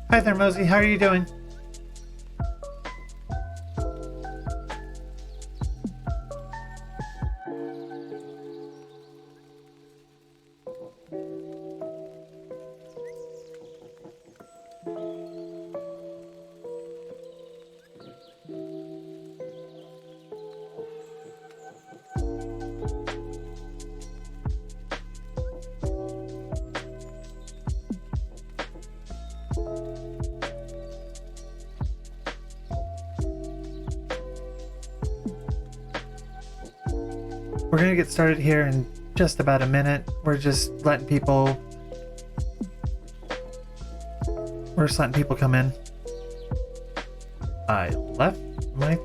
Hi there, Mosey. How are you doing? We're gonna get started here in just about a minute. We're just letting people come in. I left my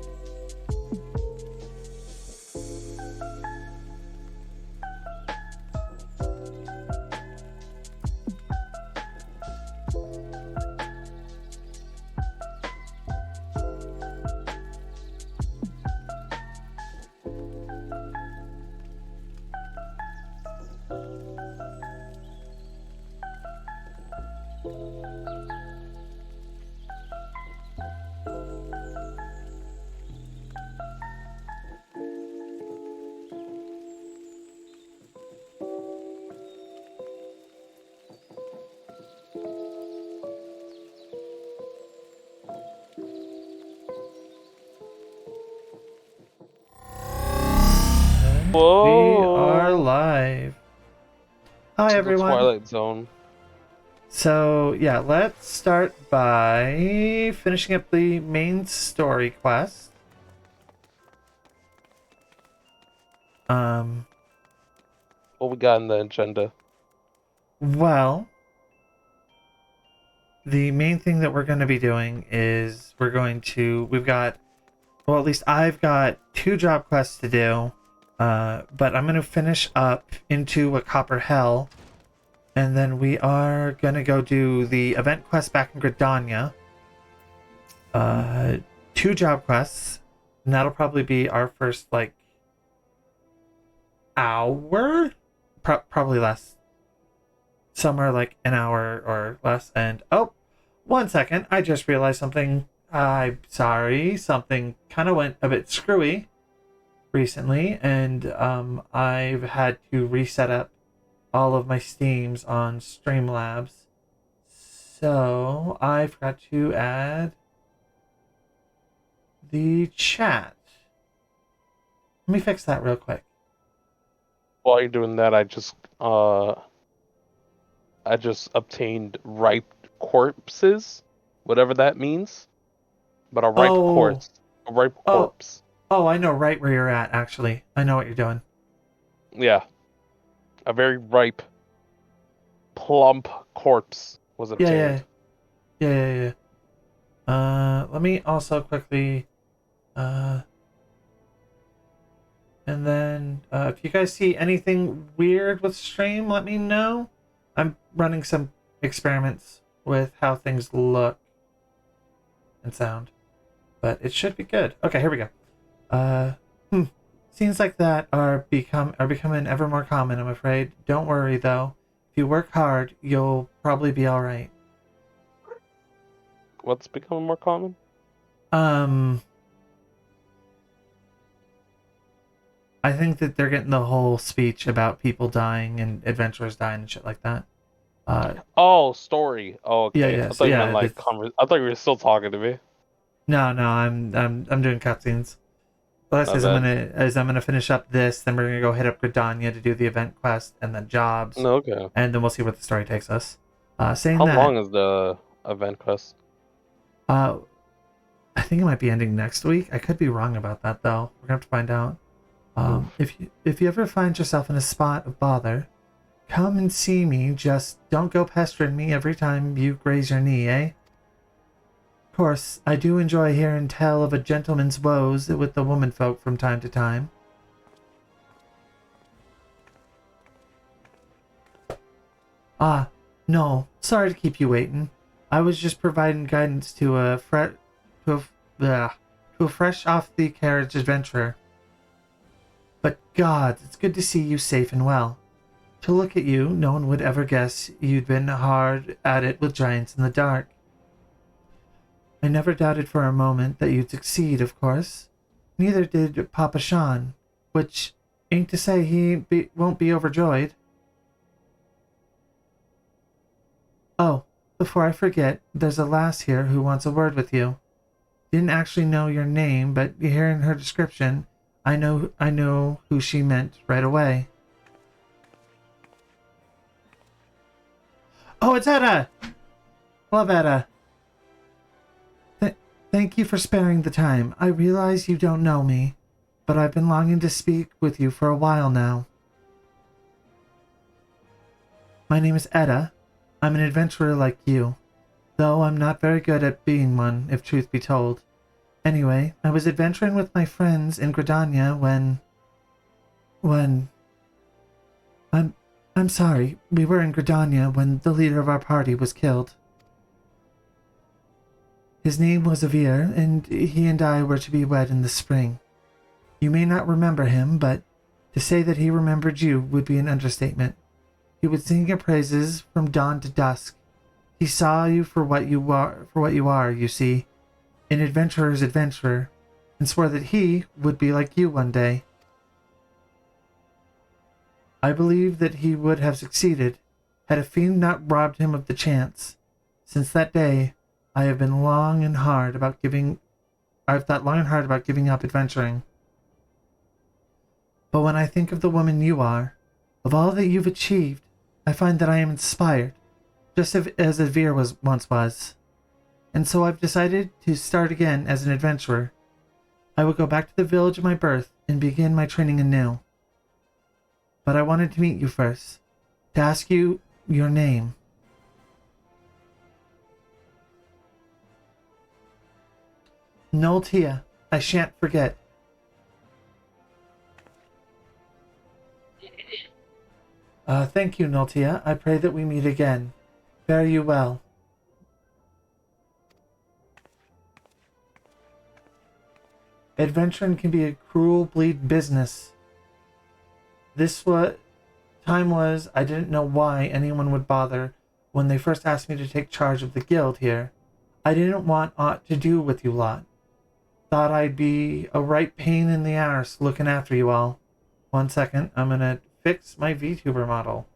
Whoa! We are live. Hi everyone. Twilight Zone. So yeah, let's start by finishing up the main story quest. What we got in the agenda? Well, the main thing that we're going to be doing is we've got, well, at least I've got 2 job quests to do. But I'm going to finish up into a Copper Hell, and then we are going to go do the event quest back in Gridania. 2 job quests, and that'll probably be our first, hour? Probably less. Somewhere like an hour or less, and, oh, 1 second, I just realized something. I'm sorry, something kind of went a bit screwy recently, and I've had to reset up all of my Steams on Streamlabs. So I forgot to add the chat. Let me fix that real quick. While you're doing that, I just obtained ripe corpses, whatever that means. But a ripe corpse. A ripe corpse. Oh, I know right where you're at, actually. I know what you're doing. Yeah. A very ripe, plump corpse was obtained. Yeah. Let me also quickly, and then, if you guys see anything weird with stream, let me know. I'm running some experiments with how things look and sound, but it should be good. Okay, here we go. Scenes like that are becoming ever more common, I'm afraid. Don't worry, though. If you work hard, you'll probably be alright. What's becoming more common? I think that they're getting the whole speech about people dying and adventurers dying and shit like that. Story. Oh, okay. Yeah, I thought you meant I thought you were still talking to me. No, I'm doing cutscenes. Last is I'm gonna finish up this, then we're gonna go hit up Gridania to do the event quest and then jobs. No, okay. And then we'll see where the story takes us. How long is the event quest? I think it might be ending next week. I could be wrong about that though. We're gonna have to find out. If you ever find yourself in a spot of bother, come and see me, just don't go pestering me every time you graze your knee, eh? Of course, I do enjoy hearing tell of a gentleman's woes with the womenfolk from time to time. Ah, no, sorry to keep you waiting. I was just providing guidance to a fresh off the carriage adventurer. But God, it's good to see you safe and well. To look at you, no one would ever guess you'd been hard at it with giants in the dark. I never doubted for a moment that you'd succeed, of course. Neither did Papa Sean, which ain't to say won't be overjoyed. Oh, before I forget, there's a lass here who wants a word with you. Didn't actually know your name, but hearing her description, I know who she meant right away. Oh, it's Etta! Love Etta. Thank you for sparing the time. I realize you don't know me, but I've been longing to speak with you for a while now. My name is Etta. I'm an adventurer like you, though I'm not very good at being one, if truth be told. Anyway, I was adventuring with my friends in Gridania when... I'm sorry, we were in Gridania when the leader of our party was killed. His name was Avir, and he and I were to be wed in the spring. You may not remember him, but to say that he remembered you would be an understatement. He would sing your praises from dawn to dusk. He saw you for what you are, you see, an adventurer's adventurer, and swore that he would be like you one day. I believe that he would have succeeded had a fiend not robbed him of the chance. Since that day, I have thought long and hard about giving up adventuring. But when I think of the woman you are, of all that you've achieved, I find that I am inspired, just as Avir once was. And so I've decided to start again as an adventurer. I will go back to the village of my birth and begin my training anew. But I wanted to meet you first, to ask you your name. Noltea, I shan't forget. Thank you, Noltea. I pray that we meet again. Fare you well. Adventuring can be a cruel, bleed business. Time was, I didn't know why anyone would bother when they first asked me to take charge of the guild here. I didn't want aught to do with you lot. Thought I'd be a right pain in the arse looking after you all. 1 second, I'm gonna fix my VTuber model.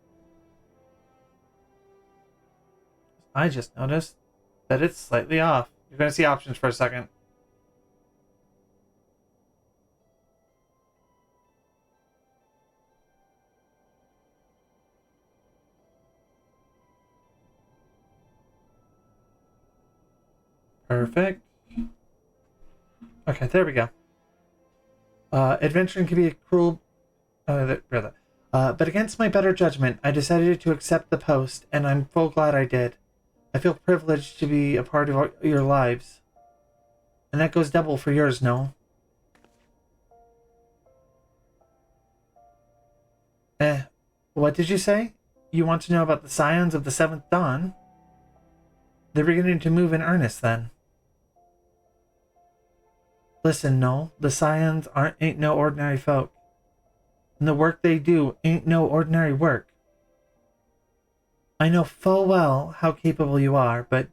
I just noticed that it's slightly off. You're gonna see options for a second. Perfect. Okay, there we go. Adventuring can be a cruel... but against my better judgment, I decided to accept the post, and I'm full glad I did. I feel privileged to be a part of your lives. And that goes double for yours, no? What did you say? You want to know about the Scions of the Seventh Dawn? They're beginning to move in earnest, then. Listen, no, the Scions ain't no ordinary folk. And the work they do ain't no ordinary work. I know full well how capable you are, but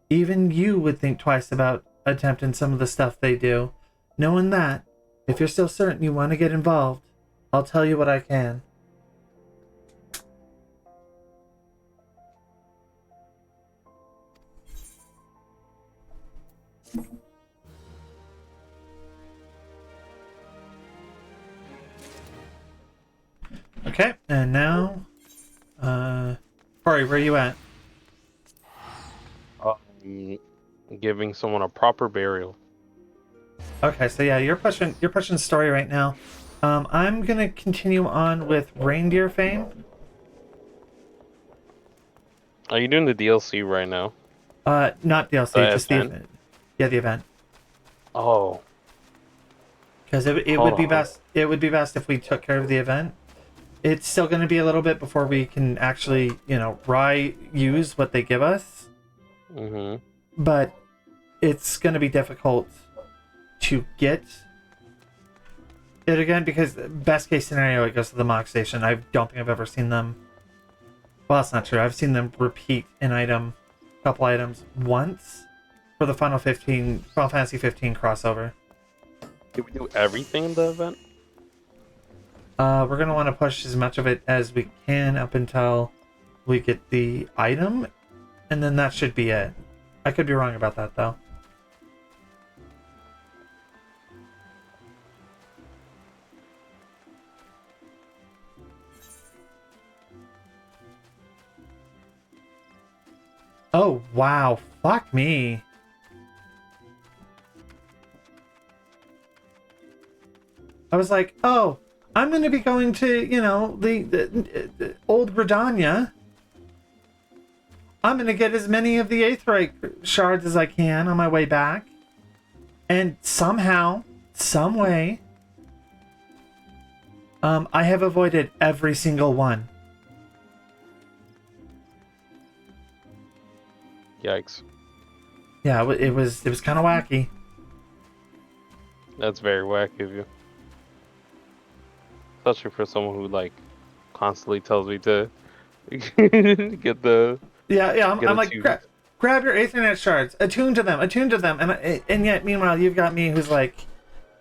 even you would think twice about attempting some of the stuff they do. Knowing that, if you're still certain you want to get involved, I'll tell you what I can. Okay, and now, Corey, where are you at? Giving someone a proper burial. Okay, so yeah, you're pushing story right now. I'm gonna continue on with reindeer fame. Are you doing the DLC right now? Not DLC, The just the event? event. Yeah, the event. Oh, Because it hold would be on. best. It would be best if we took care of the event. It's still going to be a little bit before we can actually, use what they give us. Mm-hmm. But it's going to be difficult to get it again because best case scenario, it goes to the mock station. I don't think I've ever seen them. Well, that's not true. I've seen them repeat an item, couple items once for the Final Fantasy 15 crossover. Did we do everything in the event? We're gonna want to push as much of it as we can up until we get the item, and then that should be it. I could be wrong about that though. Oh wow, fuck me. I was like, oh, I'm gonna be going to, the old Gridania. I'm gonna get as many of the Aetheryte shards as I can on my way back. And somehow, some way, I have avoided every single one. Yikes. Yeah, it was kind of wacky. That's very wacky of you. Especially for someone who like constantly tells me to get the Yeah. I'm, get I'm a like, two. grab your Aethernet shards, attune to them, and yet meanwhile you've got me who's like,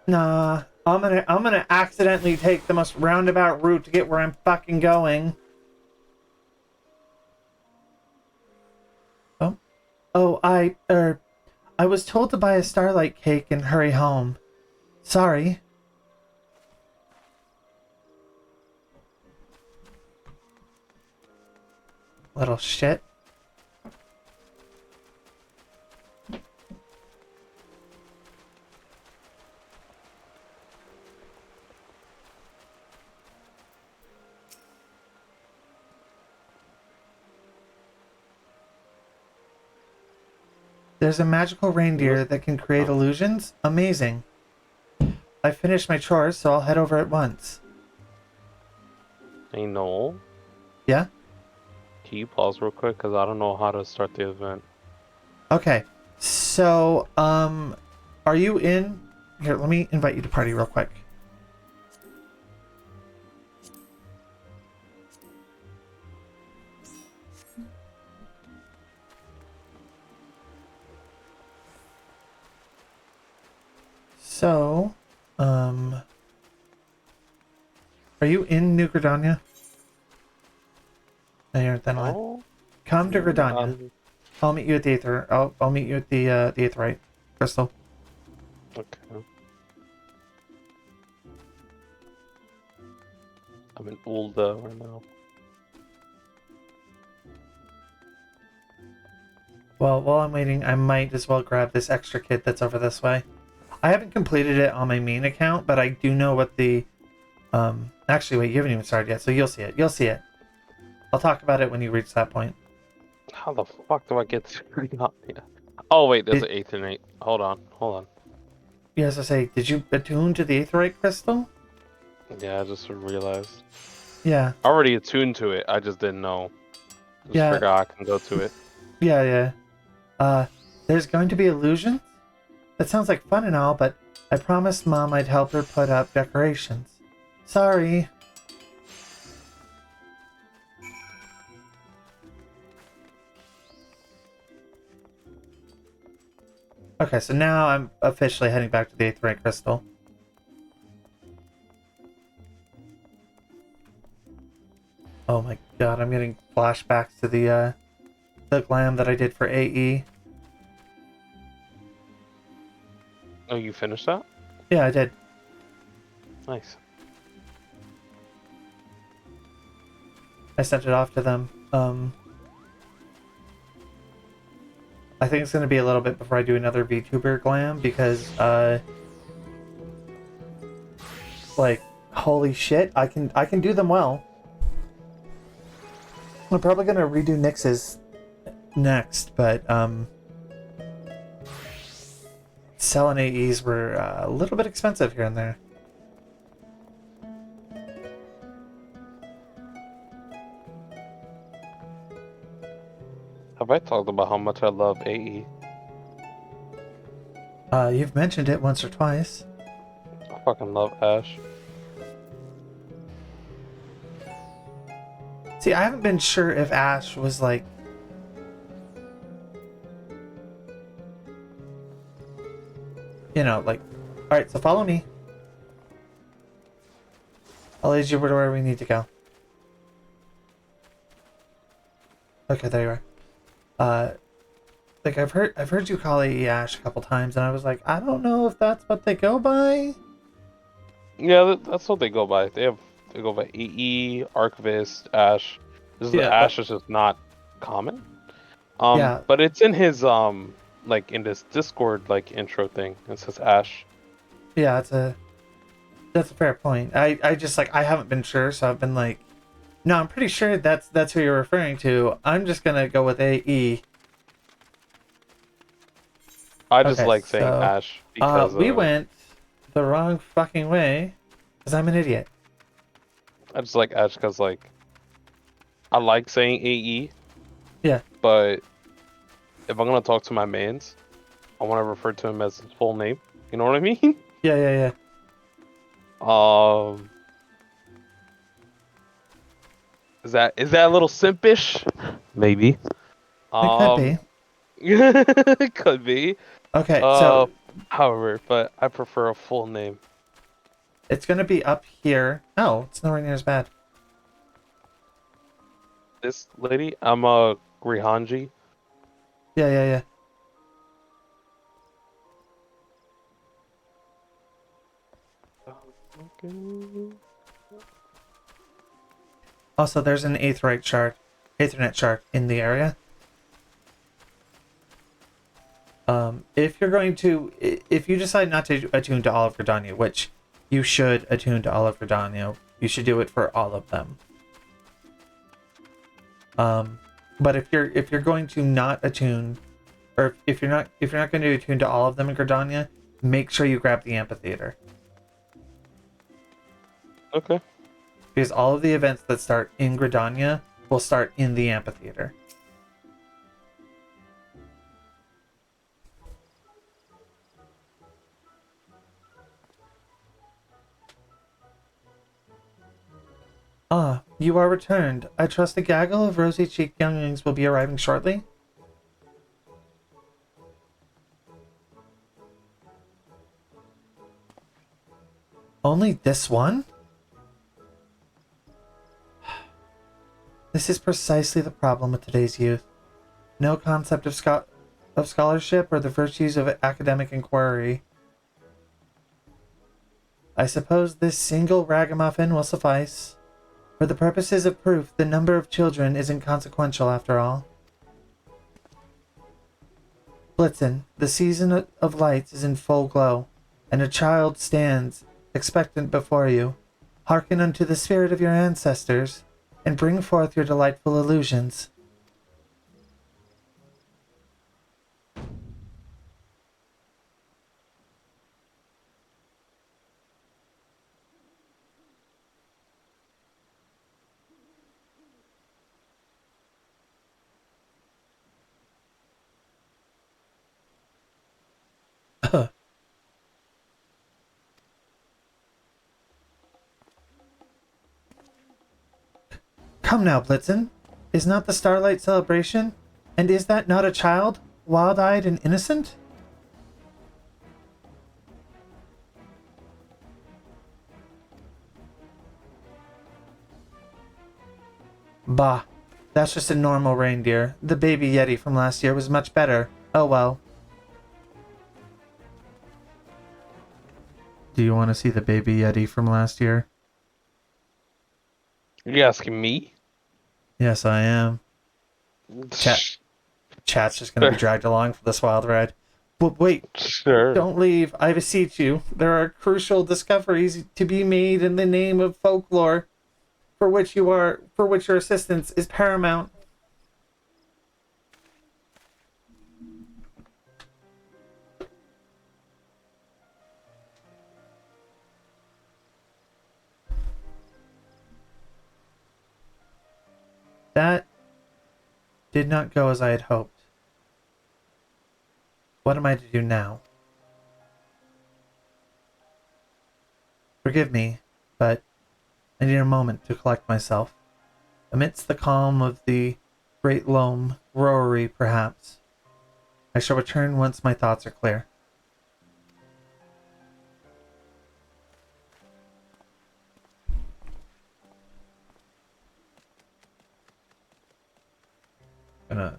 nah, I'm gonna accidentally take the most roundabout route to get where I'm fucking going. Oh, I was told to buy a Starlight cake and hurry home. Sorry. Little shit. There's a magical reindeer that can create illusions? Amazing. I finished my chores, so I'll head over at once. Hey Noel, Yeah? can you pause real quick? Cause I don't know how to start the event. Okay. So, are you in? Here, let me invite you to party real quick. So, are you in New Gridania? No, you're then on. Oh, Come to Gridania. I'll meet you at the Aether. I'll meet you at the Aetherite crystal. okay. I'm in Ulda right now. Well, while I'm waiting, I might as well grab this extra kit that's over this way. I haven't completed it on my main account, but I do know what the actually wait, you haven't even started yet, so you'll see it. You'll see it. I'll talk about it when you reach that point. How the fuck do I get to yeah. Oh wait, there's an Aetherite. Hold on. Yes, I say, did you attune to the Aetherite crystal? Yeah, I just realized. Yeah. I already attuned to it. I just didn't know. Just Yeah. forgot I can go to it. Yeah. There's going to be illusions? That sounds like fun and all, but I promised Mom I'd help her put up decorations. Sorry. Okay, so now I'm officially heading back to the Aetherite crystal. Oh my god, I'm getting flashbacks to the glam that I did for AE. Oh, you finished that? Yeah, I did. Nice. I sent it off to them. I think it's gonna be a little bit before I do another VTuber glam because like holy shit, I can do them well. I'm probably gonna redo Nyx's next, but selling AEs were a little bit expensive here and there. Have I talked about how much I love AE? You've mentioned it once or twice. I fucking love Ash. See, I haven't been sure if Ash was like... You know, like... Alright, so follow me. I'll lead you to where we need to go. Okay, there you are. Like I've heard you call AE Ash a couple times, and I was like, I don't know if that's what they go by. Yeah, that's what they go by. They go by AE, Archivist, Ash. Yeah, Ash is just not common. yeah, But it's in his like in this Discord like intro thing. It says Ash. yeah. That's a fair point. I just like I haven't been sure, so I've been like, no, I'm pretty sure that's who you're referring to. I'm just gonna go with AE. I just Okay, like saying so Ash because we went the wrong fucking way because I'm an idiot. I just like Ash because like I like saying AE, Yeah, but if I'm gonna talk to my mans, I want to refer to him as his full name. You know what I mean? yeah. Um, is that a little simpish? Maybe. It could be. It could be. Okay, Uh, so however, but I prefer a full name. it's gonna be up here. Oh, it's nowhere near as bad. This lady, I'm a Grihanji. Yeah. Also, there's an Aethernet shard in the area. If you're going to, if you decide not to attune to all of Gridania, which you should attune to all of Gridania, you should do it for all of them. But if you're going to not attune, or if you're not going to attune to all of them in Gridania, make sure you grab the amphitheater. Okay. Because all of the events that start in Gridania will start in the amphitheater. Ah, you are returned. I trust a gaggle of rosy-cheeked younglings will be arriving shortly. Only this one? This is precisely the problem with today's youth. No concept of scholarship or the virtues of academic inquiry. I suppose this single ragamuffin will suffice. For the purposes of proof, the number of children isn't consequential after all. Blitzen, the season of lights is in full glow, and a child stands, expectant before you. Hearken unto the spirit of your ancestors, and bring forth your delightful illusions. Come now, Blitzen. Is not the Starlight Celebration? And is that not a child, wild-eyed and innocent? Bah, that's just a normal reindeer. The baby Yeti from last year was much better. Oh well. Do you want to see the baby Yeti from last year? Are you asking me? Yes, I am. Chat's just going to be dragged along for this wild ride. But wait, Sure. don't leave. I beseech you. There are crucial discoveries to be made in the name of folklore, for which your assistance is paramount. That did not go as I had hoped. What am I to do now? Forgive me, but I need a moment to collect myself. Amidst the calm of the great loam roarery, perhaps, I shall return once my thoughts are clear. Gonna.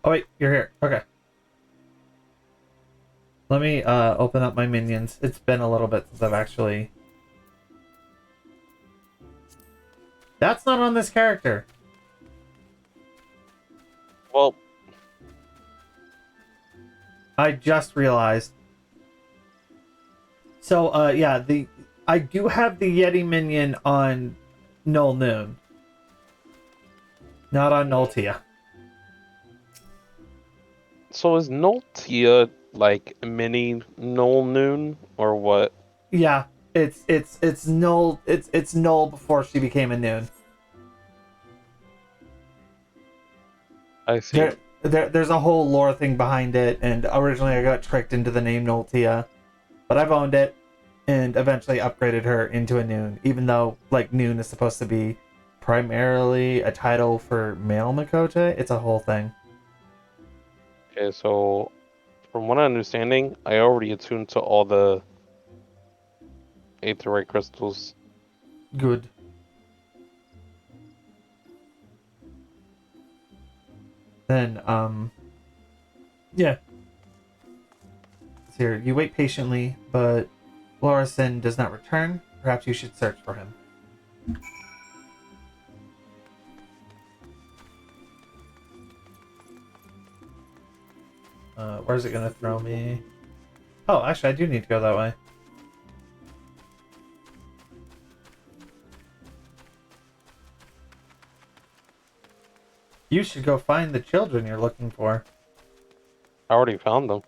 Oh wait, you're here. Okay. Let me open up my minions. It's been a little bit since I've actually. That's not on this character. Well, I just realized. So yeah, I do have the Yeti minion on Null Noon. Not on Noltia. so is Noltia like mini Null Noon or what? Yeah, it's Null. It's Null before she became a Noon. I see. There's a whole lore thing behind it, and originally I got tricked into the name Noltia, but I've owned it, and eventually upgraded her into a Noon, even though like Noon is supposed to be primarily a title for male Makote. It's a whole thing. Okay, so from what I'm understanding, I already attuned to all the aetheryte crystals. Good. Then yeah. Here, you wait patiently, but Lorison does not return. Perhaps you should search for him. Where's it gonna throw me? Oh, actually, I do need to go that way. You should go find the children you're looking for. I already found them.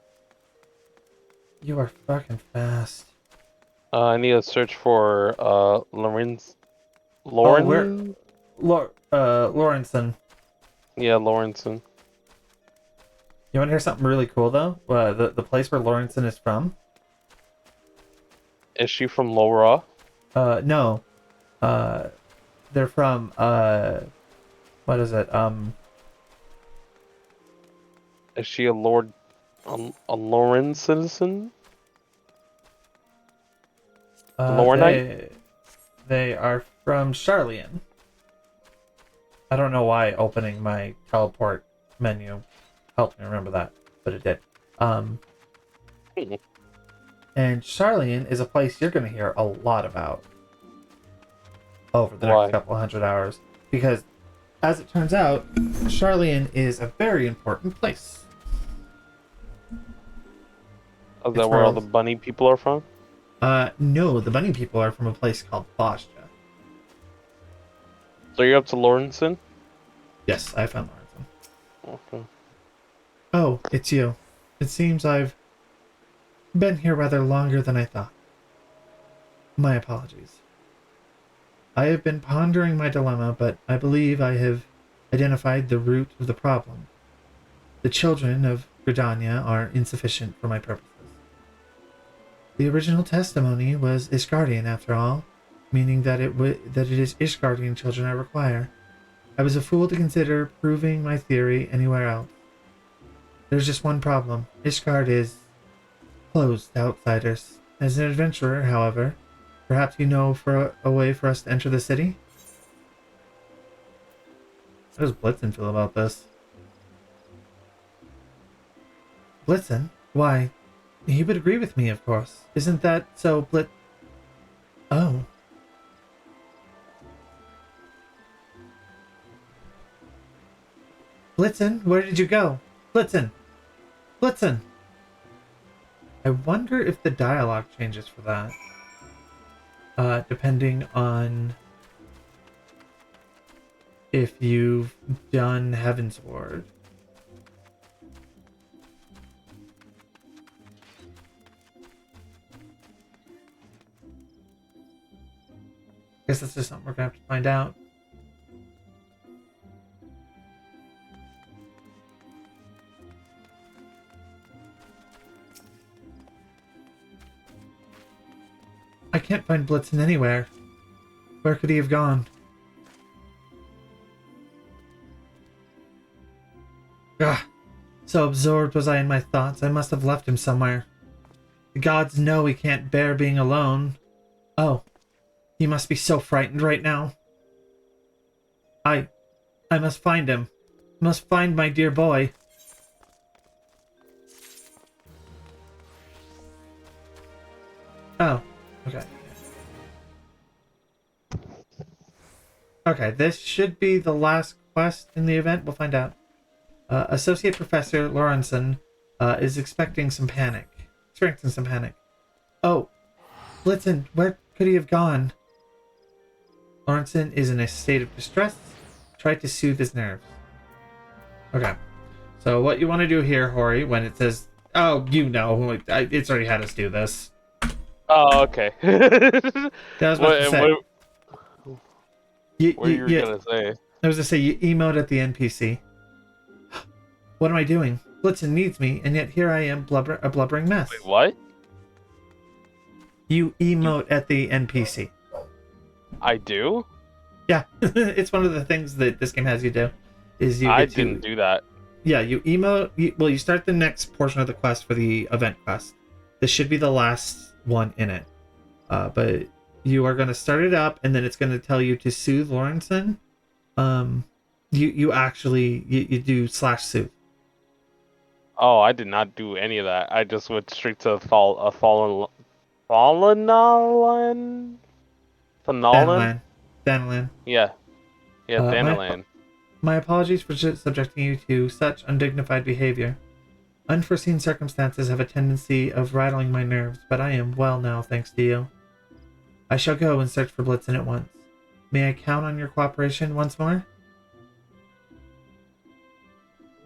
You are fucking fast. I need to search for Lorenz. Oh, where? Lauren? Lawrenson. Yeah, Lawrenson. You want to hear something really cool though? The place where Lawrenson is from? Is she from Laura? No. They're from what is it? Is she a Lord, a Lauren citizen? Laurenite? They are from Charlian. I don't know why opening my teleport menu helped me remember that, but it did. And Charlian is a place you're going to hear a lot about over the next couple hundred hours, because as it turns out, Charlian is a very important place. Is that where all the bunny people are from? No, the bunny people are from a place called Bostia. So you're up to Lawrenson? Yes, I found Lawrenson. Okay. Oh, it's you. It seems I've been here rather longer than I thought. My apologies. I have been pondering my dilemma, but I believe I have identified the root of the problem. The children of Gridania are insufficient for my purposes. The original testimony was Ishgardian, after all, meaning that it is Ishgardian children I require. I was a fool to consider proving my theory anywhere else. There's just one problem. Ishgard is closed to outsiders. As an adventurer, however, perhaps you know for a way for us to enter the city? How does Blitzen feel about this? Blitzen? Why, he would agree with me, of course. Isn't that so, Oh. Blitzen, where did you go? Blitzen! Blitzen! I wonder if the dialogue changes for that. depending on if you've done Heaven's Ward. Guess that's just something we're gonna have to find out. I can't find Blitzen anywhere. Where could he have gone? Ah, so absorbed was I in my thoughts, I must have left him somewhere. The gods know he can't bear being alone. Oh, he must be so frightened right now. I must find him. I must find my dear boy. Oh, okay. Okay, this should be the last quest in the event. We'll find out. Associate Professor Lorenzen is experiencing some panic. Oh, Blitzen, where could he have gone? Lorenzen is in a state of distress. Try to soothe his nerves. Okay. So what you want to do here, Hori, when it says, oh, you know, it's already had us do this. Oh, okay. That was what to say. What you were gonna say? I was gonna say you emote at the NPC. What am I doing? Blitzen needs me, and yet here I am, a blubbering mess. Wait, what? You emote at the NPC. I do? Yeah, it's one of the things that this game has you do. Is you? I didn't do that. Yeah, you emote. You start the next portion of the quest for the event quest. This should be the last one in it. But you are going to start it up, and then it's going to tell you to soothe Lorenzen. You actually you do /soothe. Oh, I did not do any of that. I just went straight to Thanalan. Yeah, Thanalan. My apologies for subjecting you to such undignified behavior. Unforeseen circumstances have a tendency of rattling my nerves, but I am well now, thanks to you. I shall go and search for Blitzen at once. May I count on your cooperation once more?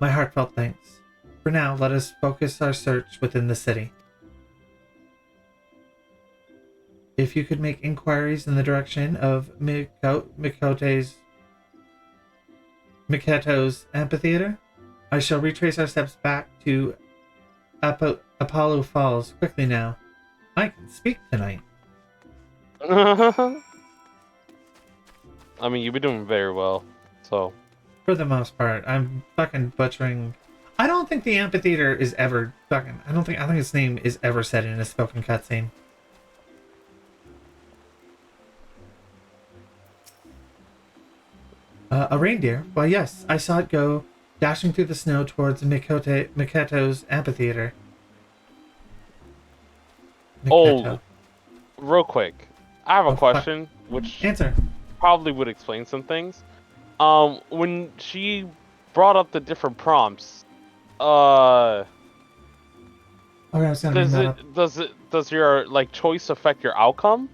My heartfelt thanks. For now, let us focus our search within the city. If you could make inquiries in the direction of Miketo's amphitheater, I shall retrace our steps back to Apollo Falls quickly now. I can speak tonight. I mean, you've been doing very well, so. For the most part, I'm fucking butchering. I don't think the amphitheater is ever fucking. I think its name is ever said in a spoken cutscene. A reindeer? Why, yes, I saw it go dashing through the snow towards Miketo's amphitheater. Oh, real quick, I have a question, which answer probably would explain some things. When she brought up the different prompts, okay, I was gonna bring that up. does your choice affect your outcome?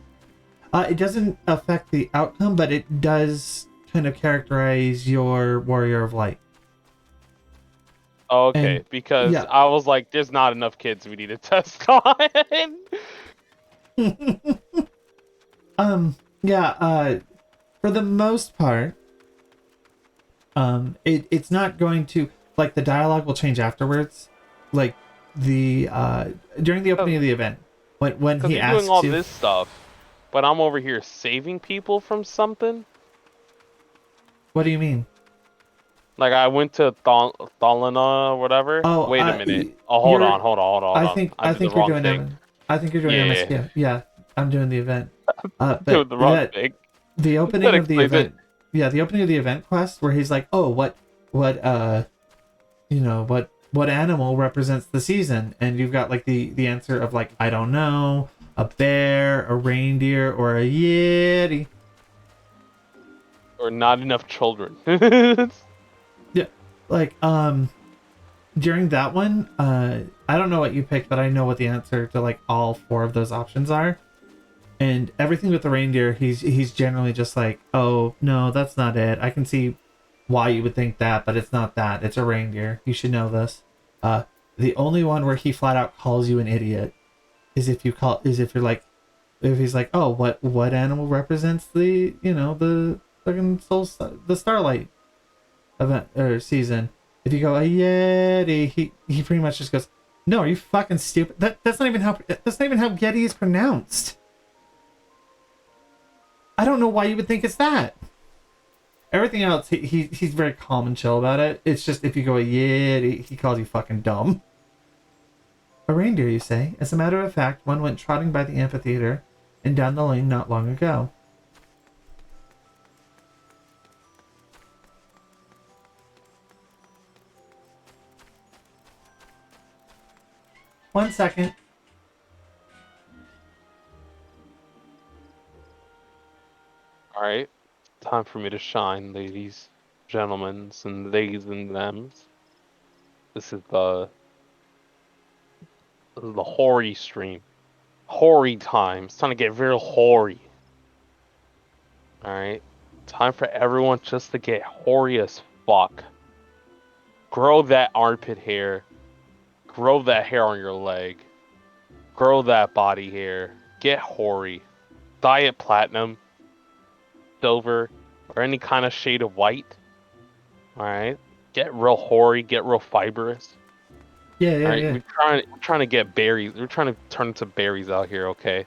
It doesn't affect the outcome, but it does kind of characterize your warrior of light. Okay, and, because yeah. I was like, there's not enough kids we need to test on. For the most part, it's not going to, the dialogue will change afterwards. Like the during the opening of the event, when he asks doing all this stuff, but I'm over here saving people from something. What do you mean? Like I went to Thalana or whatever. Oh, wait a minute. Oh, hold on. I think you're doing it. I think you're doing MSQ. Yeah, I'm doing the event. Doing the wrong thing. The opening of the event. Yeah, the opening of the event quest where he's like, "Oh, what animal represents the season?" And you've got the answer of I don't know, a bear, a reindeer, or a yeti. Or not enough children. Yeah, during that one, I don't know what you picked, but I know what the answer to all 4 of those options are. And everything with the reindeer, he's generally just like, oh no, that's not it. I can see why you would think that, but it's not that. It's a reindeer. You should know this. The only one where he flat out calls you an idiot is if you're like, if he's like, oh, what animal represents the, the fucking the Starlight event or season? If you go a Yeti, he pretty much just goes, no, are you fucking stupid? That's not even how Yeti is pronounced. I don't know why you would think it's that. Everything else, he's very calm and chill about it. It's just if you go a Yeti, he calls you fucking dumb. A reindeer, you say? As a matter of fact, one went trotting by the amphitheater and down the lane not long ago. One second. Alright. Time for me to shine, ladies, gentlemen, and theys and thems. This is the hoary stream. Hoary time. It's time to get real hoary. Alright. Time for everyone just to get hoary as fuck. Grow that armpit hair. Grow that hair on your leg. Grow that body hair. Get hoary. Dye it platinum, silver, or any kind of shade of white. Alright? Get real hoary, get real fibrous. Yeah. We're trying to get berries. We're trying to turn into berries out here, okay?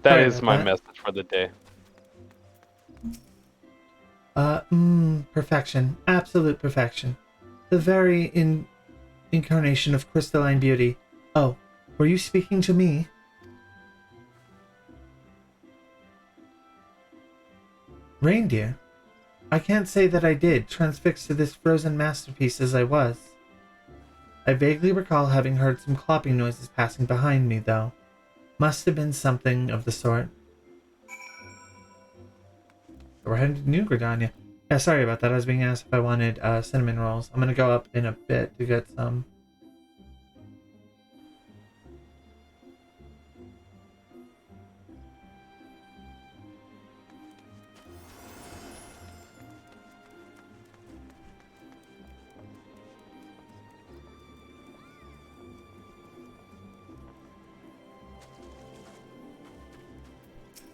That Sorry is about my that. message for the day. Perfection. Absolute perfection. The very incarnation of crystalline beauty. Oh, were you speaking to me? Reindeer? I can't say that I did, transfixed to this frozen masterpiece as I was. I vaguely recall having heard some clopping noises passing behind me, though. Must have been something of the sort. We're heading to New Gridania. Yeah, sorry about that. I was being asked if I wanted cinnamon rolls. I'm gonna go up in a bit to get some.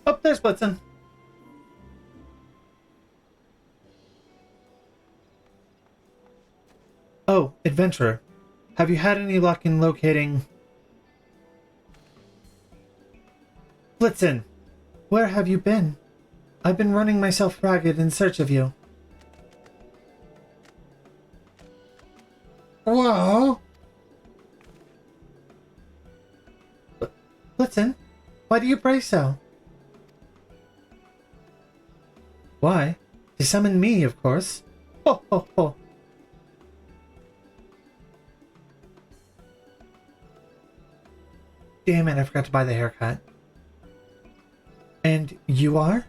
Oh, there's Blitzen. Oh, adventurer. Have you had any luck in locating... Blitzen! Where have you been? I've been running myself ragged in search of you. Whoa! Blitzen, why do you pray so? Why? To summon me, of course. Ho ho ho! Damn it, I forgot to buy the haircut. And you are?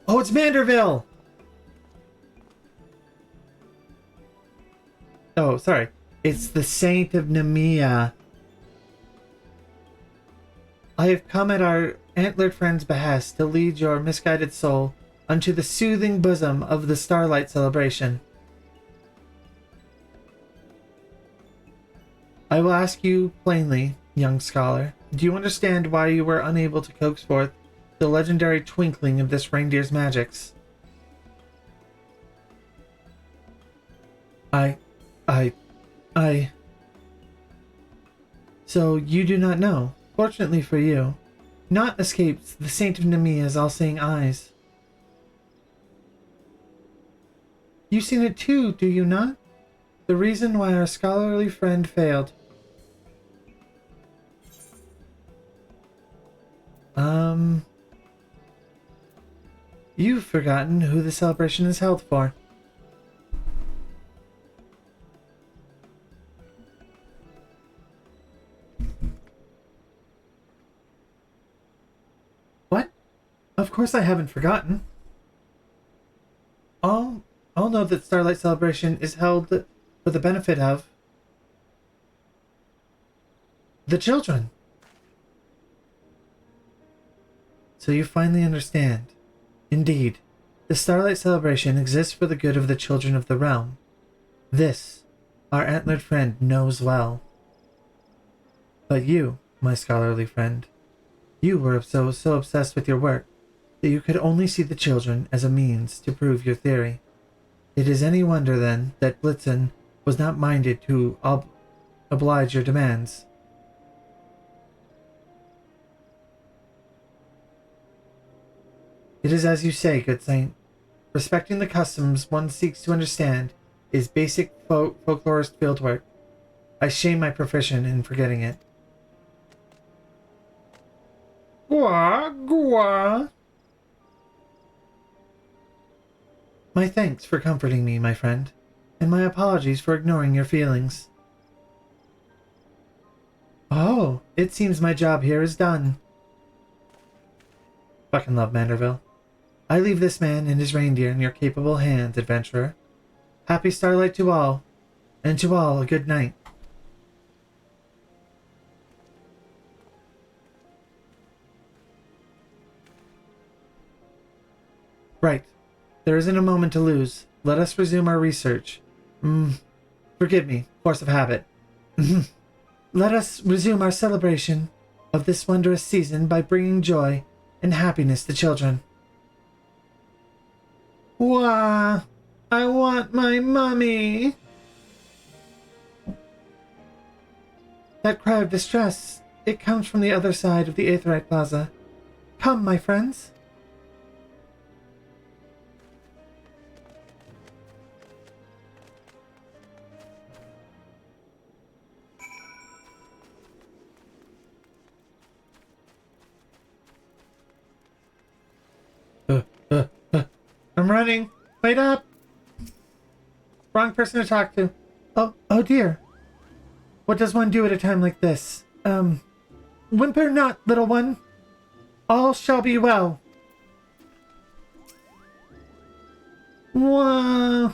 Oh, it's Manderville! Oh, sorry. It's the Saint of Nemea. I have come at our antlered friend's behest to lead your misguided soul unto the soothing bosom of the Starlight Celebration. I will ask you plainly, young scholar, do you understand why you were unable to coax forth the legendary twinkling of this reindeer's magics? I... So you do not know. Fortunately for you, naught escapes the Saint of Nemea's all-seeing eyes. You've seen it too, do you not? The reason why our scholarly friend failed. You've forgotten who the celebration is held for. What? Of course I haven't forgotten. All know that Starlight Celebration is held for the benefit of the children. So you finally understand. Indeed, the Starlight Celebration exists for the good of the children of the realm. This, our antlered friend knows well. But you, my scholarly friend, you were so obsessed with your work that you could only see the children as a means to prove your theory. It is any wonder, then, that Blitzen was not minded to oblige your demands. It is as you say, good saint. Respecting the customs one seeks to understand is basic folklorist fieldwork. I shame my profession in forgetting it. Gwa, gwa. My thanks for comforting me, my friend, and my apologies for ignoring your feelings. Oh, it seems my job here is done. Fucking love Manderville. I leave this man and his reindeer in your capable hands, adventurer. Happy starlight to all, and to all a good night. Right. There isn't a moment to lose. Let us resume our research. Forgive me, force of habit. Let us resume our celebration of this wondrous season by bringing joy and happiness to children. Wah! I want my mummy! That cry of distress, it comes from the other side of the Aetheryte Plaza. Come, my friends. I'm running. Wait up. Wrong person to talk to. Oh dear. What does one do at a time like this? Whimper not, little one. All shall be well. Wah,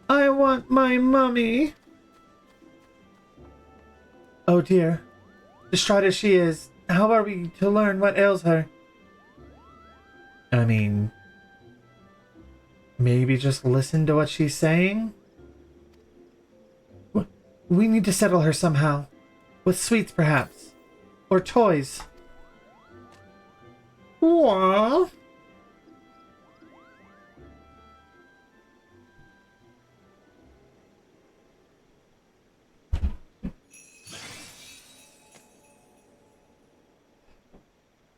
I want my mummy. Oh dear. Distraught as she is, how are we to learn what ails her? I mean, maybe just listen to what she's saying? We need to settle her somehow. With sweets, perhaps. Or toys. Wah.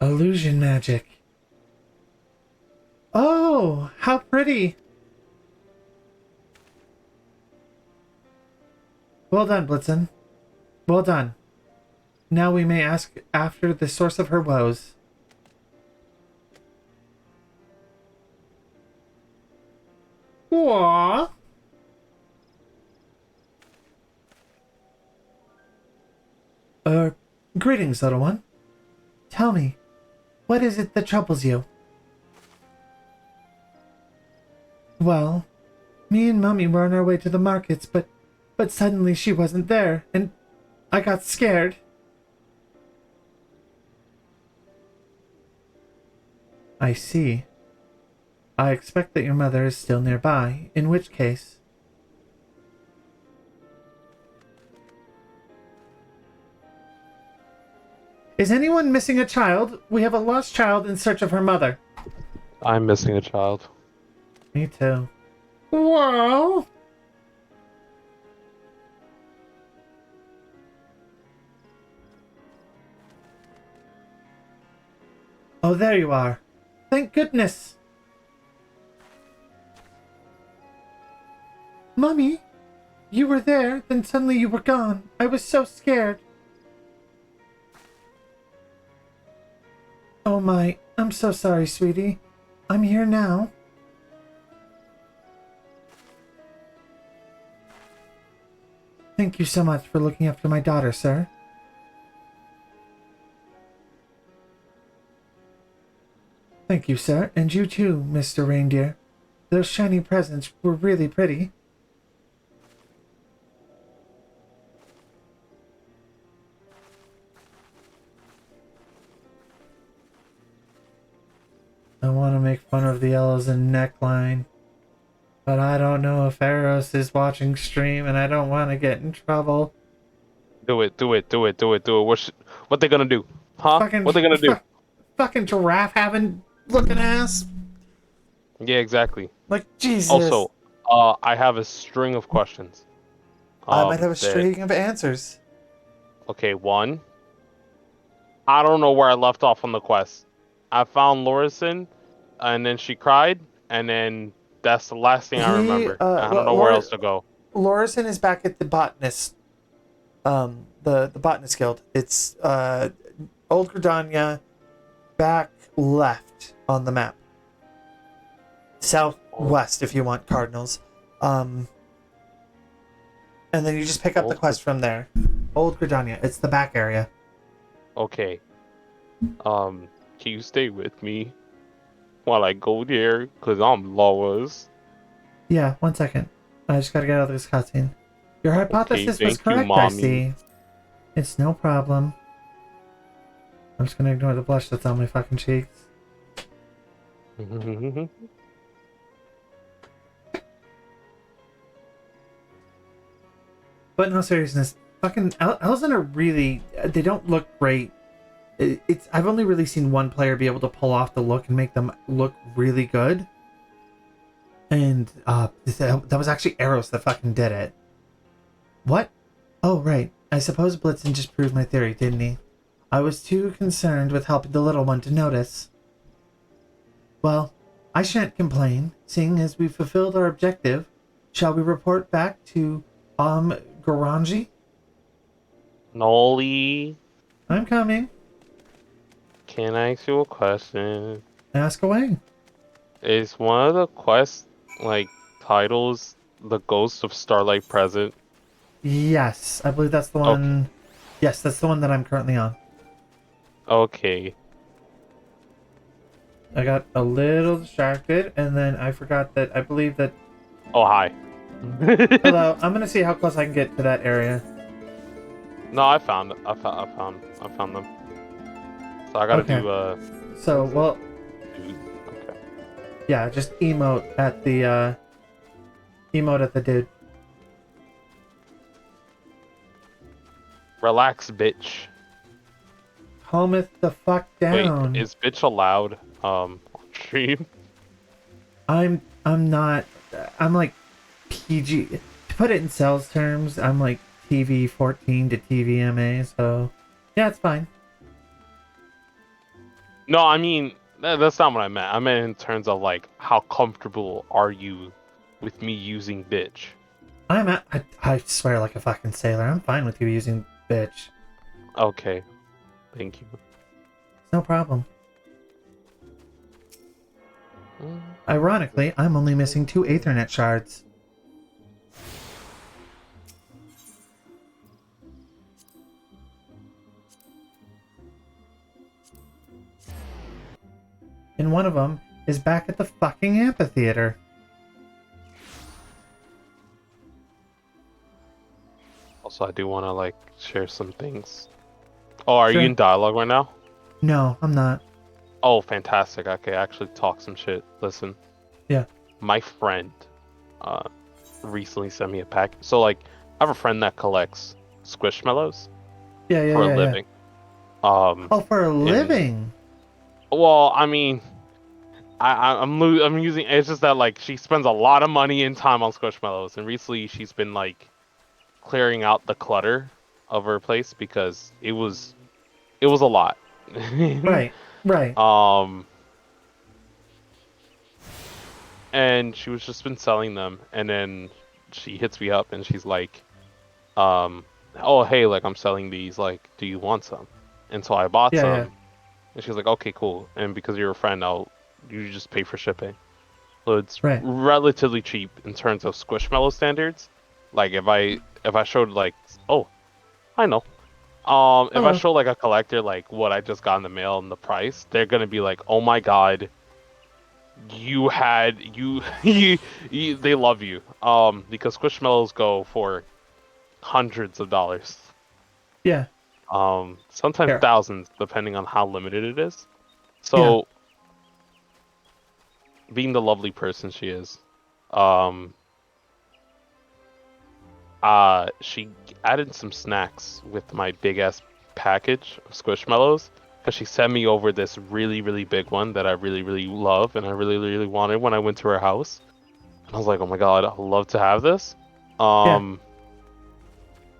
Illusion magic. Oh, how pretty. Well done, Blitzen. Well done. Now we may ask after the source of her woes. Aww. Greetings, little one. Tell me, what is it that troubles you? Well, me and Mummy were on our way to the markets, but suddenly she wasn't there, and I got scared. I see. I expect that your mother is still nearby, in which case... Is anyone missing a child? We have a lost child in search of her mother. I'm missing a child. Me too. Whoa! Oh, there you are. Thank goodness. Mummy, you were there, then suddenly you were gone. I was so scared. Oh my, I'm so sorry, sweetie. I'm here now. Thank you so much for looking after my daughter, sir. Thank you, sir, and you too, Mr. Reindeer. Those shiny presents were really pretty. make fun of the yellows and neckline, but I don't know if Eros is watching stream and I don't want to get in trouble. Do it. What they gonna do? Huh? Fucking, What they gonna do? fucking giraffe having looking ass. Yeah, exactly. Like, Jesus. Also, I have a string of questions. I might have a That string of answers. okay. One, I don't know where I left off on the quest. I found Lorison, and then she cried, and then that's the last thing I remember. I don't know where else to go. Lorison is back at the botanist, the botanist guild. It's, Old Gridania, back left on the map. Southwest, if you want cardinals. And then you just pick up the quest from there. Old Gridania. It's the back area. Okay. Can you stay with me while I go there? Cause I'm lost. Yeah, 1 second. I just gotta get out of this cutscene. Your hypothesis was thank you, correct, I mommy. see. It's no problem. I'm just gonna ignore the blush that's on my fucking cheeks. But in all seriousness, fucking elves are really, they don't look great. It's I've only really seen one player be able to pull off the look and make them look really good. And that was actually Eros that fucking did it. What? Oh right. I suppose Blitzen just proved my theory, didn't he? I was too concerned with helping the little one to notice. Well, I shan't complain, seeing as we've fulfilled our objective. Shall we report back to Garanji? Noli, I'm coming. can I ask you a question? Ask away. Is one of the quest titles the Ghost of Starlight Present? Yes, I believe that's the one. Okay. Yes, that's the one that I'm currently on. Okay. I got a little distracted, and then I forgot that I believe that. Oh, hi. Hello, I'm gonna see how close I can get to that area. No, I found them. So I gotta Okay. do So, well, dude. Okay. yeah, just emote at the dude. Relax, bitch. Calm it the fuck down. Wait, is bitch allowed on stream? I'm not. I'm like PG. To put it in sales terms, I'm like TV 14 to TVMA. So, yeah, it's fine. No, I mean that's not what I meant. I meant in terms of how comfortable are you with me using bitch? I swear like a fucking sailor. I'm fine with you using bitch. Okay, thank you. No problem. Ironically, I'm only missing 2 Aethernet shards. And one of them is back at the fucking amphitheater. Also, I do want to share some things. Oh, are Sure. you in dialogue right now? No, I'm not. Oh, fantastic. Okay, actually talk some shit. Listen. Yeah. My friend recently sent me a pack. So I have a friend that collects squishmallows Yeah, for a living. Oh, for a living? Well, I mean, I'm using. It's just that she spends a lot of money and time on squishmallows, and recently she's been clearing out the clutter of her place because it was a lot. Right. And she was just been selling them, and then she hits me up and she's like, oh hey, I'm selling these, do you want some? And so I bought some. Yeah. And she's like, okay, cool. And because you're a friend, you just pay for shipping. So it's Right. relatively cheap in terms of Squishmallow standards. If I showed oh, I know. If I show a collector what I just got in the mail and the price, they're gonna be like, oh my god, you they love you. Because Squishmallows go for hundreds of dollars. Yeah. Sometimes thousands, depending on how limited it is. So being the lovely person she is, she added some snacks with my big ass package of Squishmallows because she sent me over this really, really big one that I really, really love and I really, really wanted when I went to her house. And I was like, oh my god, I'd love to have this. Yeah.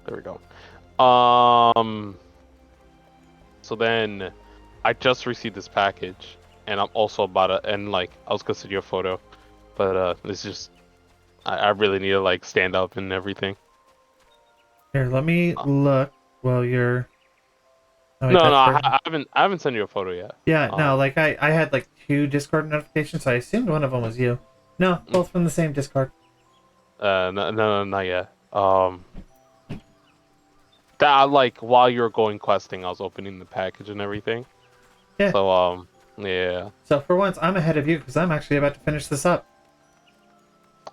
There we go. Um, so then I just received this package and I'm also about to, and like, I was gonna send you a photo, but it's just, I really need to like stand up and everything. Here, let me look while you're. Oh wait, No, no, that's for. I haven't sent you a photo yet. Yeah, no, Um, like I had like 2 Discord notifications, so I assumed one of them was you. No, both from the same Discord. no, no, not yet. That like while you were going questing, I was opening the package and everything. Yeah. So, yeah. So for once, I'm ahead of you because I'm actually about to finish this up.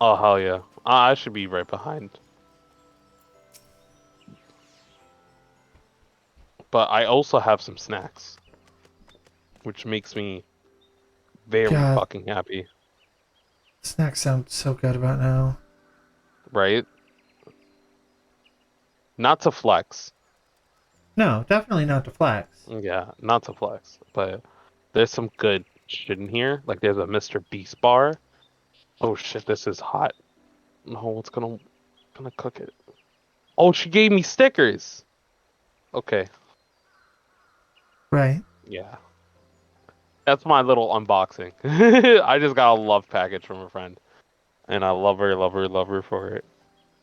Oh hell yeah, I should be right behind. But I also have some snacks, which makes me very God, fucking happy, snacks sound so good about now. right? Not to flex. No, definitely not to flex. Yeah, not to flex, but there's some good shit in here. Like there's a Mr. Beast bar. Oh shit, this is hot. No, it's gonna cook it. Oh, she gave me stickers. Okay, Right. yeah. That's my little unboxing. I just got a love package from a friend, and I love her, love her, love her for it.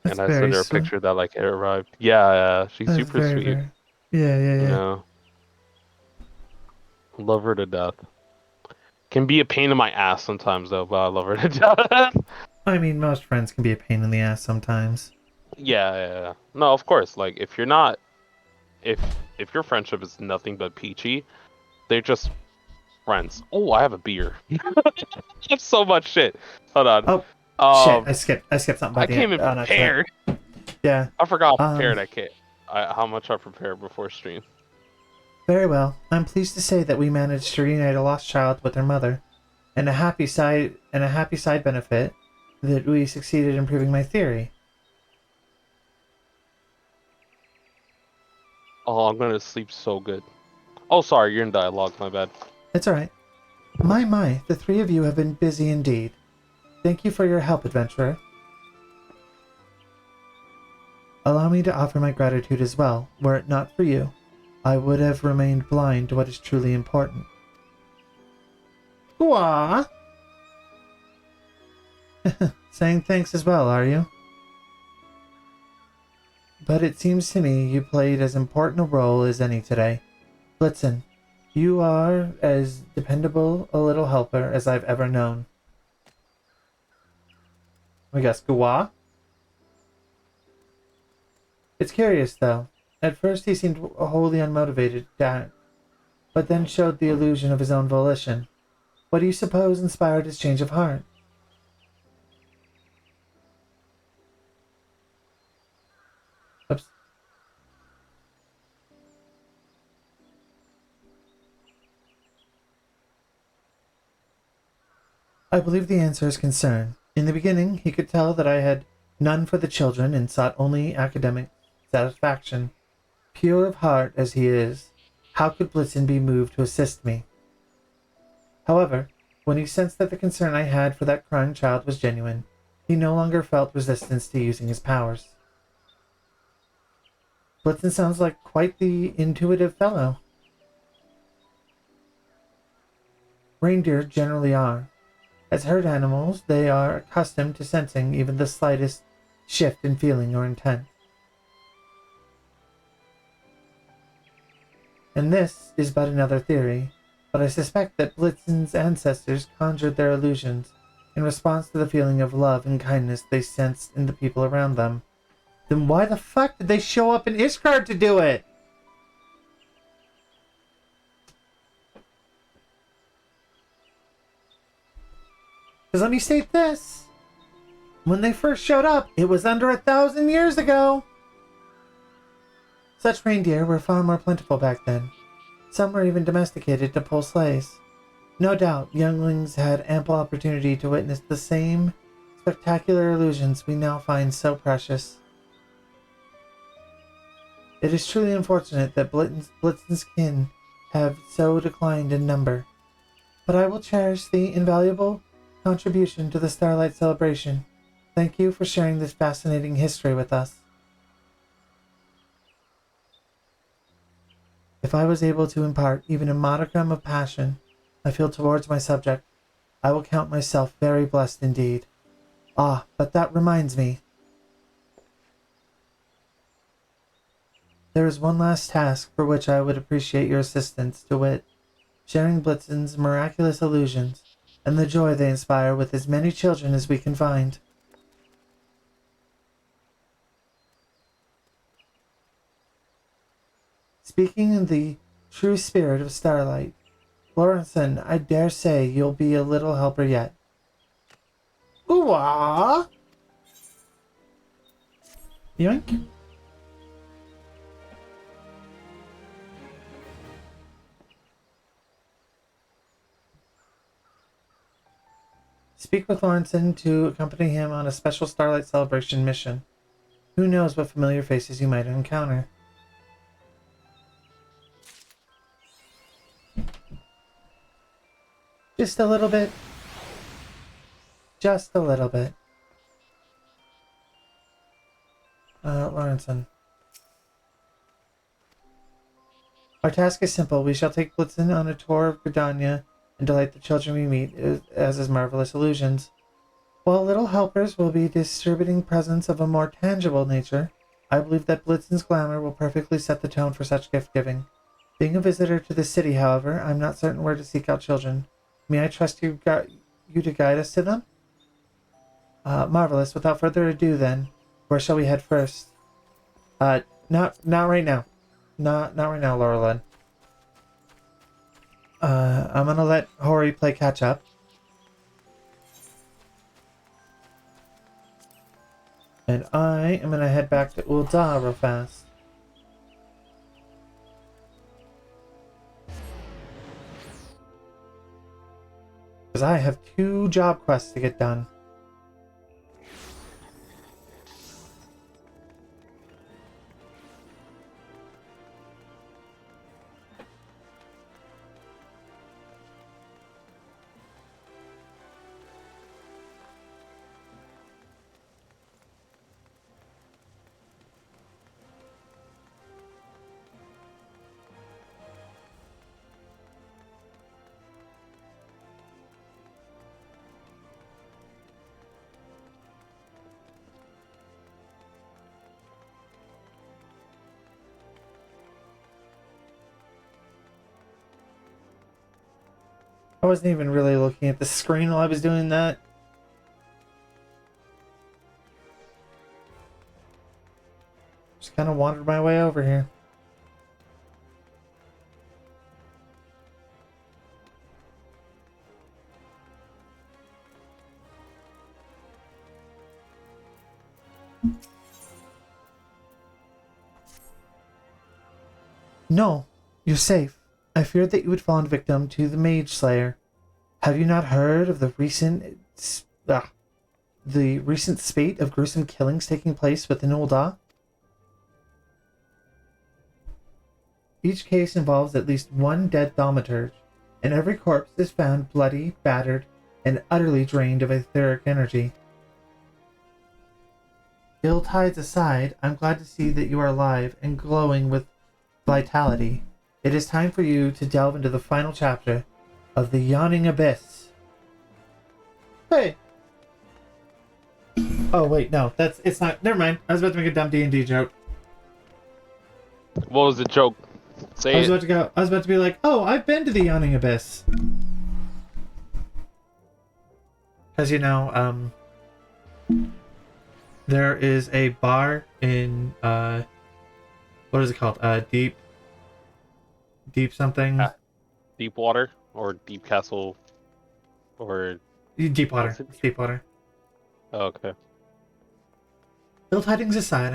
That's And I sent very her a sweet. picture that like it arrived. Yeah, yeah, she's That's super very, sweet. very. Yeah, yeah, You yeah. know, love her to death. Can be a pain in my ass sometimes though, but I love her to death. I mean, most friends can be a pain in the ass sometimes. Yeah, yeah, yeah. No, of course. Like if you're not, if your friendship is nothing but peachy, they're just friends. Oh, I have a beer. That's so much shit. Hold on. Oh, shit! Um, I skipped something by I the end came in on accident. prepared. Yeah. I forgot how Um. prepared I came. How much I prepared before stream. Very well. I'm pleased to say that we managed to reunite a lost child with her mother, and a happy side benefit that we succeeded in proving my theory. Oh, I'm gonna sleep so good. Oh, sorry, you're in dialogue. My bad. It's all right. My, the 3 of you have been busy indeed. Thank you for your help, adventurer. Allow me to offer my gratitude as well. Were it not for you, I would have remained blind to what is truly important. Wah! Saying thanks as well, are you? But it seems to me you played as important a role as any today. Blitzen, you are as dependable a little helper as I've ever known. We got Skuwa. It's curious, though. At first he seemed wholly unmotivated to act, but then showed the illusion of his own volition. What do you suppose inspired his change of heart? Oops. I believe the answer is concern. In the beginning, he could tell that I had none for the children and sought only academic satisfaction. Pure of heart as he is, how could Blitzen be moved to assist me? However, when he sensed that the concern I had for that crying child was genuine, he no longer felt resistance to using his powers. Blitzen sounds like quite the intuitive fellow. Reindeer generally are. As herd animals, they are accustomed to sensing even the slightest shift in feeling or intent. And this is but another theory, but I suspect that Blitzen's ancestors conjured their illusions in response to the feeling of love and kindness they sensed in the people around them. Then why the fuck did they show up in Ishgard to do it? Because let me state this. When they first showed up, it was under 1,000 years ago. Such reindeer were far more plentiful back then. Some were even domesticated to pull sleighs. No doubt, younglings had ample opportunity to witness the same spectacular illusions we now find so precious. It is truly unfortunate that Blitzen's kin have so declined in number, but I will cherish the invaluable contribution to the Starlight Celebration. Thank you for sharing this fascinating history with us. If I was able to impart even a modicum of passion I feel towards my subject, I will count myself very blessed indeed. Ah, but that reminds me. There is one last task for which I would appreciate your assistance, to wit, sharing Blitzen's miraculous illusions and the joy they inspire with as many children as we can find. Speaking in the true spirit of Starlight, Lawrenson, I dare say you'll be a little helper yet. Ooh-ah! Yoink. Speak with Lawrenson to accompany him on a special Starlight Celebration mission. Who knows what familiar faces you might encounter. Just a little bit. Just a little bit. Lawrenson. Our task is simple. We shall take Blitzen on a tour of Gridania and delight the children we meet as his marvelous illusions. While little helpers will be distributing presents of a more tangible nature, I believe that Blitzen's glamour will perfectly set the tone for such gift-giving. Being a visitor to the city, however, I'm not certain where to seek out children. May I trust you to guide us to them? Marvelous. Without further ado, then, where shall we head first? Not right now. Not right now, Laurelyn. I'm gonna let Hori play catch up. And I am gonna head back to Ul'dah real fast. Because I have 2 job quests to get done. I wasn't even really looking at the screen while I was doing that. Just kind of wandered my way over here. No, you're safe. I feared that you would fall victim to the Mage Slayer. Have you not heard of the recent spate of gruesome killings taking place within Ul'dah? Each case involves at least one dead thaumaturge, and every corpse is found bloody, battered, and utterly drained of etheric energy. Ill tides aside, I'm glad to see that you are alive and glowing with vitality. It is time for you to delve into the final chapter of the Yawning Abyss. Hey! Oh wait, no, it's not. Never mind. I was about to make a dumb D&D joke. What was the joke? Say I was about to be like, oh, I've been to the Yawning Abyss. Because, there is a bar in, what is it called? Deep something? Deep Water or Deep Castle or... Deep Water. It's Deep Water. Oh, okay. Ill tidings aside,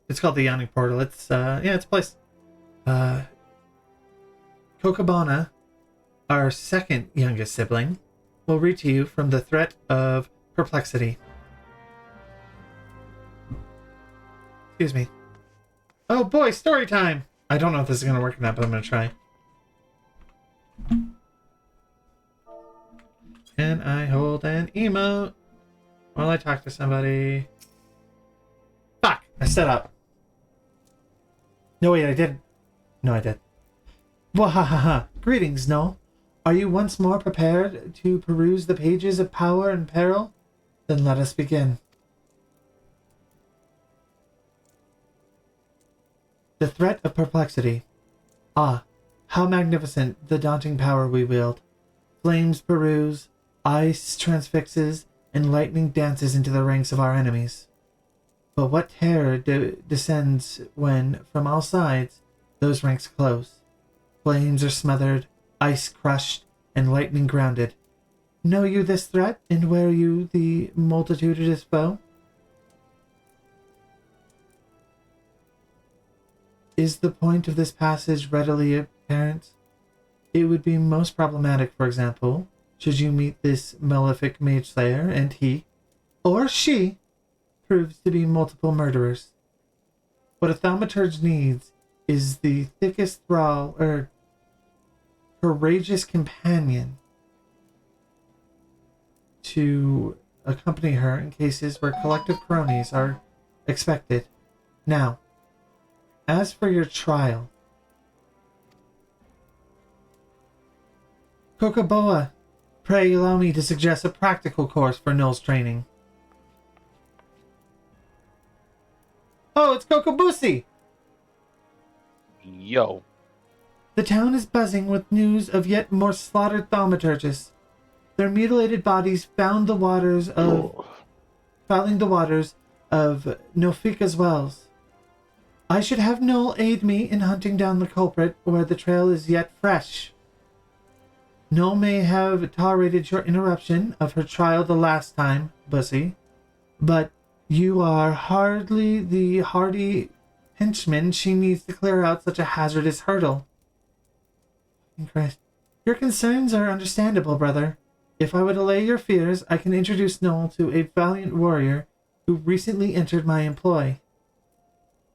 it's called the Yawning Portal. It's a place. Cocabana our second youngest sibling, will read to you from the threat of perplexity. Excuse me. Oh boy, story time! I don't know if this is going to work or not, but I'm going to try. Can I hold an emote while I talk to somebody? Fuck! I set up. No, wait, I didn't. No, I did. Wahahaha. Greetings, Noel. Are you once more prepared to peruse the pages of power and peril? Then let us begin. The threat of perplexity. Ah, how magnificent the daunting power we wield. Flames peruse, ice transfixes, and lightning dances into the ranks of our enemies. But what terror descends when, from all sides, those ranks close. Flames are smothered, ice crushed, and lightning grounded. Know you this threat, and wear you the multitudinous foe? Is the point of this passage readily apparent? It would be most problematic, for example, should you meet this malefic mage slayer, and he, or she, proves to be multiple murderers. What a thaumaturge needs is the thickest thrall, or courageous companion to accompany her in cases where collective cronies are expected. Now, as for your trial, Kokoboa, pray allow me to suggest a practical course for Noel's training. Oh, it's Kokobusi! Yo. The town is buzzing with news of yet more slaughtered thaumaturges. Their mutilated bodies fouling the waters of Nofika's wells. I should have Noel aid me in hunting down the culprit where the trail is yet fresh. Noel may have tolerated your interruption of her trial the last time, Bussy, but you are hardly the hardy henchman she needs to clear out such a hazardous hurdle. Christ. Your concerns are understandable, brother. If I would allay your fears, I can introduce Noel to a valiant warrior who recently entered my employ.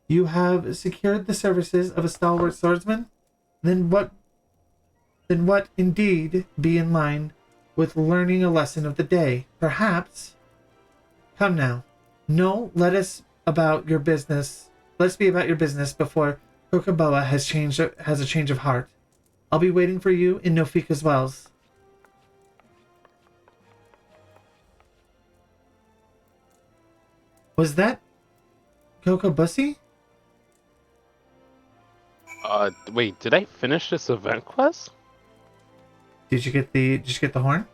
You have secured the services of a stalwart swordsman? Then what indeed be in line with learning a lesson of the day? Perhaps. Come now. Noel, let's be about your business before Kokoboa has a change of heart. I'll be waiting for you in Nofika's wells. Was that Kokobusi? Wait, did I finish this event quest? Did you get the horn?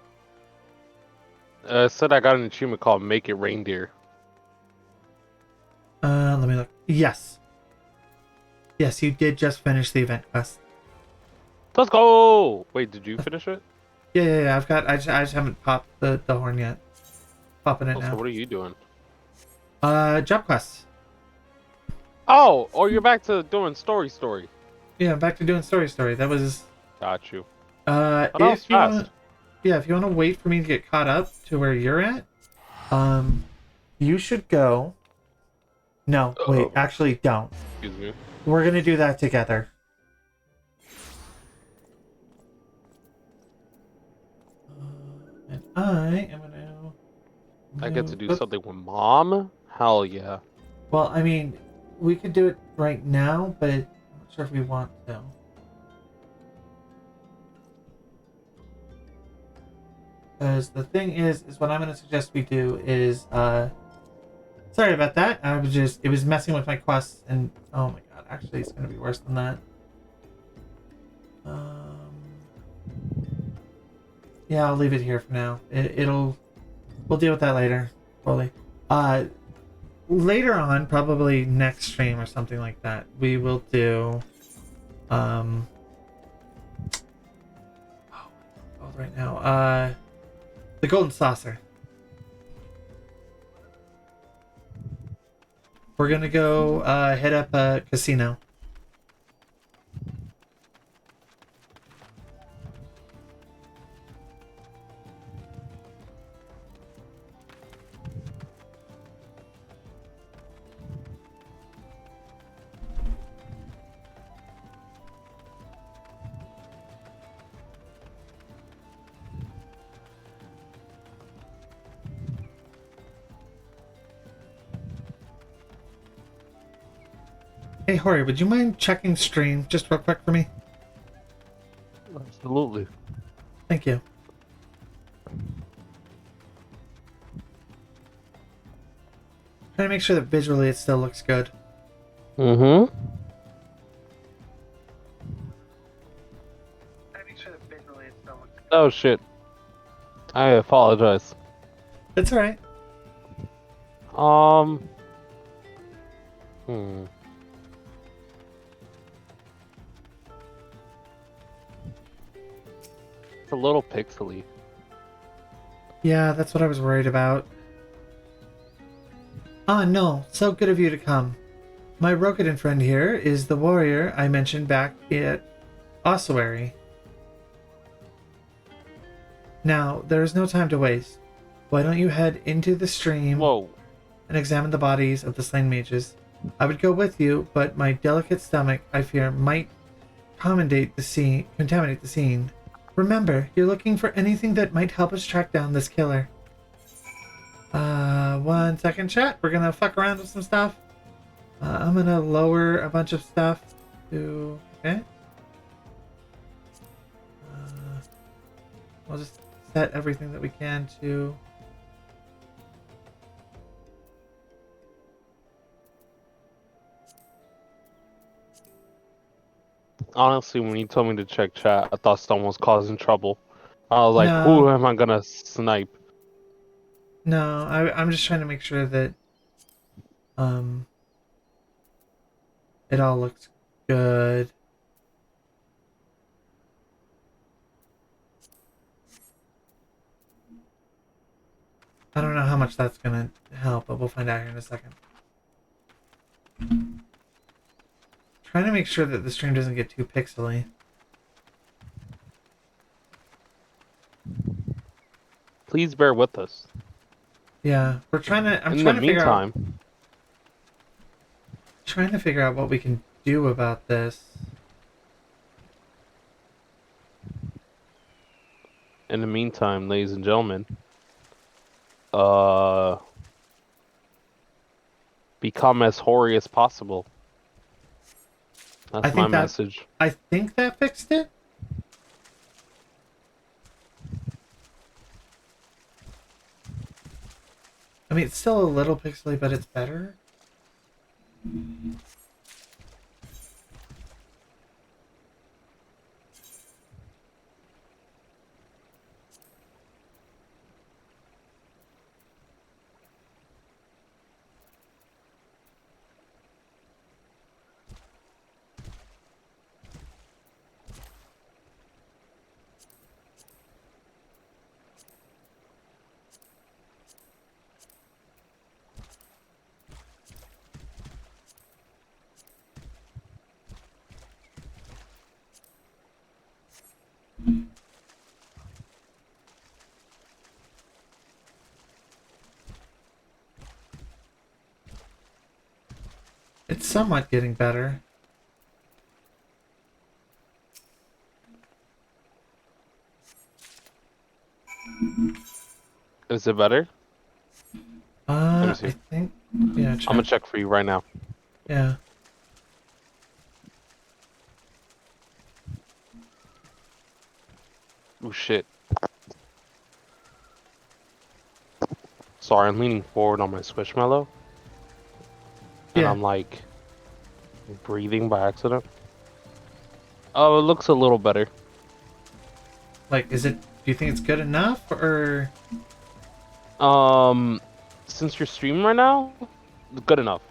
It said I got an achievement called Make It Reindeer. Let me look. Yes. Yes, you did just finish the event quest. Let's go! Wait, did you finish it? Yeah. I just haven't popped the horn yet. Popping it now. So what are you doing? Job quests. Oh, you're back to doing story. Yeah, back to doing story. That was. Got you. If you want to wait for me to get caught up to where you're at, you should go. No, wait, actually don't. Excuse me. We're gonna do that together. And I am gonna. I get to do something with Mom? Hell yeah. Well, I mean, we could do it right now, but I'm not sure if we want to. Because the thing is what I'm going to suggest we do is, sorry about that. It was messing with my quests, and oh my god, actually, it's going to be worse than that. Yeah, I'll leave it here for now. We'll deal with that later, slowly. Later on, probably next stream or something like that, we will do, right now, the Golden Saucer. We're gonna go hit up a casino. Hey, Hori, would you mind checking stream just real quick for me? Absolutely. Thank you. Trying to make sure that visually it still looks good. Mm-hmm. Trying to make sure that visually it still looks good. Oh shit. I apologize. It's alright. Um. Hmm. It's a little pixely. Yeah, that's what I was worried about. Ah, no. So good of you to come. My Rokudan friend here is the warrior I mentioned back at Ossuary. Now, there is no time to waste. Why don't you head into the stream Whoa. and examine the bodies of the slain mages? I would go with you, but my delicate stomach, I fear, might contaminate the scene. Remember, you're looking for anything that might help us track down this killer. 1 second, chat. We're gonna fuck around with some stuff. I'm gonna lower a bunch of stuff to... Okay. We'll just set everything that we can to... Honestly, when you told me to check chat, I thought someone was causing trouble. I was like, who No, am I gonna snipe? no, I'm just trying to make sure that um it all looks good. I don't know how much that's gonna help, but we'll find out here in a second. Trying to make sure that the stream doesn't get too pixely. Please bear with us. Yeah, we're trying to. I'm In the trying to figure out. meantime, Trying to figure out what we can do about this. ladies and gentlemen, uh, become as hoary as possible. That's my message. I think that fixed it. I mean, it's still a little pixely, but it's better. It's somewhat getting better. Is it better? Let me see. I think. Yeah, I'm gonna check for you right now. Yeah. Oh shit. Sorry, I'm leaning forward on my Squishmallow. And Yeah. I'm like breathing by accident. Oh, it looks a little better. Like, is it? Do you think it's good enough, or? Since you're streaming right now, good enough.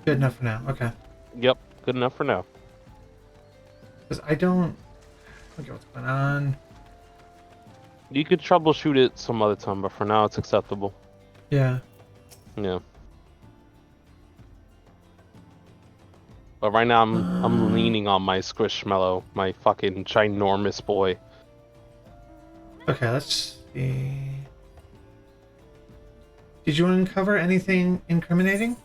Good enough for now. Okay. Yep, good enough for now. Because I don't. Okay, what's going on? You could troubleshoot it some other time, but for now it's acceptable. Yeah. Yeah. But right now I'm leaning on my Squishmallow, my fucking ginormous boy. Okay, let's see. Did you uncover anything incriminating?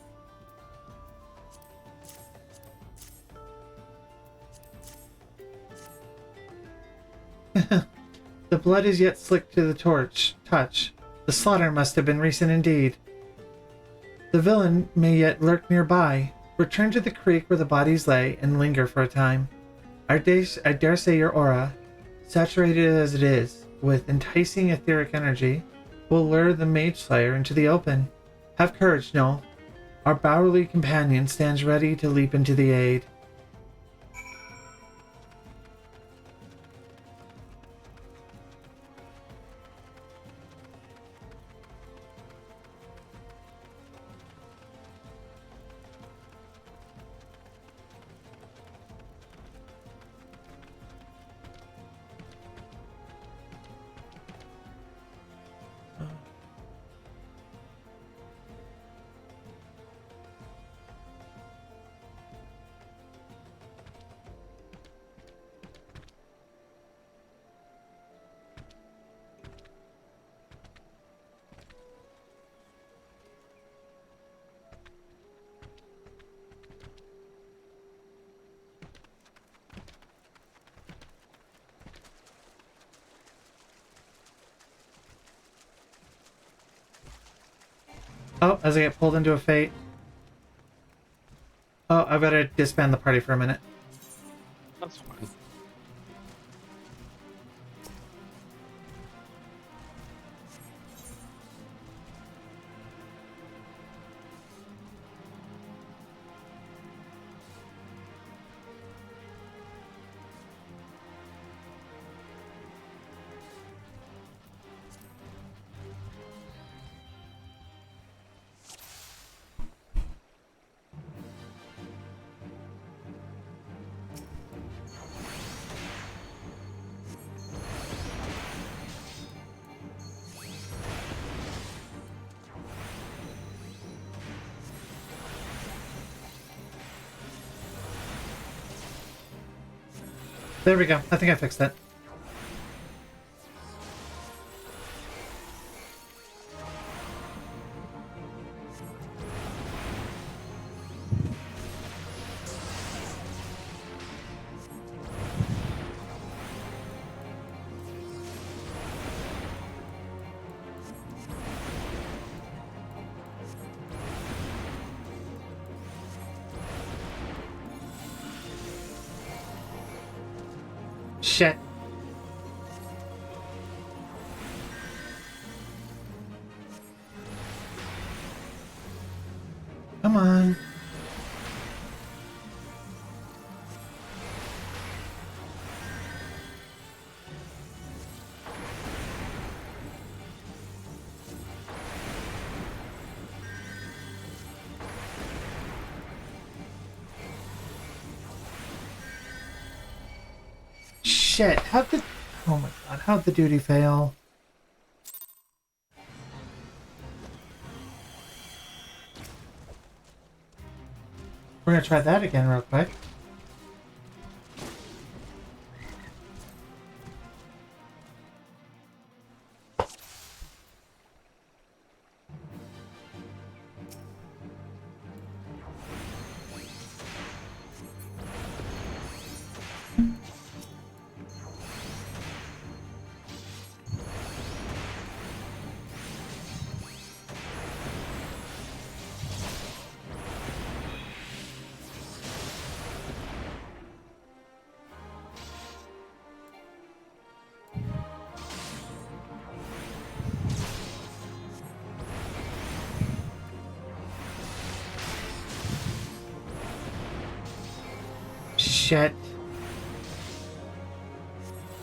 The blood is yet slick to the touch. The slaughter must have been recent indeed. The villain may yet lurk nearby. Return to the creek where the bodies lay and linger for a time. I dare say your aura, saturated as it is with enticing etheric energy, will lure the Mage Slayer into the open. Have courage, Noel. Our Bowerly companion stands ready to leap into the aid. Oh, as I get pulled into a fate. Oh, I better disband the party for a minute. That's fine. There we go. I think I fixed it. Shit. Come on. Shit. How'd the... Oh my god. How'd the duty fail? We're gonna try that again real quick. Shit.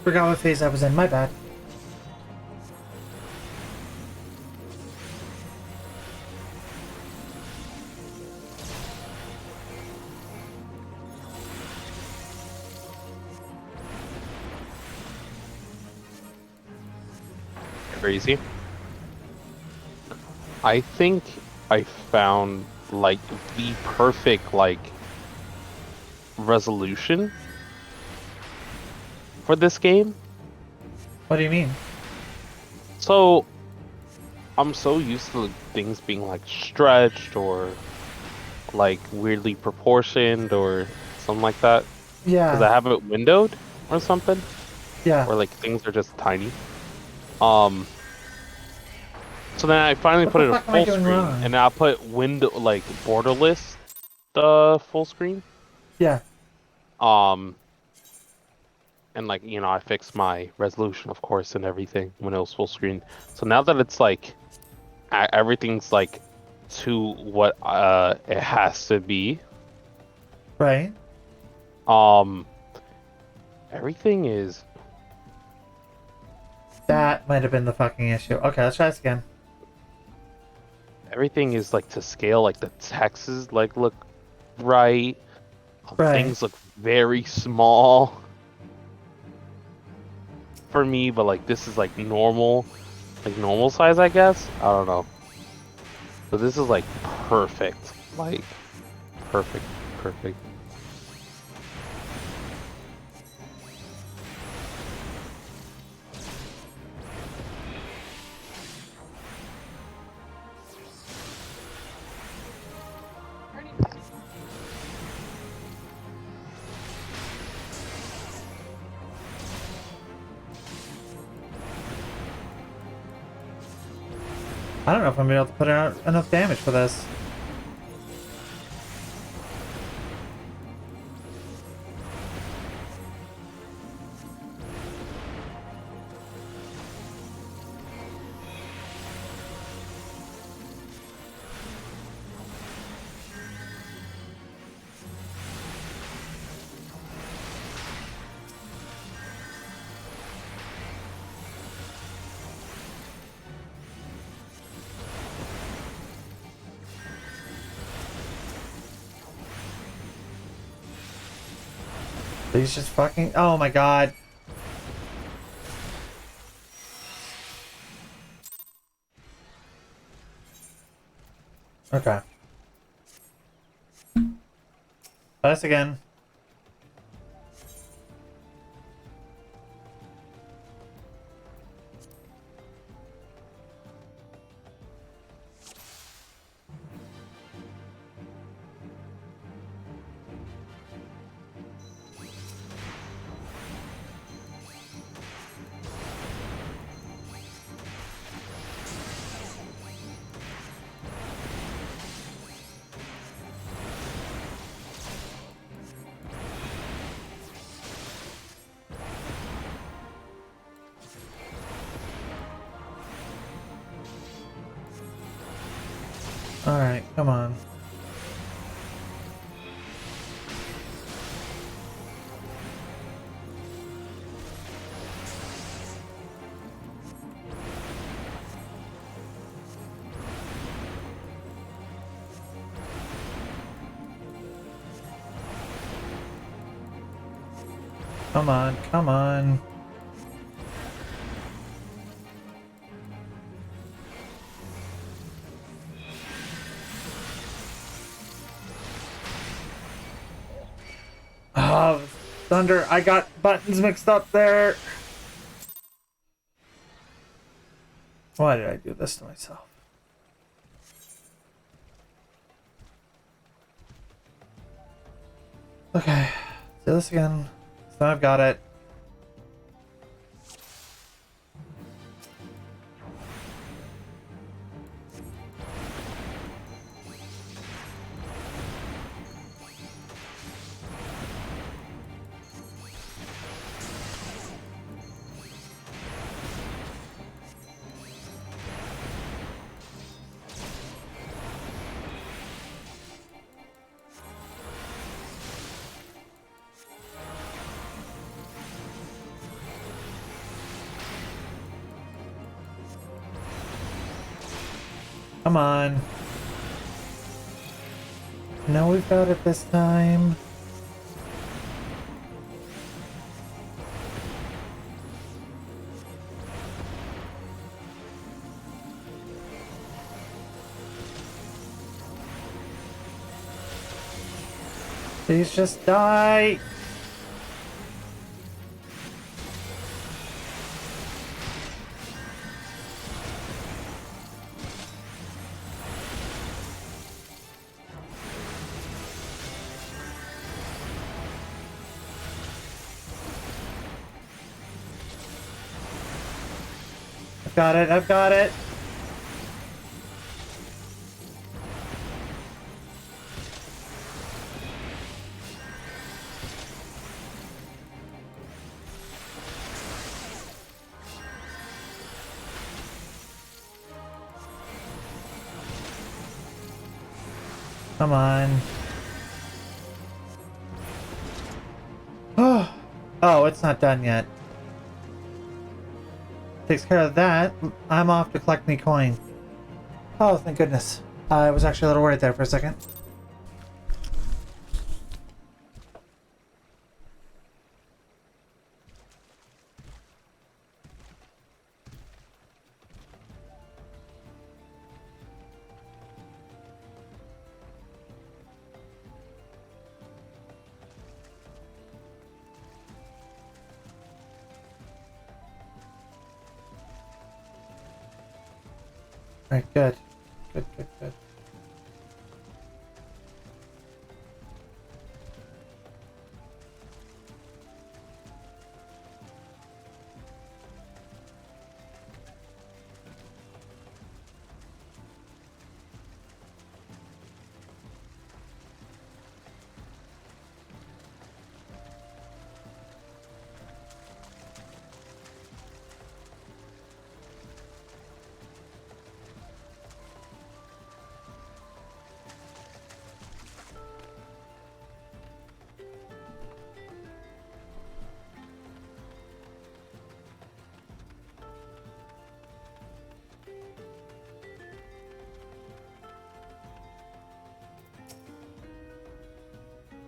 Forgot what phase I was in. My bad. Crazy. I think I found like the perfect like resolution for this game. What do you mean? So I'm so used to things being like stretched or like weirdly proportioned or something like that. Because I Yeah. have it windowed or something. Yeah. Or like things are just tiny. So then I finally What put the it in fuck am I full doing screen wrong? and I put window like borderless the full screen. Yeah. Um, and like, you know, I fixed my resolution, of course, and everything when it was full screen. So now that it's like everything's like to what it has to be, Right. um, everything is That might have been the fucking issue. Okay, let's try this again. everything is like to scale. Like the texts like look right. Right. Things look very small for me, but like this is like normal size, I guess. I don't know. But this is like perfect. Like perfect, perfect. I don't know if I'm gonna be able to put out enough damage for this. Please just fucking. Oh my god. Okay. Try this again. Alright, come on. Come on, come on. Oh, thunder. I got buttons mixed up there. Why did I do this to myself? Okay, do this again. So I've got it. Come on. No, we've got it this time. Please just die. I've got it, I've got it. Come on. Oh, oh, it's not done yet. Takes care of that. I'm off to collect me coin. Oh, thank goodness. I was actually a little worried there for a second. Alright, good. Good, good, good.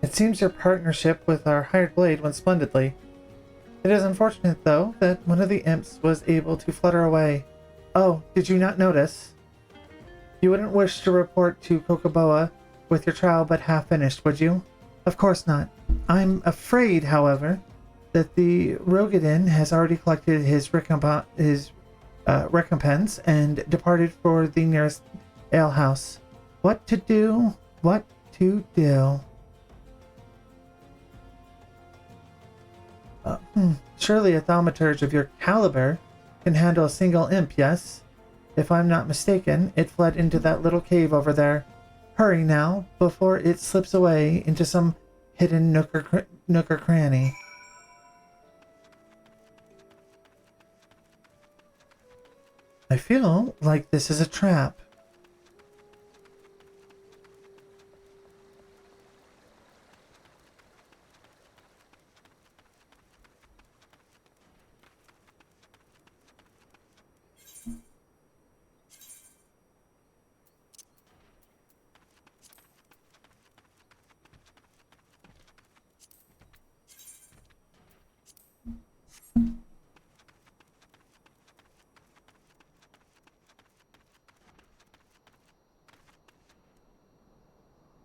It seems your partnership with our hired blade went splendidly. It is unfortunate, though, that one of the imps was able to flutter away. Oh, did you not notice? You wouldn't wish to report to Kokoboa with your trial but half finished, would you? Of course not. I'm afraid, however, that the Rogadin has already collected his recompense and departed for the nearest alehouse. What to do? What to do? Surely a thaumaturge of your caliber can handle a single imp, yes? If I'm not mistaken, it fled into that little cave over there. Hurry now, before it slips away into some hidden nook or cranny. I feel like this is a trap.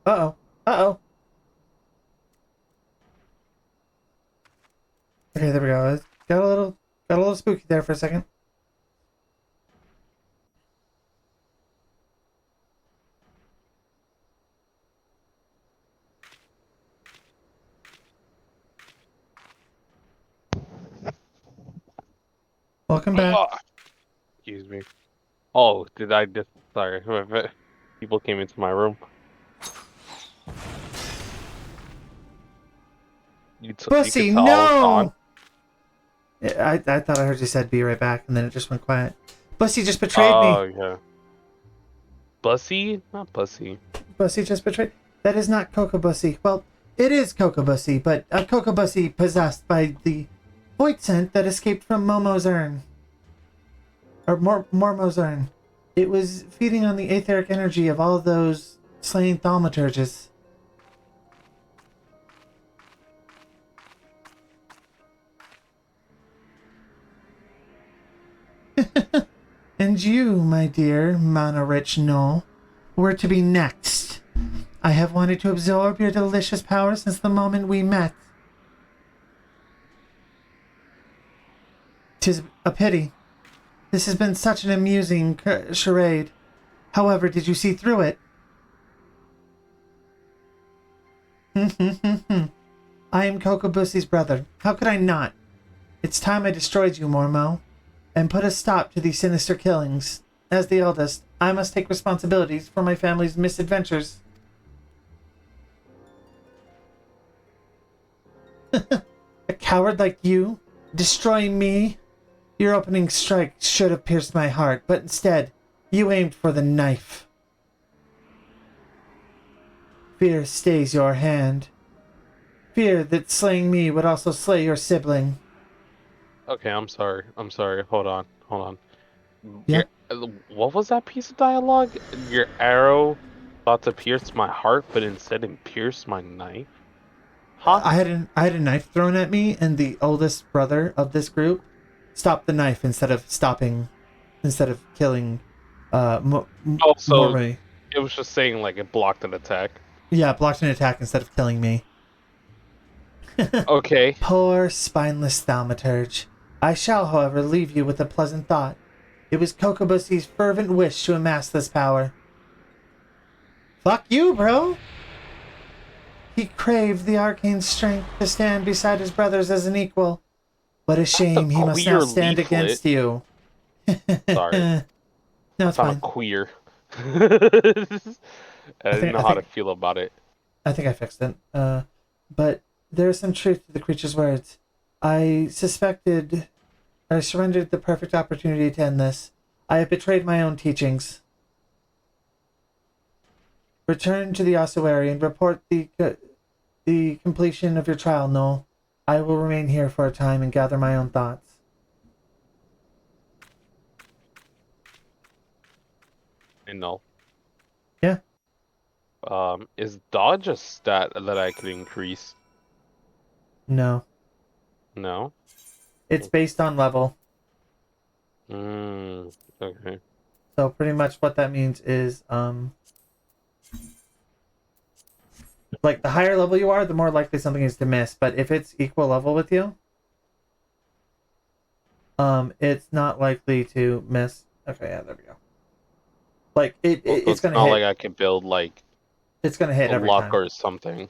Uh-oh. Uh-oh. Okay, there we go. Got a little spooky there for a second. Welcome back. Oh, excuse me. Oh, did I just... Sorry, people came into my room. You Pussy, could tell I was gone. no! I thought I heard you said be right back, and then it just went quiet. Bussy just betrayed Oh, me. yeah. Bussy? Not Bussy. Bussy just betrayed. That is not Coco Bussy. Well, it is Coco Bussy, but a Coco Bussy possessed by the void scent that escaped from Momo's urn. Or Mormo's urn. It was feeding on the etheric energy of all those slain thaumaturges. And you, my dear Mana-Rich Knoll, were to be next. I have wanted to absorb your delicious power since the moment we met. 'Tis a pity. This has been such an amusing charade. However, did you see through it? I am Kokobussy's brother. How could I not? It's time I destroyed you, Mormo, and put a stop to these sinister killings. As the eldest, I must take responsibilities for my family's misadventures. A coward like you? Destroying me? Your opening strike should have pierced my heart, but instead, you aimed for the knife. Fear stays your hand. Fear that slaying me would also slay your sibling. Okay, I'm sorry. I'm sorry. Hold on. Yeah. What was that piece of dialogue? Your arrow thought to pierce my heart, but instead it pierced my knife? Huh? I had a knife thrown at me, and the oldest brother of this group stopped the knife instead of killing Also, Mormon. it was just saying like it blocked an attack. Yeah, blocked an attack instead of killing me. Okay. Poor spineless thaumaturge. I shall, however, leave you with a pleasant thought. It was Kokobussy's fervent wish to amass this power. Fuck you, bro! He craved the arcane strength to stand beside his brothers as an equal. What a That's a shame he must now queer stand leaflet. against you. Sorry. No, I it's found it fine. queer. I I didn't think know I how to think feel about it. I think I fixed it. But there is some truth to the creature's words. I suspected I surrendered the perfect opportunity to end this. I have betrayed my own teachings. Return to the ossuary and report the completion of your trial, Noel. I will remain here for a time and gather my own thoughts. I know. Yeah, Is dodge a stat that I could increase? no. No? It's based on level. Okay. So pretty much what that means is like the higher level you are, the more likely something is to miss. But if it's equal level with you, it's not likely to miss. Okay, yeah, there we go. Like So it's it's gonna not like hit. I could build like It's gonna hit a every luck time. or something,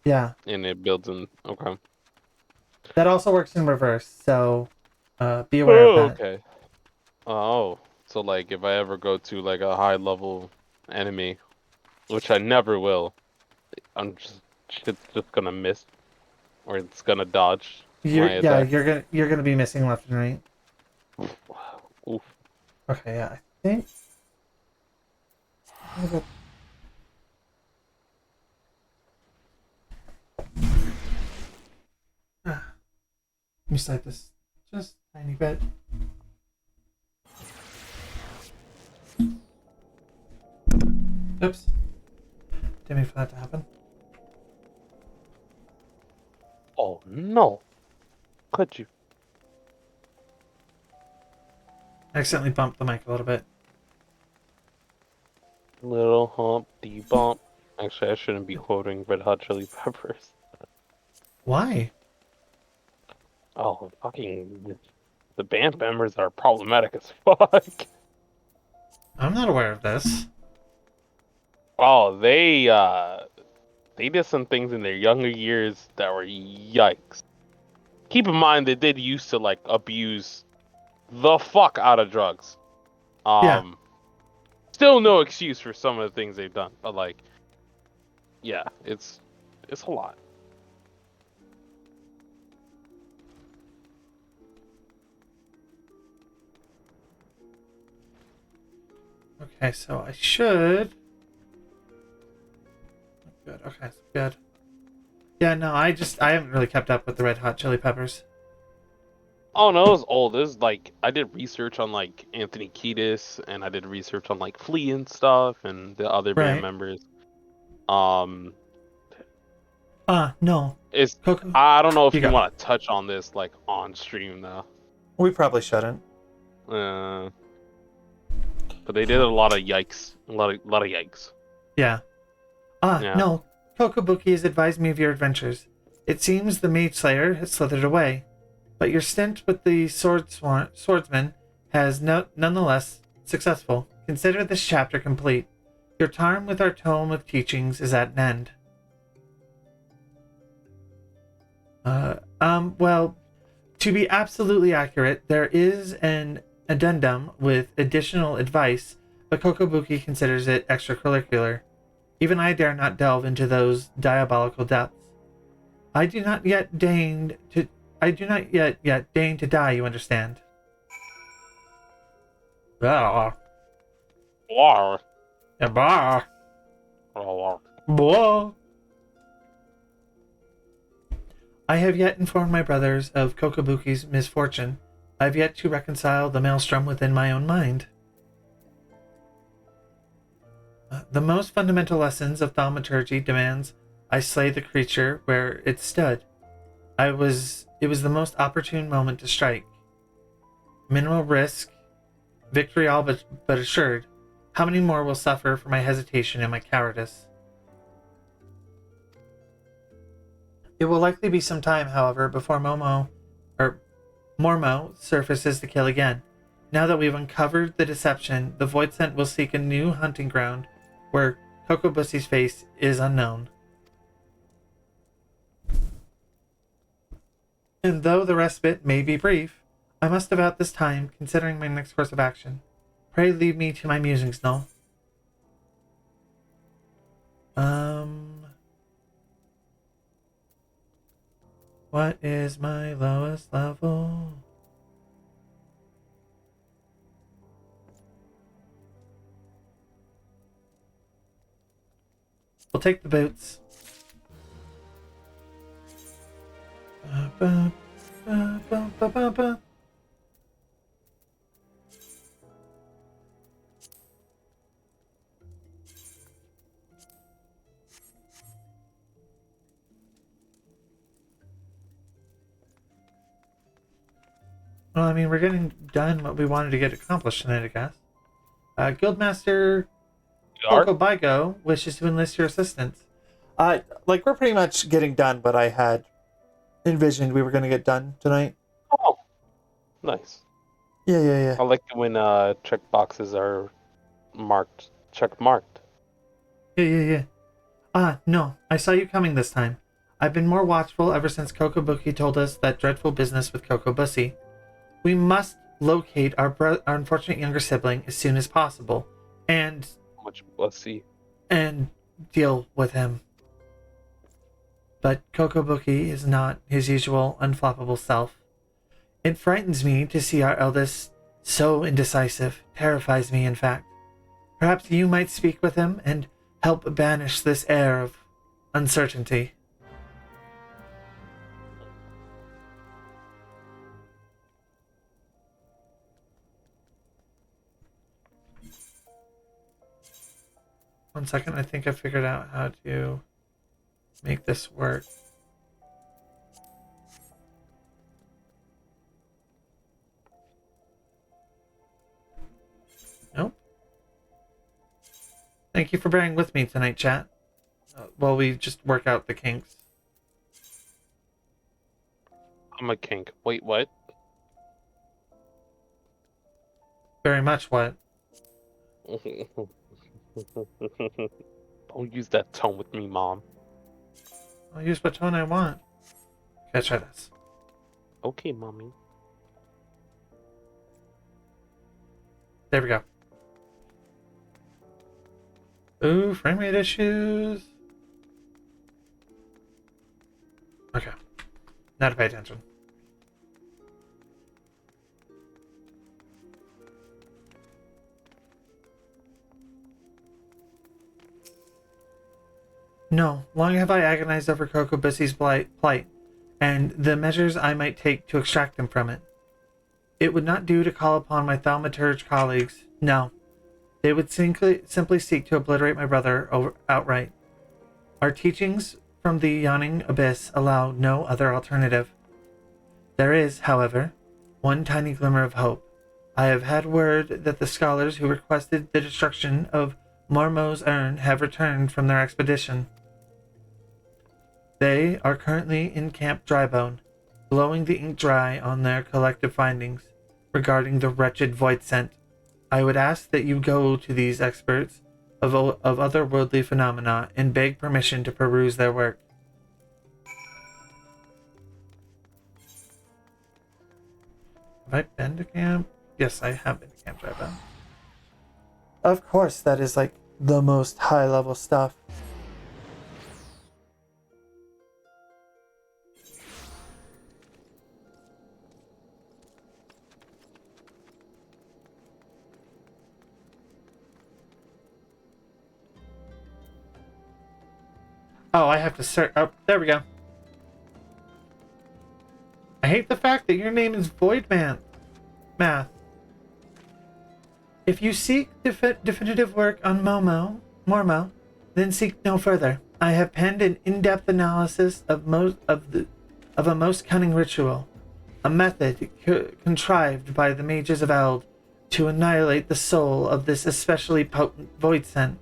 Yeah, and it builds in. Okay. that also works in reverse. So, be aware of Oh, that. okay. Oh, so like if I ever go to like a high level enemy, which I never will, I'm just shit's just gonna miss or it's gonna dodge my attack. You're gonna be missing left and right. Oof. Okay, yeah, I think. Let me slide this just a tiny bit. Oops, didn't mean for that to happen. Oh no! Could you? I accidentally bumped the mic a little bit. Little Humpty Bump. Actually, I shouldn't be quoting Red Hot Chili Peppers. Why? Oh, fucking the band members are problematic as fuck. I'm not aware of this. Oh, they did some things in their younger years that were yikes. Keep in mind they did used to like abuse the fuck out of drugs. Yeah. Um, Still no excuse for some of the things they've done, but like, yeah, it's a lot. Okay, so I should. Good. Okay, so good. Yeah, no, I haven't really kept up with the Red Hot Chili Peppers. Oh no, it was old. It was like I did research on like Anthony Kiedis and I did research on like Flea and stuff and the other band Right. members. Um, No. it's Coco, I don't know if you you go. want to touch on this like on stream though. We probably shouldn't. Uh, but they did a lot of yikes, a lot of yikes. Yeah. Yeah. No. Kokobuki has advised me of your adventures. It seems the Mage Slayer has slithered away, but your stint with the swordsman has nonetheless successful. Consider this chapter complete. Your time with our tome of teachings is at an end. Well, to be absolutely accurate, there is an addendum with additional advice, but Kokobuki considers it extracurricular. Even I dare not delve into those diabolical depths. I do not yet deign to I do not yet deign to die, you understand. Ah, War. yeah, bah. War. Whoa! I have yet informed my brothers of Kokobuki's misfortune. I have yet to reconcile the maelstrom within my own mind. The most fundamental lessons of thaumaturgy demands I slay the creature where it stood. It was the most opportune moment to strike. Minimal risk, victory all but assured. How many more will suffer for my hesitation and my cowardice? It will likely be some time, however, before Mormo surfaces to kill again. Now that we've uncovered the deception, the Void Scent will seek a new hunting ground where Kokobussy's face is unknown. And though the respite may be brief, I must devote this time considering my next course of action. Pray leave me to my musings, Null. What is my lowest level? We'll take the boots. Well, I mean, we're getting done what we wanted to get accomplished tonight, I guess. Guildmaster Coco Bigo wishes to enlist your assistance. We're pretty much getting done what I had envisioned we were going to get done tonight. Oh, nice. Yeah. I like it when check boxes are check marked. Yeah. No, I saw you coming this time. I've been more watchful ever since Kokobuki told us that dreadful business with Kokobussy. We must locate our unfortunate younger sibling as soon as possible, and deal with him. But Kokobuki is not his usual unflappable self. It frightens me to see our eldest so indecisive, terrifies me in fact. Perhaps you might speak with him and help banish this air of uncertainty. One second, I think I figured out how to make this work. Nope. Thank you for bearing with me tonight, chat. While we just work out the kinks. I'm a kink. Wait, what? Very much what? Don't use that tone with me, Mom. I'll use what tone I want. Okay, try this. Okay, Mommy. There we go. Ooh, frame rate issues. Okay. Now to pay attention. No, long have I agonized over Kokobussy's plight, and the measures I might take to extract him from it. It would not do to call upon my thaumaturge colleagues. No. They would simply seek to obliterate my brother outright. Our teachings from the yawning abyss allow no other alternative. There is, however, one tiny glimmer of hope. I have had word that the scholars who requested the destruction of Mormo's urn have returned from their expedition. They are currently in Camp Drybone, blowing the ink dry on their collective findings regarding the wretched Void Scent. I would ask that you go to these experts of otherworldly phenomena and beg permission to peruse their work. Have I been to camp? Yes, I have been to Camp Drybone. Of course, that is like the most high-level stuff. Oh, I have to search. Oh, there we go. I hate the fact that your name is Voidman. Math. If you seek definitive work on Mormo, then seek no further. I have penned an in-depth analysis of a most cunning ritual, a method contrived by the mages of Eld to annihilate the soul of this especially potent void scent.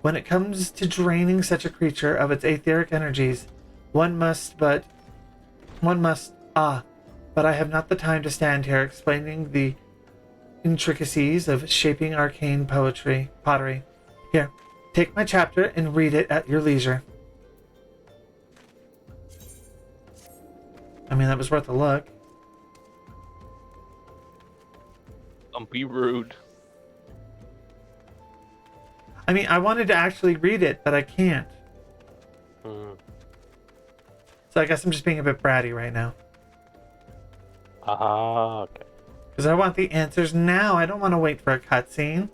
When it comes to draining such a creature of its etheric energies, one must, but I have not the time to stand here explaining the intricacies of shaping arcane pottery. Here, take my chapter and read it at your leisure. I mean, that was worth a look. Don't be rude. I mean, I wanted to actually read it, but I can't. So I guess I'm just being a bit bratty right now. Okay. Because I want the answers now. I don't want to wait for a cutscene.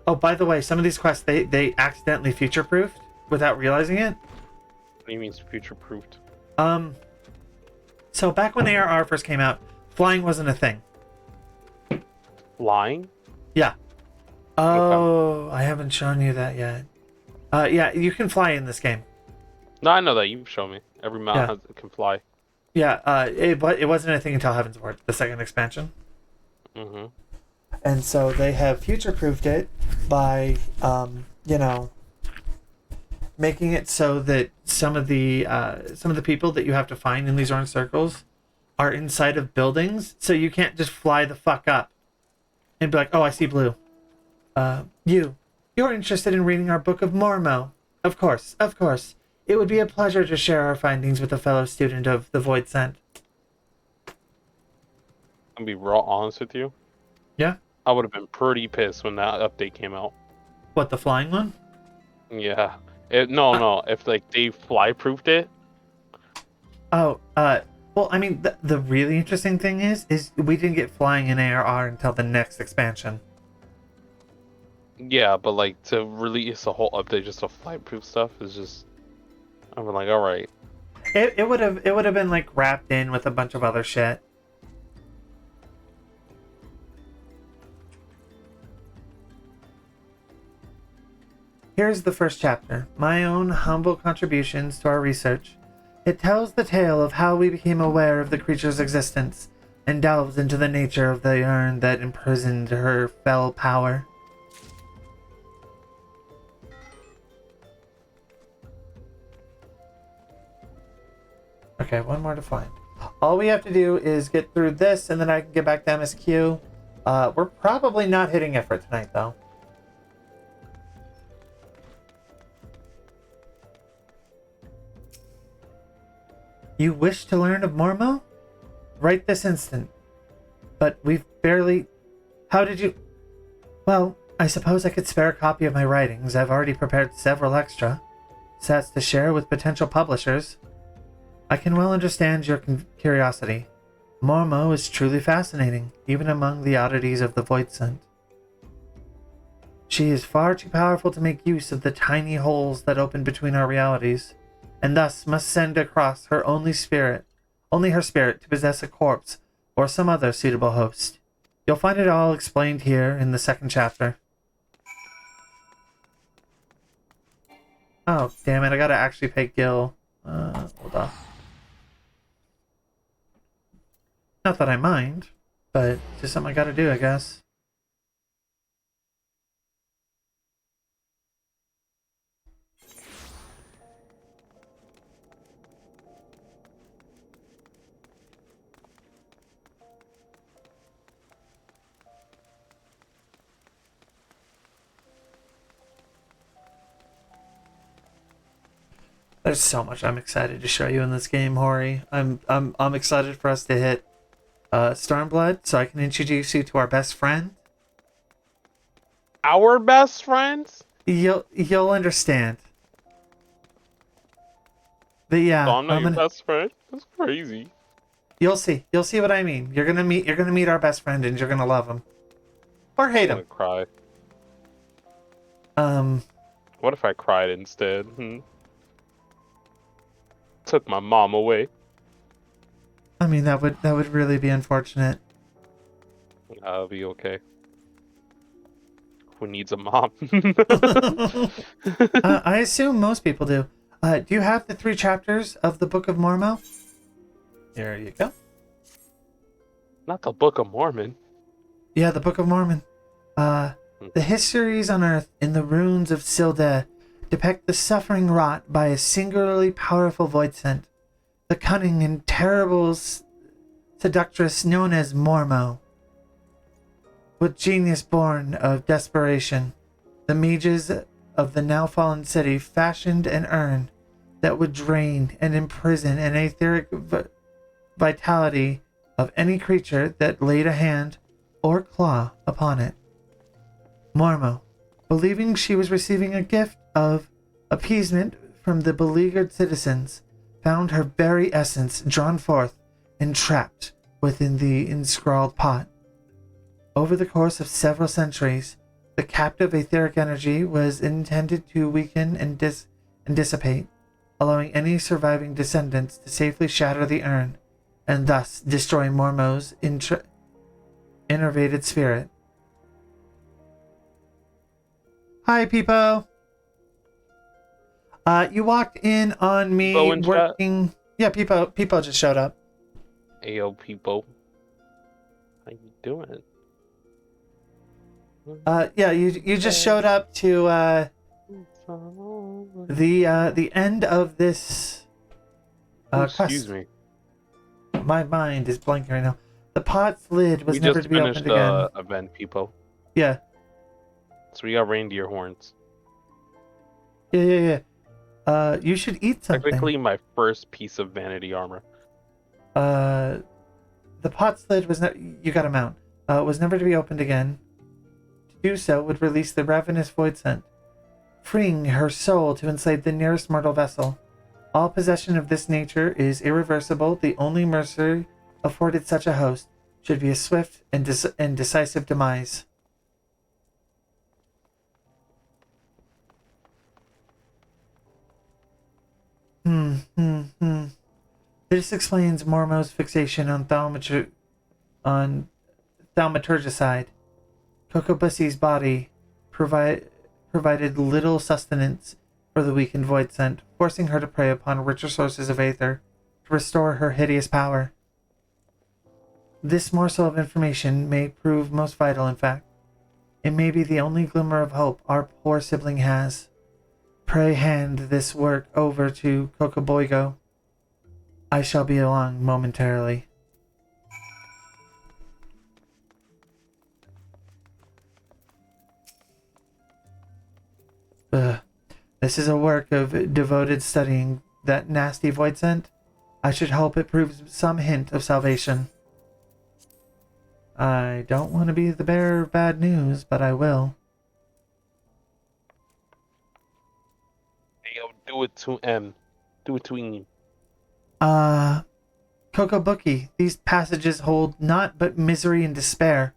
Oh, by the way, some of these quests, they accidentally future-proofed without realizing it. What do you mean future-proofed? So back when ARR first came out, flying wasn't a thing. Flying? Yeah. Oh, Okay. I haven't shown you that yet. Yeah, you can fly in this game. No, I know that. You show me. Every mount can fly. Yeah, it wasn't a thing until Heaven's Ward, the second expansion. Mm-hmm. And so they have future-proofed it by, making it so that some of the people that you have to find in these orange circles are inside of buildings, so you can't just fly the fuck up and be like, oh, I see blue. You're interested in reading our Book of Mormo. Of course. It would be a pleasure to share our findings with a fellow student of the Void Scent. I'll be raw honest with you. Yeah? I would have been pretty pissed when that update came out. What, the flying one? Yeah. No. If they fly-proofed it. Oh, well, I mean, the really interesting thing is we didn't get flying in ARR until the next expansion. Yeah, but to release a whole update just of fly-proof stuff is just. I'm like, all right. It would have been wrapped in with a bunch of other shit. Here's the first chapter, my own humble contributions to our research. It tells the tale of how we became aware of the creature's existence and delves into the nature of the urn that imprisoned her fell power. Okay, one more to find. All we have to do is get through this, and then I can get back to MSQ. We're probably not hitting it for tonight, though. You wish to learn of Mormo? Right this instant. But we've barely... How did you... Well, I suppose I could spare a copy of my writings. I've already prepared several extra sets to share with potential publishers. I can well understand your curiosity. Mormo is truly fascinating, even among the oddities of the Void Scent. She is far too powerful to make use of the tiny holes that open between our realities, and thus must send across her only her spirit to possess a corpse or some other suitable host. You'll find it all explained here in the second chapter. Oh, damn it, I gotta actually pay Gil. Hold on. Not that I mind, but it's just something I gotta do, I guess. There's so much I'm excited to show you in this game, Hori. I'm excited for us to hit Stormblood, so I can introduce you to our best friend. Our best friends? You'll understand. But yeah, So I'm not your best friend? That's crazy. You'll see what I mean. You're gonna meet our best friend, and you're gonna love him or hate him. I'm gonna cry. What if I cried instead? Took my mom away. I mean, that would really be unfortunate. I'll be okay. Who needs a mom? I assume most people do. Do you have the 3 chapters of the Book of Mormon? There you go. Not the Book of Mormon. Yeah, the Book of Mormon. The histories on Earth in the ruins of Silda depict the suffering wrought by a singularly powerful void scent, the cunning and terrible seductress known as Mormo. With genius born of desperation, the mages of the now fallen city fashioned an urn that would drain and imprison an etheric vitality of any creature that laid a hand or claw upon it. Mormo, believing she was receiving a gift of appeasement from the beleaguered citizens, found her very essence drawn forth and trapped within the inscrawled pot. Over the course of several centuries, the captive etheric energy was intended to weaken and dissipate, allowing any surviving descendants to safely shatter the urn and thus destroy Mormo's innervated spirit. Hi, Peepo. You walked in on me Peepo in working. chat? Yeah, Peepo just showed up. Ayo, people. How you doing? Yeah, you just showed up to the end of this quest. Excuse me. My mind is blanking right now. The pot's lid was We never just to be finished opened again. the event, people. Yeah. So we got reindeer horns. Yeah. You should eat something. Technically, my first piece of vanity armor. The pot's lid was you got a mount. Was never to be opened again. To do so would release the ravenous void scent, freeing her soul to enslave the nearest mortal vessel. All possession of this nature is irreversible. The only mercy afforded such a host should be a swift and decisive demise. This explains Mormo's fixation on thaumaturgicide. Kokobussy's body provided little sustenance for the weakened void scent, forcing her to prey upon richer sources of aether to restore her hideous power. This morsel of information may prove most vital, in fact. It may be the only glimmer of hope our poor sibling has. Pray hand this work over to Kokoboigo. I shall be along momentarily. This is a work of devoted studying that nasty void scent. I should hope it proves some hint of salvation. I don't want to be the bearer of bad news, but I will. Hey, yo, do it to M. Do it to E. Kokobuki, these passages hold naught but misery and despair.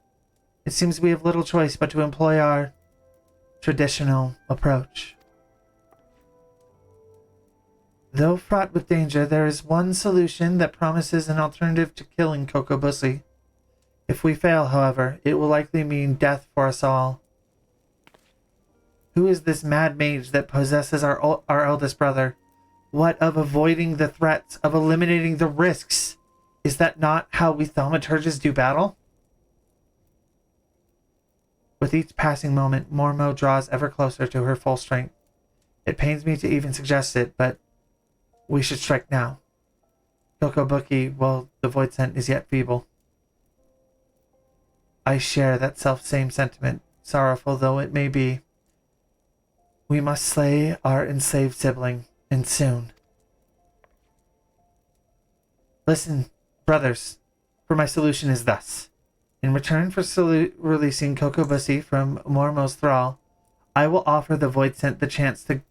It seems we have little choice but to employ our traditional approach. Though fraught with danger, there is one solution that promises an alternative to killing Kokobusi. If we fail, however, it will likely mean death for us all. Who is this mad mage that possesses our eldest brother? What of avoiding the threats, of eliminating the risks? Is that not how we thaumaturges do battle? With each passing moment, Mormo draws ever closer to her full strength. It pains me to even suggest it, but we should strike now. Kokobuki, well, the void scent is yet feeble. I share that self-same sentiment, sorrowful though it may be. We must slay our enslaved sibling, and soon. Listen, brothers, for my solution is thus. In return for releasing Kokobusi from Mormo's thrall, I will offer the void scent the chance to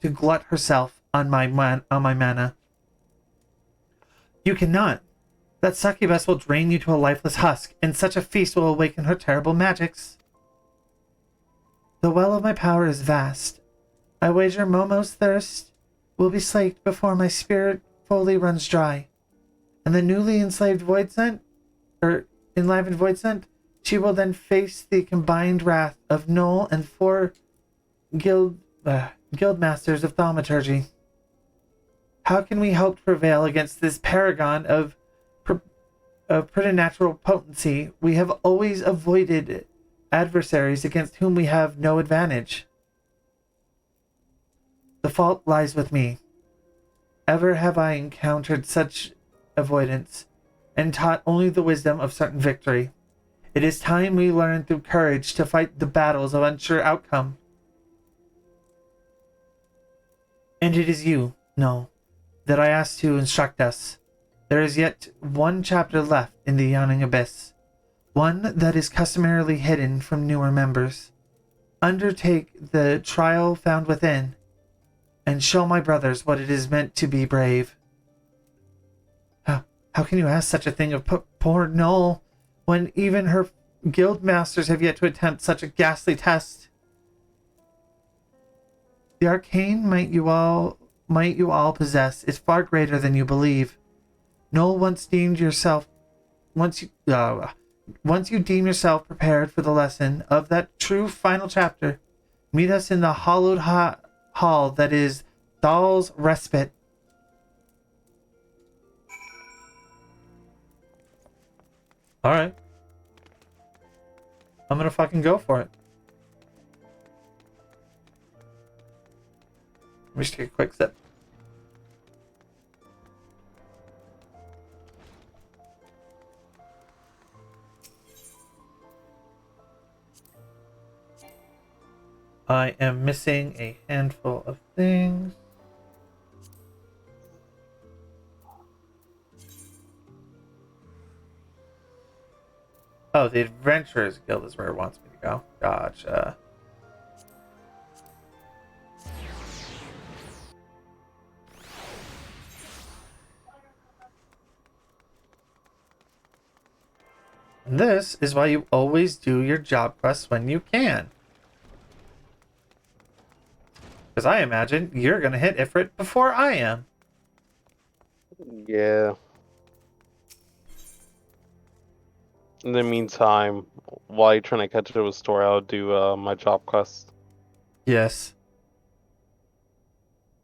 glut herself on my mana. You cannot. That succubus will drain you to a lifeless husk, and such a feast will awaken her terrible magics. The well of my power is vast. I wager Momo's thirst will be slaked before my spirit fully runs dry. And the newly enslaved Voidsent, or enlivened Voidsent, she will then face the combined wrath of Noel and 4 guild masters of thaumaturgy. How can we hope to prevail against this paragon of preternatural potency? We have always avoided adversaries against whom we have no advantage. The fault lies with me. Ever have I encountered such avoidance, and taught only the wisdom of certain victory. It is time we learn through courage to fight the battles of unsure outcome. And it is you, no, that I ask to instruct us. There is yet one chapter left in the yawning abyss, one that is customarily hidden from newer members. Undertake the trial found within, and show my brothers what it is meant to be brave. How can you ask such a thing of poor Noel, when even her guild masters have yet to attempt such a ghastly test? The arcane might you all possess is far greater than you believe. Noel once you deem yourself prepared for the lesson of that true final chapter, meet us in the hollowed hall that is Thal's Respite. Alright. I'm gonna fucking go for it. Let me just take a quick sip. I am missing a handful of things. Oh, the Adventurers Guild is where it wants me to go. Gotcha. And this is why you always do your job quests when you can. Because I imagine you're going to hit Ifrit before I am. Yeah. In the meantime, while you're trying to catch up with story, I'll do my job quest. Yes.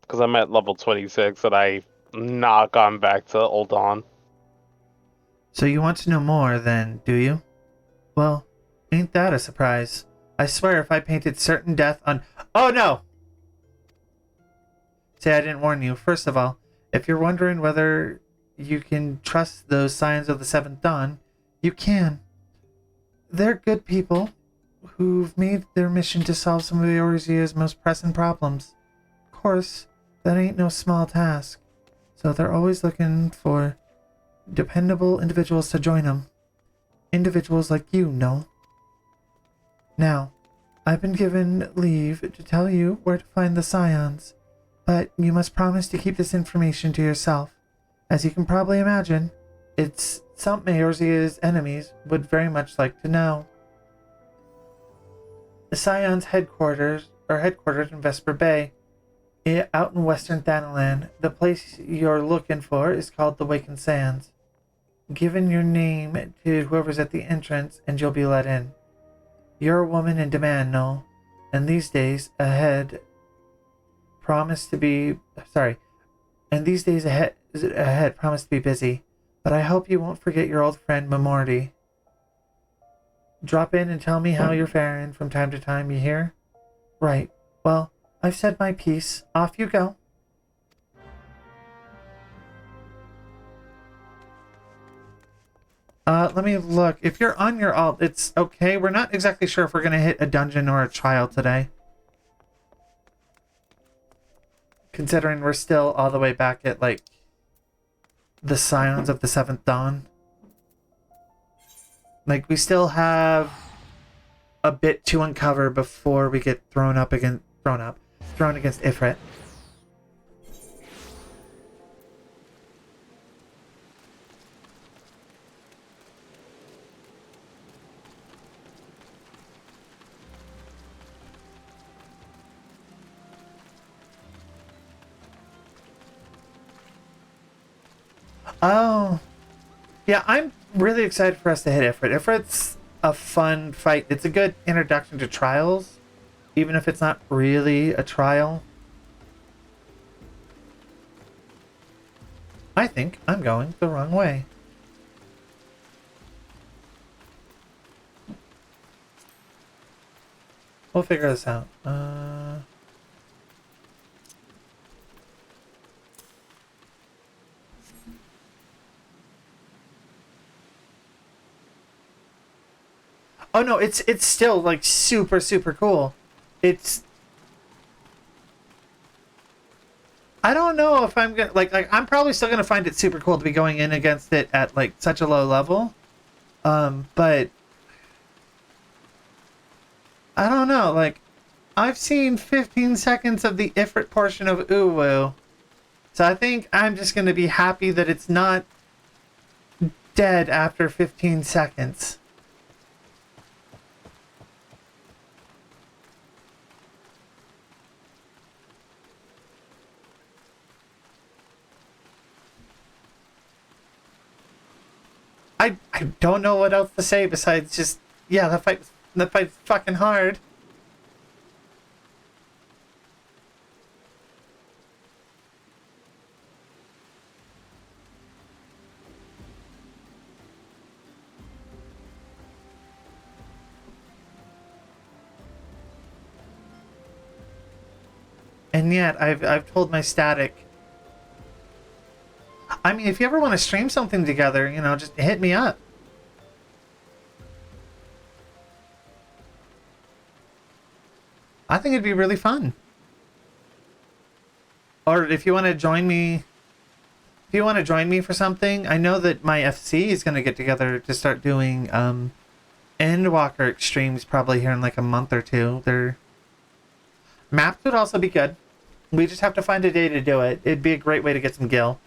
Because I'm at level 26 and I've not gone back to Old Dawn. So you want to know more then, do you? Well, ain't that a surprise? I swear if I painted certain death on... Oh no! Say I didn't warn you. First of all, if you're wondering whether you can trust those Scions of the Seventh Dawn, you can. They're good people who've made their mission to solve some of Eorzea's most pressing problems. Of course, that ain't no small task. So they're always looking for dependable individuals to join them. Individuals like you, no? Now, I've been given leave to tell you where to find the Scions, but you must promise to keep this information to yourself. As you can probably imagine, it's something Eorzea's enemies would very much like to know. The Scion's headquarters are headquartered in Vesper Bay, out in western Thanalan. The place you're looking for is called the Wakened Sands. Given your name to whoever's at the entrance, and you'll be let in. You're a woman in demand, no? And these days ahead promise to be busy. But I hope you won't forget your old friend Memorty. Drop in and tell me how you're faring from time to time, you hear? Right. Well, I've said my piece. Off you go. Let me look. If you're on your alt, it's okay. We're not exactly sure if we're gonna hit a dungeon or a trial today. Considering we're still all the way back at, like, the Scions of the Seventh Dawn. Like, we still have a bit to uncover before we get thrown against Ifrit. Oh, yeah, I'm really excited for us to hit Ifrit. Ifrit's a fun fight. It's a good introduction to trials, even if it's not really a trial. I think I'm going the wrong way. We'll figure this out. Oh no, it's still like super super cool. It's I don't know if I'm gonna like I'm probably still gonna find it super cool to be going in against it at like such a low level. But I don't know. Like I've seen 15 seconds of the Ifrit portion of Uwu, so I think I'm just gonna be happy that it's not dead after 15 seconds. I don't know what else to say besides just yeah, that fight's fucking hard. And yet I've told my static. I mean, if you ever want to stream something together, you know, just hit me up. I think it'd be really fun. Or if you want to join me, if you want to join me for something, I know that my FC is going to get together to start doing Endwalker extremes probably here in like a month or two. Their maps would also be good. We just have to find a day to do it. It'd be a great way to get some gil.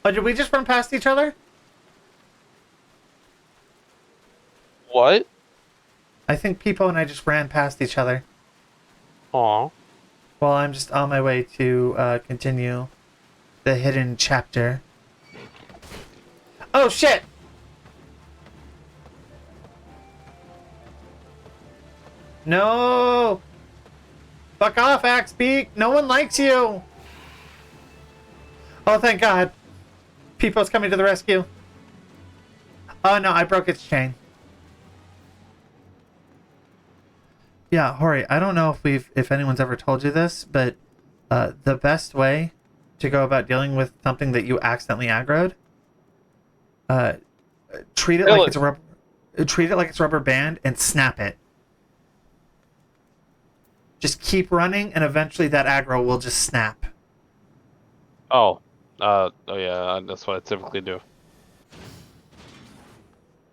Oh, did we just run past each other? What? I think Peepo and I just ran past each other. Aw. Well, I'm just on my way to continue the hidden chapter. Oh shit! No! Fuck off, Axebeak! No one likes you! Oh, thank God. People's coming to the rescue. Oh no, I broke its chain. Yeah, Hori, I don't know if anyone's ever told you this, but the best way to go about dealing with something that you accidentally aggroed, uh, treat it like it's a rubber band and snap it. Just keep running, and eventually that aggro will just snap. Oh. Oh yeah, that's what I typically do.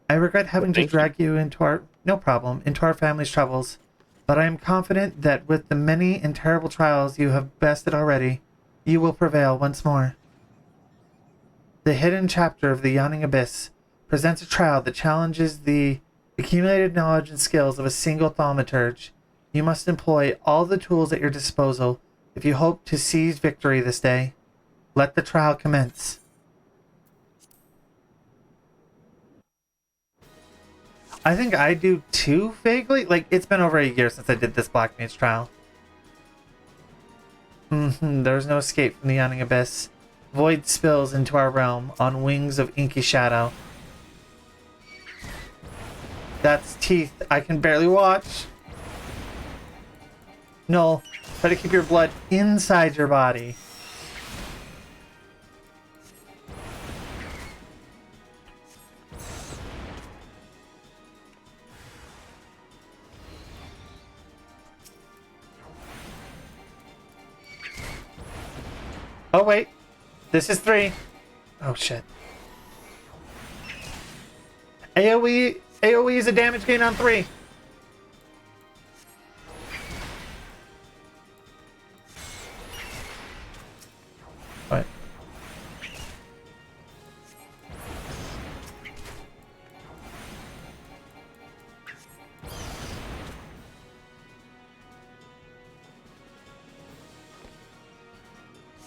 I regret having to Thank you. drag you into our family's troubles, but I am confident that with the many and terrible trials you have bested already, you will prevail once more. The hidden chapter of the Yawning Abyss presents a trial that challenges the accumulated knowledge and skills of a single thaumaturge. You must employ all the tools at your disposal if you hope to seize victory this day. Let the trial commence. I think I do too, vaguely. Like, it's been over a year since I did this Black Mage trial. There's no escape from the Yawning Abyss. Void spills into our realm on wings of inky shadow. That's teeth. I can barely watch. No, try to keep your blood inside your body. Oh wait, this is 3. Oh shit. AoE is a damage gain on 3. What?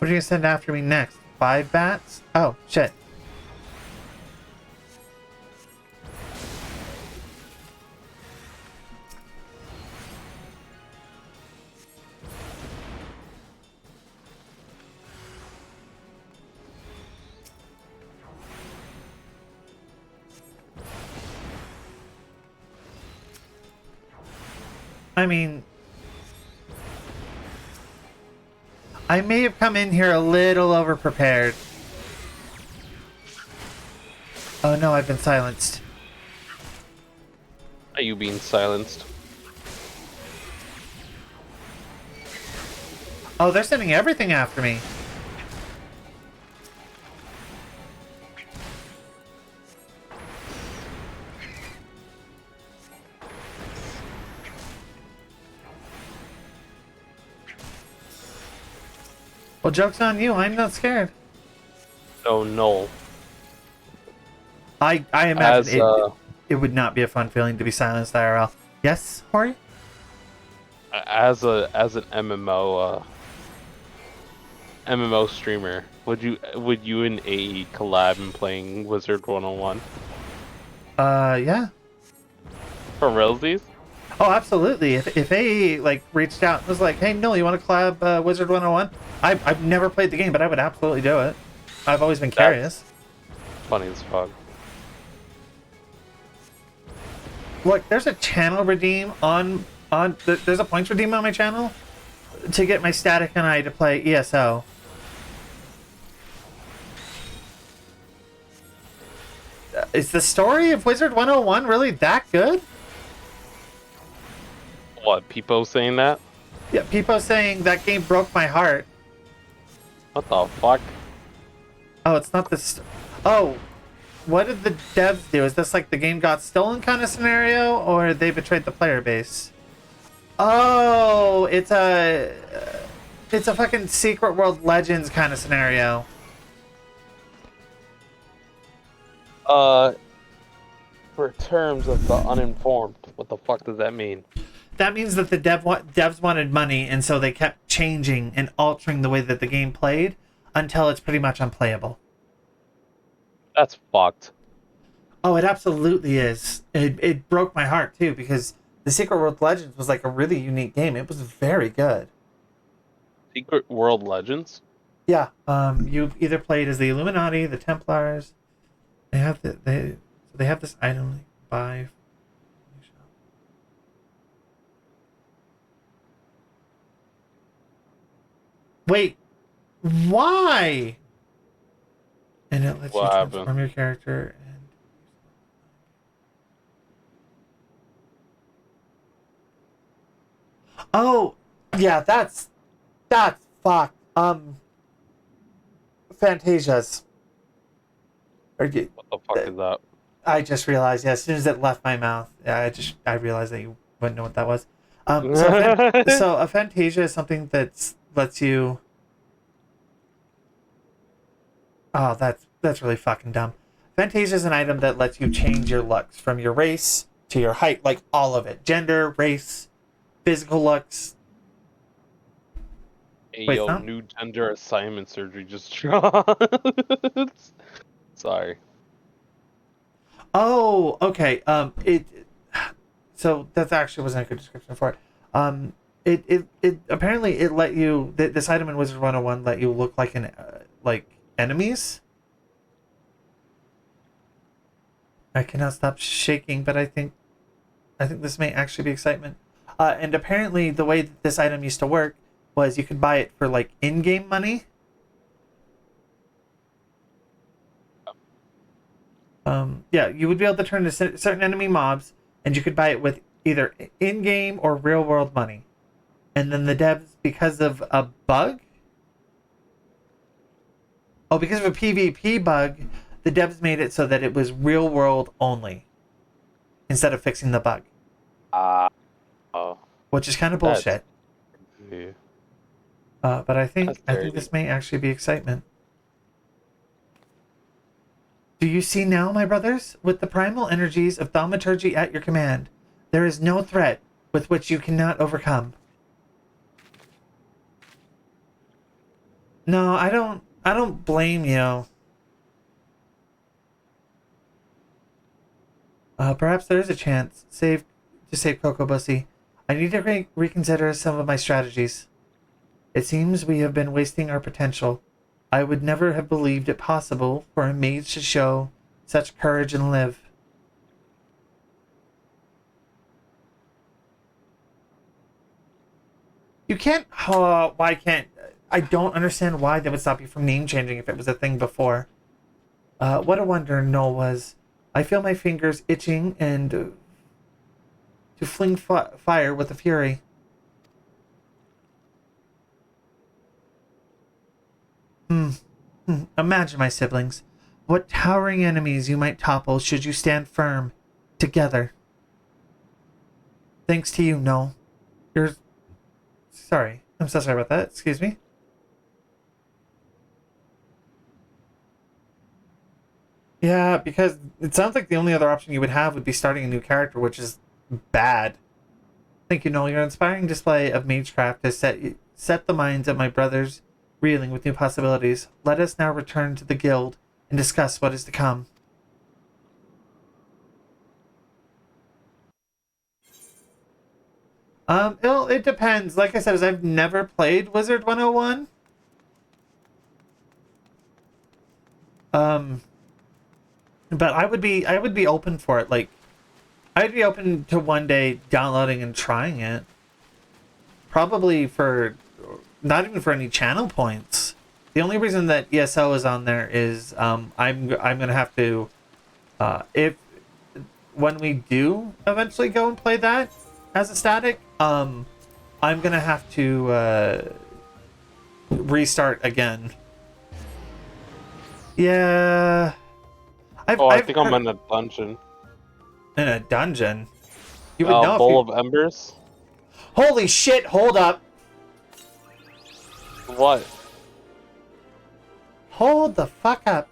What are you gonna send after me next? 5 bats? Oh, shit. I mean, I may have come in here a little overprepared. Oh no, I've been silenced. Are you being silenced? Oh, they're sending everything after me. Well, joke's on you. I'm not scared. Oh no. I imagine As it would not be a fun feeling to be silenced IRL. Yes, Hori? as an MMO streamer, would you and AE collab in playing Wizard 101? Yeah. For realsies? Oh, absolutely. If AE like reached out and was like, "Hey, Noel, you want to collab Wizard 101?" I've never played the game, but I would absolutely do it. I've always been curious. Funny as fuck. Look, there's a channel redeem there's a points redeem on my channel to get my static and I to play ESO. Is the story of Wizard 101 really that good? What, people saying that? Yeah, people saying that game broke my heart. What the fuck? Oh, it's not this. Oh, what did the devs do? Is this like the game got stolen kind of scenario, or they betrayed the player base? Oh, it's a fucking Secret World Legends kind of scenario. For terms of the uninformed, what the fuck does that mean? That means that the devs wanted money, and so they kept changing and altering the way that the game played until it's pretty much unplayable. That's fucked. Oh, it absolutely is. It broke my heart too, because the Secret World Legends was like a really unique game. It was very good. Secret World Legends? Yeah. You either played as the Illuminati, the Templars. They have they have this item like, buy. Wait, why? And it lets you What transform happened? your character and. Oh, yeah, that's fucked. Fantasias. What the fuck is that? I just realized. Yeah, as soon as it left my mouth, I realized that you wouldn't know what that was. So a Fantasia is something that lets you. Oh, that's really fucking dumb. Fantasia is an item that lets you change your looks from your race to your height, like all of it, gender, race, physical looks. Hey, Wait, yo, not. new gender assignment surgery just dropped. Sorry. Oh, okay. So that actually wasn't a good description for it. It apparently it let you this item in Wizard 101 let you look like like enemies. I cannot stop shaking, but I think this may actually be excitement. And apparently the way that this item used to work was you could buy it for like in-game money. Yeah, you would be able to turn to certain enemy mobs, and you could buy it with either in-game or real-world money. And then the devs, because of a bug, because of a PvP bug, the devs made it so that it was real-world only instead of fixing the bug, Oh, which is kind of that's bullshit. yeah. But I That's think dirty. this may actually be excitement. Do you see now, my brothers? With the primal energies of thaumaturgy at your command, there is no threat with which you cannot overcome. No, I don't blame you. Perhaps there is a chance. Save Coco Bussy. I need to reconsider some of my strategies. It seems we have been wasting our potential. I would never have believed it possible for a mage to show such courage and live. You can't. Why can't? I don't understand why they would stop you from name changing if it was a thing before. What a wonder no was. I feel my fingers itching and to fling fire with a fury. Hmm. Imagine my siblings. What towering enemies you might topple should you stand firm together. Thanks to you, no. You're sorry. I'm so sorry about that. Excuse me. Yeah, because it sounds like the only other option you would have would be starting a new character, which is bad. Thank you, Noel. Your inspiring display of magecraft has set the minds of my brothers reeling with new possibilities. Let us now return to the guild and discuss what is to come. It depends. Like I said, as I've never played Wizard 101. Um, but I would be open for it. Like, I'd be open to one day downloading and trying it. Probably for not even for any channel points. The only reason that ESO is on there is I'm gonna have to if when we do eventually go and play that as a static, I'm gonna have to restart again. Yeah. I I've think I'm heard, in a dungeon. in a dungeon. You would know if Bowl you. of Embers. Holy shit! Hold up. What? Hold the fuck up.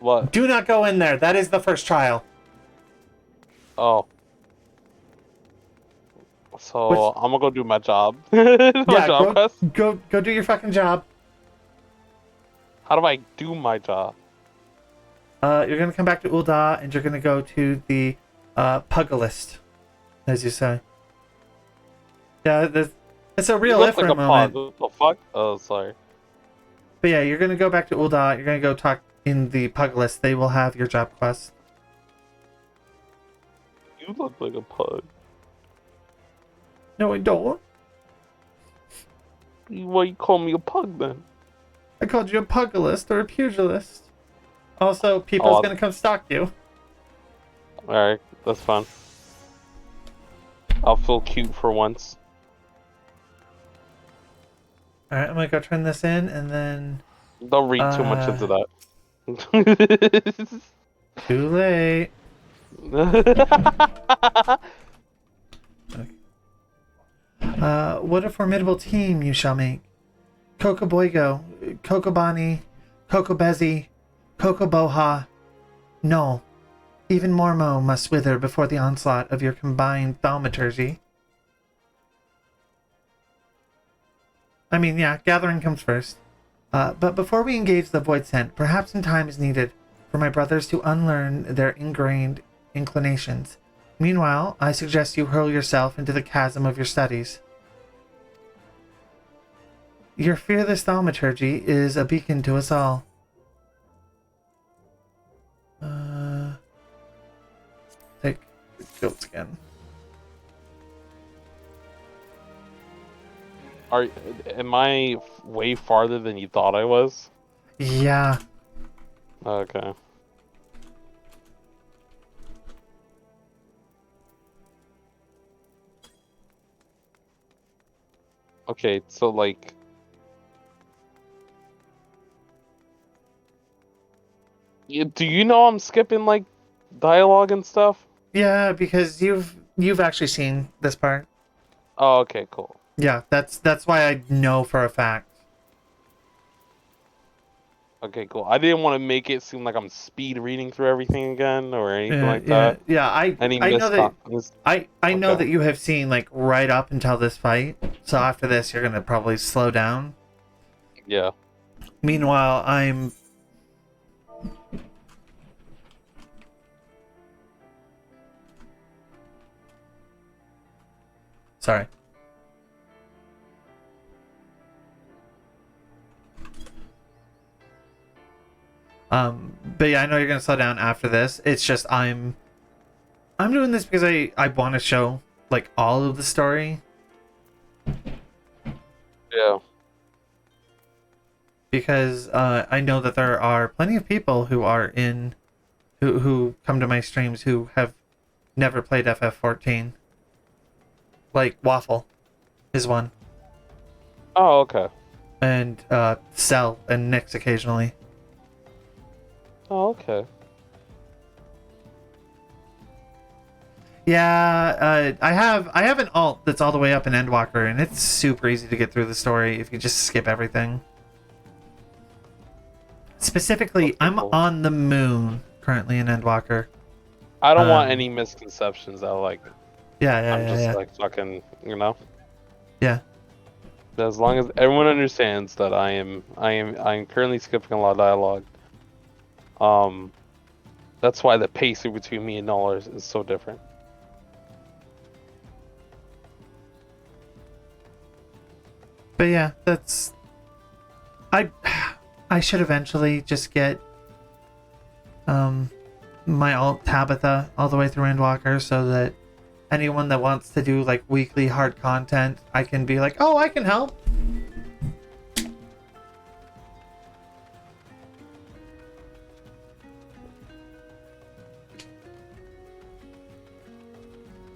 What? Do not go in there. That is the first trial. Oh. So Which, I'm gonna go do my job. My yeah, job quest. go do your fucking job. How do I do my job? You're gonna come back to Ul'dah and you're gonna go to the Pugilist, as you say. Yeah, it's a You real look like Ifrit a pug. moment. What the fuck? Oh, sorry. But yeah, you're gonna go back to Ul'dah. You're gonna go talk in the Pugilist. They will have your job quest. You look like a pug. No, I don't. Why you call me a pug then? I called you a Pugilist or a Pugilist. Also, people's Oh, gonna come stalk you. alright, that's fine. I'll feel cute for once. Alright, I'm gonna go turn this in and then. Don't read too much into that. Too late. What a formidable team you shall make. Kokoboigo, Kokobani, Kokobezi, Kokoboha. No, even Mormo must wither before the onslaught of your combined thaumaturgy. I mean, yeah, gathering comes first. But before we engage the void scent, perhaps some time is needed for my brothers to unlearn their ingrained inclinations. Meanwhile, I suggest you hurl yourself into the chasm of your studies. Your fearless thaumaturgy is a beacon to us all. Take the goat again. Am I way farther than you thought I was? Yeah. Okay. Okay, so like... Do you know I'm skipping like dialogue and stuff? Yeah, because you've actually seen this part. Oh, okay, cool. Yeah, that's why I know for a fact. Okay, cool. I didn't want to make it seem like I'm speed reading through everything again or anything like Yeah, that. yeah. Any I know that I know Okay. that you have seen like right up until this fight. So after this, you're gonna probably slow down. Yeah. Meanwhile, I'm... Sorry. But yeah, I know you're gonna slow down after this. It's just I'm doing this because I want to show like all of the story, Yeah. because I know that there are plenty of people who are in who come to my streams who have never played FF14. Like Waffle is one, Oh, okay. and Cell and Nyx occasionally. Oh, okay. Yeah, I have an alt that's all the way up in Endwalker, and it's super easy to get through the story if you just skip everything. Specifically, Okay, I'm cool. on the moon currently in Endwalker. I don't want any misconceptions that like I'm just Yeah. like fucking, you know. Yeah. As long as everyone understands that I'm currently skipping a lot of dialogue. That's why the pacing between me and Nollers is so different. But yeah, that's I I should eventually just get my alt Tabitha all the way through Endwalker, so that anyone that wants to do like weekly hard content, I can be like, "Oh, I can help."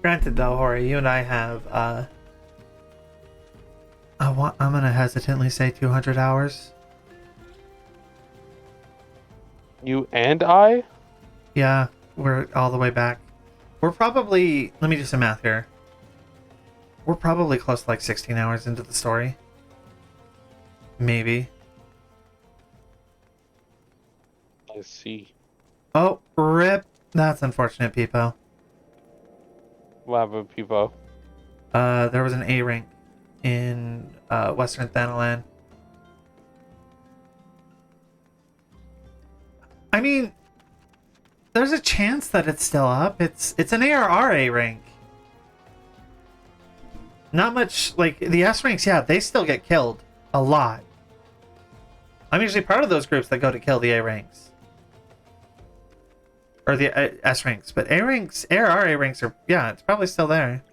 Granted though, Hori, you and I have I'm gonna hesitantly say 200 hours. You and I? Yeah, we're all the way back. We're probably, let me do some math here. We're probably close to like 16 hours into the story. Maybe. I see. Oh, rip. That's unfortunate, Peepo. What happened, people? There was an A rank in Western Thanalan. I mean, there's a chance that it's still up. It's an ARR A rank. Not much, like, the S ranks, yeah, they still get killed. A lot. I'm usually part of those groups that go to kill the A ranks. Or the S ranks. But A ranks, ARR A ranks are, yeah, it's probably still there.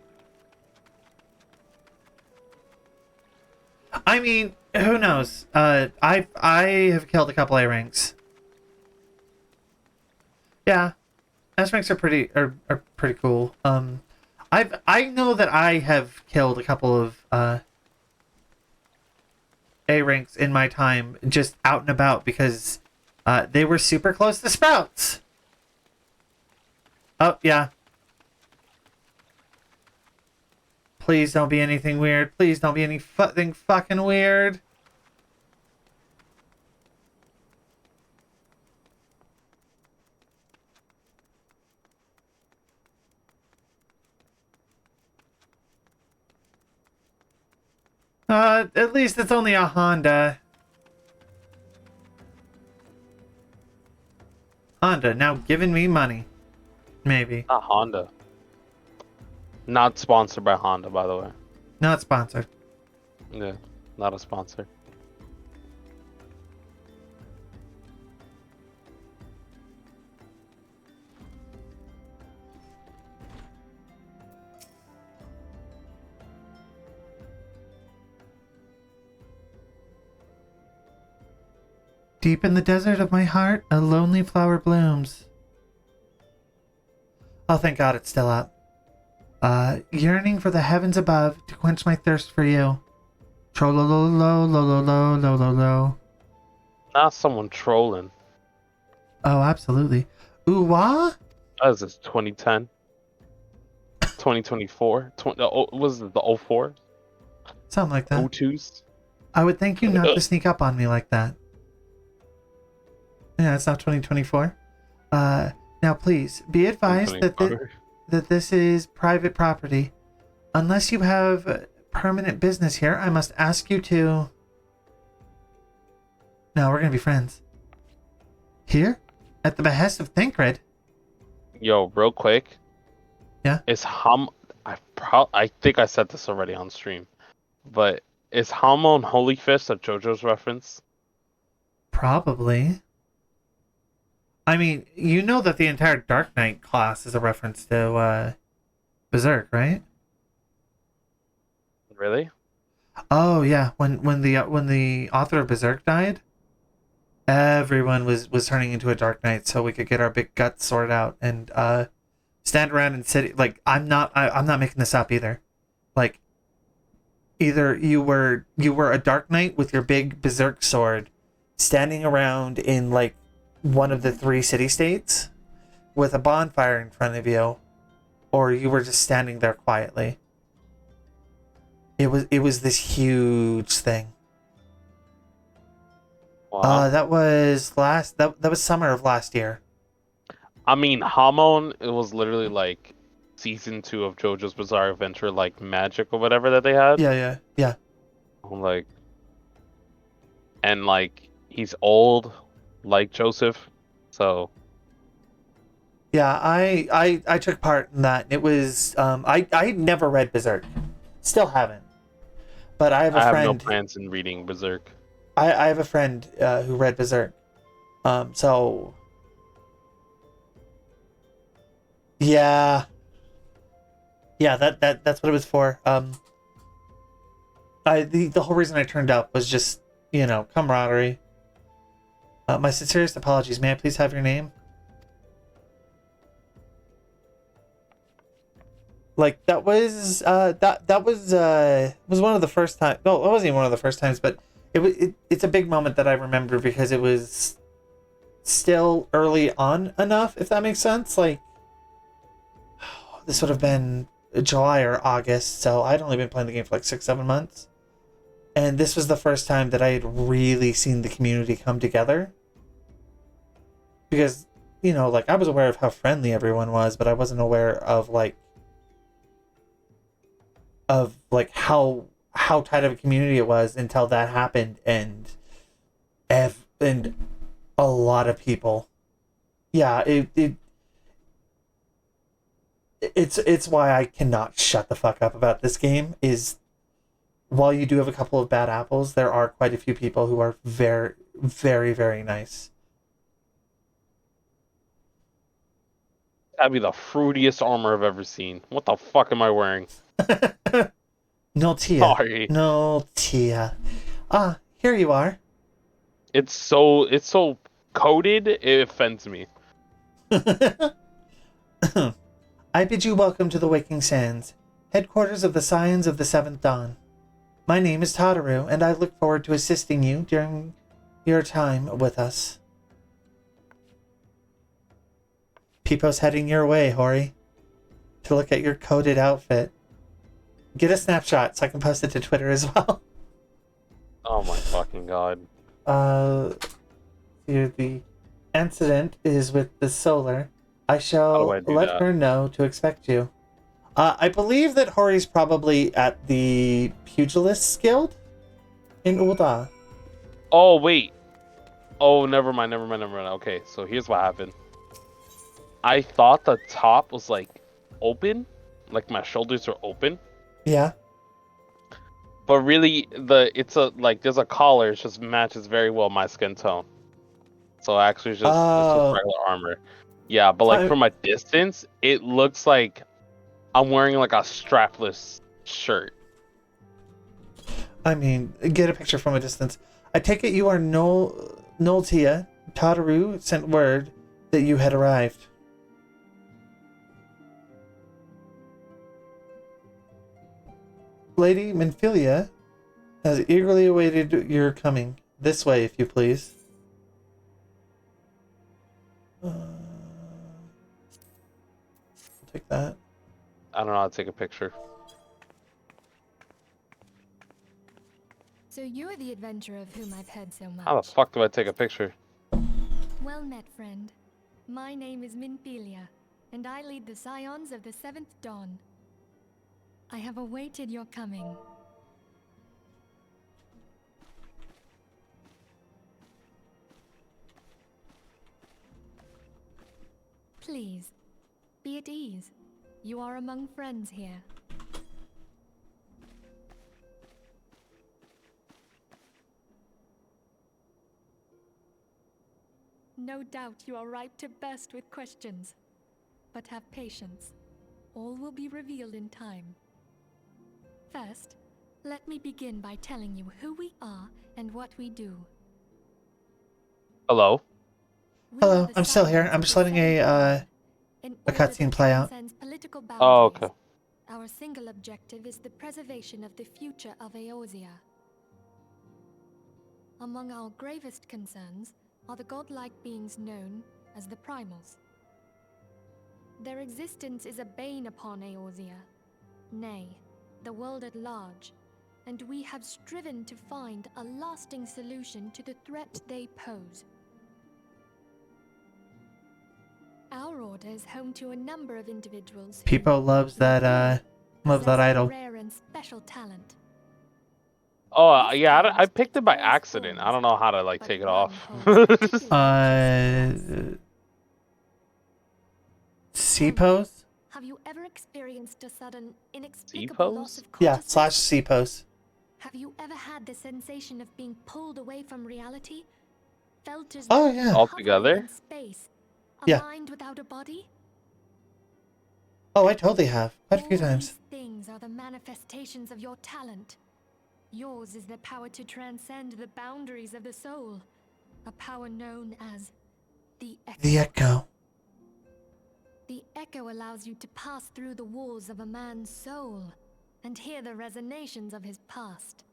I mean, who knows? I have killed a couple A ranks. Yeah, S ranks are pretty cool. I know that I have killed a couple of A ranks in my time just out and about because they were super close to Sprouts. Oh yeah. Please don't be anything weird. Please don't be anything fucking weird. At least it's only a Honda. Honda, now giving me money. Maybe. Not Honda. Not sponsored by Honda, by the way. Not sponsored. Yeah, not a sponsor. Deep in the desert of my heart, a lonely flower blooms. Oh, thank God it's still up. Yearning for the heavens above to quench my thirst for you. Tro-lo-lo-lo-lo-lo-lo-lo-lo. Not someone trolling. Oh, absolutely. Ooh-wah? What is this, 2010? 2024? Was it the 04? Something like that. 02s? I would thank you not to sneak up on me like that. Yeah, it's not 2024. Now please, be advised that this is private property. Unless you have permanent business here, I must ask you to... No, we're gonna be friends. Here? At the behest of Thancred? Yo, real quick. Yeah? Is I think I said this already on stream, but is Hamon Holy Fist a JoJo's reference? Probably. I mean, you know that the entire Dark Knight class is a reference to, Berserk, right? Really? Oh, yeah. When the author of Berserk died, everyone was turning into a Dark Knight so we could get our big guts sorted out and, stand around and sit, like, I'm not making this up either. Like, either you were a Dark Knight with your big berserk sword, standing around in like one of the three city states with a bonfire in front of you, or you were just standing there quietly. It was this huge thing. Wow. That was summer of last year. I mean, Hamon, it was literally like season 2 of JoJo's Bizarre Adventure, like magic or whatever that they had. Yeah. Like, and like he's old, like Joseph, so Yeah, I took part in that. It was I never read Berserk. Still haven't. But I have a I have no friend plans in reading Berserk. I have a friend who read Berserk. So yeah, that's what it was for. The whole reason I turned up was just camaraderie. My sincerest apologies. May I please have your name? Like that was one of the first time. No, it wasn't even one of the first times, but it's a big moment that I remember because it was still early on enough, if that makes sense. Like this would have been July or August, so I'd only been playing the game for like 6-7 months. And this was the first time that I had really seen the community come together. Because, like I was aware of how friendly everyone was, but I wasn't aware of how tight of a community it was until that happened and a lot of people. Yeah, it's why I cannot shut the fuck up about this game is while you do have a couple of bad apples, there are quite a few people who are very, very, very nice. That'd be the fruitiest armor I've ever seen. What the fuck am I wearing? No Tia. Sorry. No Tia. Ah, here you are. It's so coated, it offends me. I bid you welcome to the Waking Sands, headquarters of the Scions of the Seventh Dawn. My name is Tataru, and I look forward to assisting you during your time with us. Peepo's heading your way, Hori, to look at your coated outfit. Get a snapshot so I can post it to Twitter as well. Oh my fucking god. Here the incident is with the solar. I How do shall I do let that? her know to expect you. I believe that Hori's probably at the Pugilists Guild in Ul'dah. Oh wait. Oh, never mind. Okay, so here's what happened. I thought the top was like open, like my shoulders are open, Yeah. but really it's a like there's a collar. It just matches very well my skin tone. So actually, it's just Oh, regular armor. Yeah, but like I, from a distance, it looks like I'm wearing like a strapless shirt. I mean, get a picture from a distance. I take it you are Noltia. Tataru sent word that you had arrived. Lady Menphilia has eagerly awaited your coming. This way, if you please. I'll take that. I don't know how to take a picture. So you are the adventurer of whom I've heard so much. How the fuck do I take a picture? Well met, friend. My name is Minfilia, and I lead the Scions of the Seventh Dawn. I have awaited your coming. Please, be at ease. You are among friends here. No doubt you are ripe to burst with questions. But have patience. All will be revealed in time. First, let me begin by telling you who we are and what we do. Hello. We Hello, are the I'm still here. Scions I'm of just the letting Seventh Dawn, an a order cutscene that play out. transcends political Oh, boundaries. okay. Our single objective is the preservation of the future of Eorzea. Among our gravest concerns are the godlike beings known as the Primals. Their existence is a bane upon Eorzea, nay, the world at large, and we have striven to find a lasting solution to the threat they pose. Our order is home to a number of individuals who, People loves like that you, loves that possess a idol. rare and special talent. Oh, This yeah, I talent picked takes it by various accident. I forms, don't know how to, like, but take it one off. holds particular interest to us. C pose? Have you ever experienced a sudden, inexplicable C-pose? loss of Yeah, consciousness? / C pose. Have you ever had the sensation of being pulled away from reality? Felt as Oh though you yeah. were All hovering together? in space, a Yeah. mind without a body? Oh, I totally have. Quite a few All times. these things are the manifestations of your talent. Yours is the power to transcend the boundaries of the soul, a power known as the Echo. The echo. The Echo allows you to pass through the walls of a man's soul and hear the resonations of his past.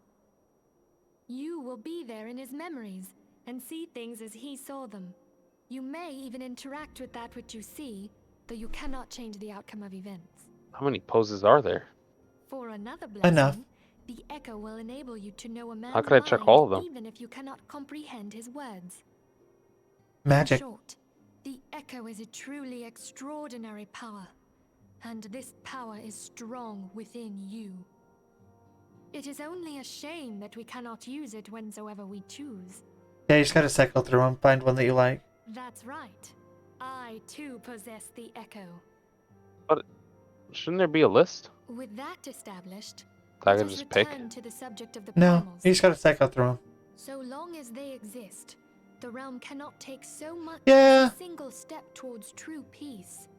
You will be there in his memories and see things as he saw them. You may even interact with that which you see, though you cannot change the outcome of events. How many poses are there? For another blessing, Enough. the Echo will enable you to know a man's How could I check mind all of them? even if you cannot comprehend his words. Magic. In short, the Echo is a truly extraordinary power, and this power is strong within you. It is only a shame that we cannot use it whensoever we choose. Yeah, you just gotta cycle through them, find one that you like. That's right. I too possess the Echo. Shouldn't there be a list? With that established, I let can us just pick? return to the subject of the No, primals. you just gotta cycle through them. So long as they exist, the realm cannot take so much Yeah. as a single step towards true peace.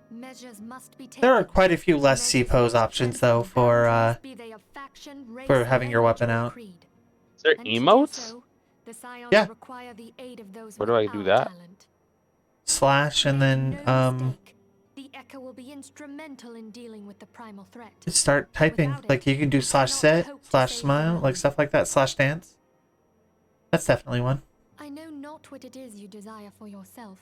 Measures must be taken. There are quite a few less C Measures pose must options transcend though for boundaries, be they of faction, race, having your language, weapon or out. creed. Is there And to do emotes? so, the Scions Yeah. require the aid of those Where with do I do our that? talent. slash and Make then no mistake, the Echo will be instrumental in dealing with the primal threat. start typing. Without Like it, you can do we slash cannot sit, hope to slash save the smile, like realm. stuff like that, slash dance. That's definitely one. I know not what it is you desire for yourself,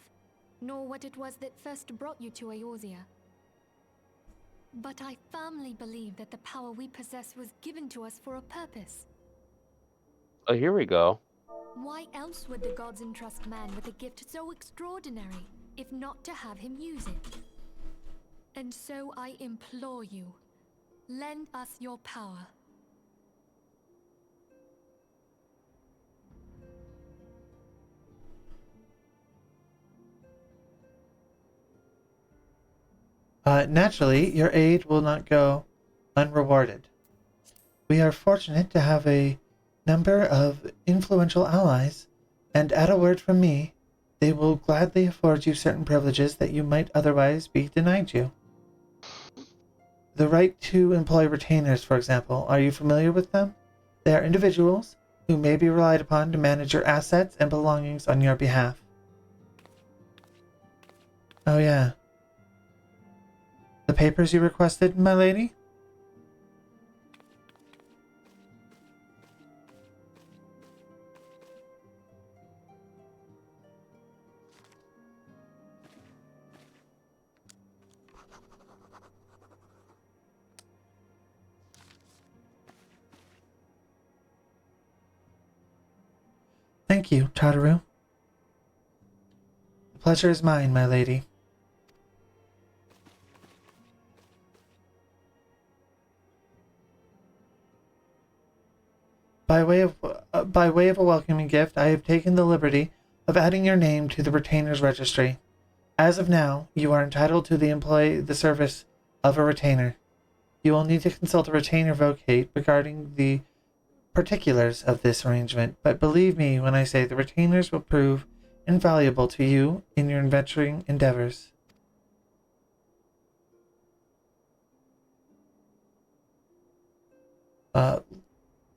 nor what it was that first brought you to Eorzea. But I firmly believe that the power we possess was given to us for a purpose. Oh, here we go. Why else would the gods entrust man with a gift so extraordinary, if not to have him use it? And so I implore you, lend us your power. Naturally, your aid will not go unrewarded. We are fortunate to have a number of influential allies, and at a word from me, they will gladly afford you certain privileges that you might otherwise be denied you. The right to employ retainers, for example. Are you familiar with them? They are individuals who may be relied upon to manage your assets and belongings on your behalf. Oh yeah. The papers you requested, my lady? Thank you, Tataru. The pleasure is mine, my lady. By way of a welcoming gift, I have taken the liberty of adding your name to the retainers registry. As of now, you are entitled to employ the service of a retainer. You will need to consult a retainer vocate regarding the particulars of this arrangement, but believe me when I say the retainers will prove invaluable to you in your adventuring endeavors.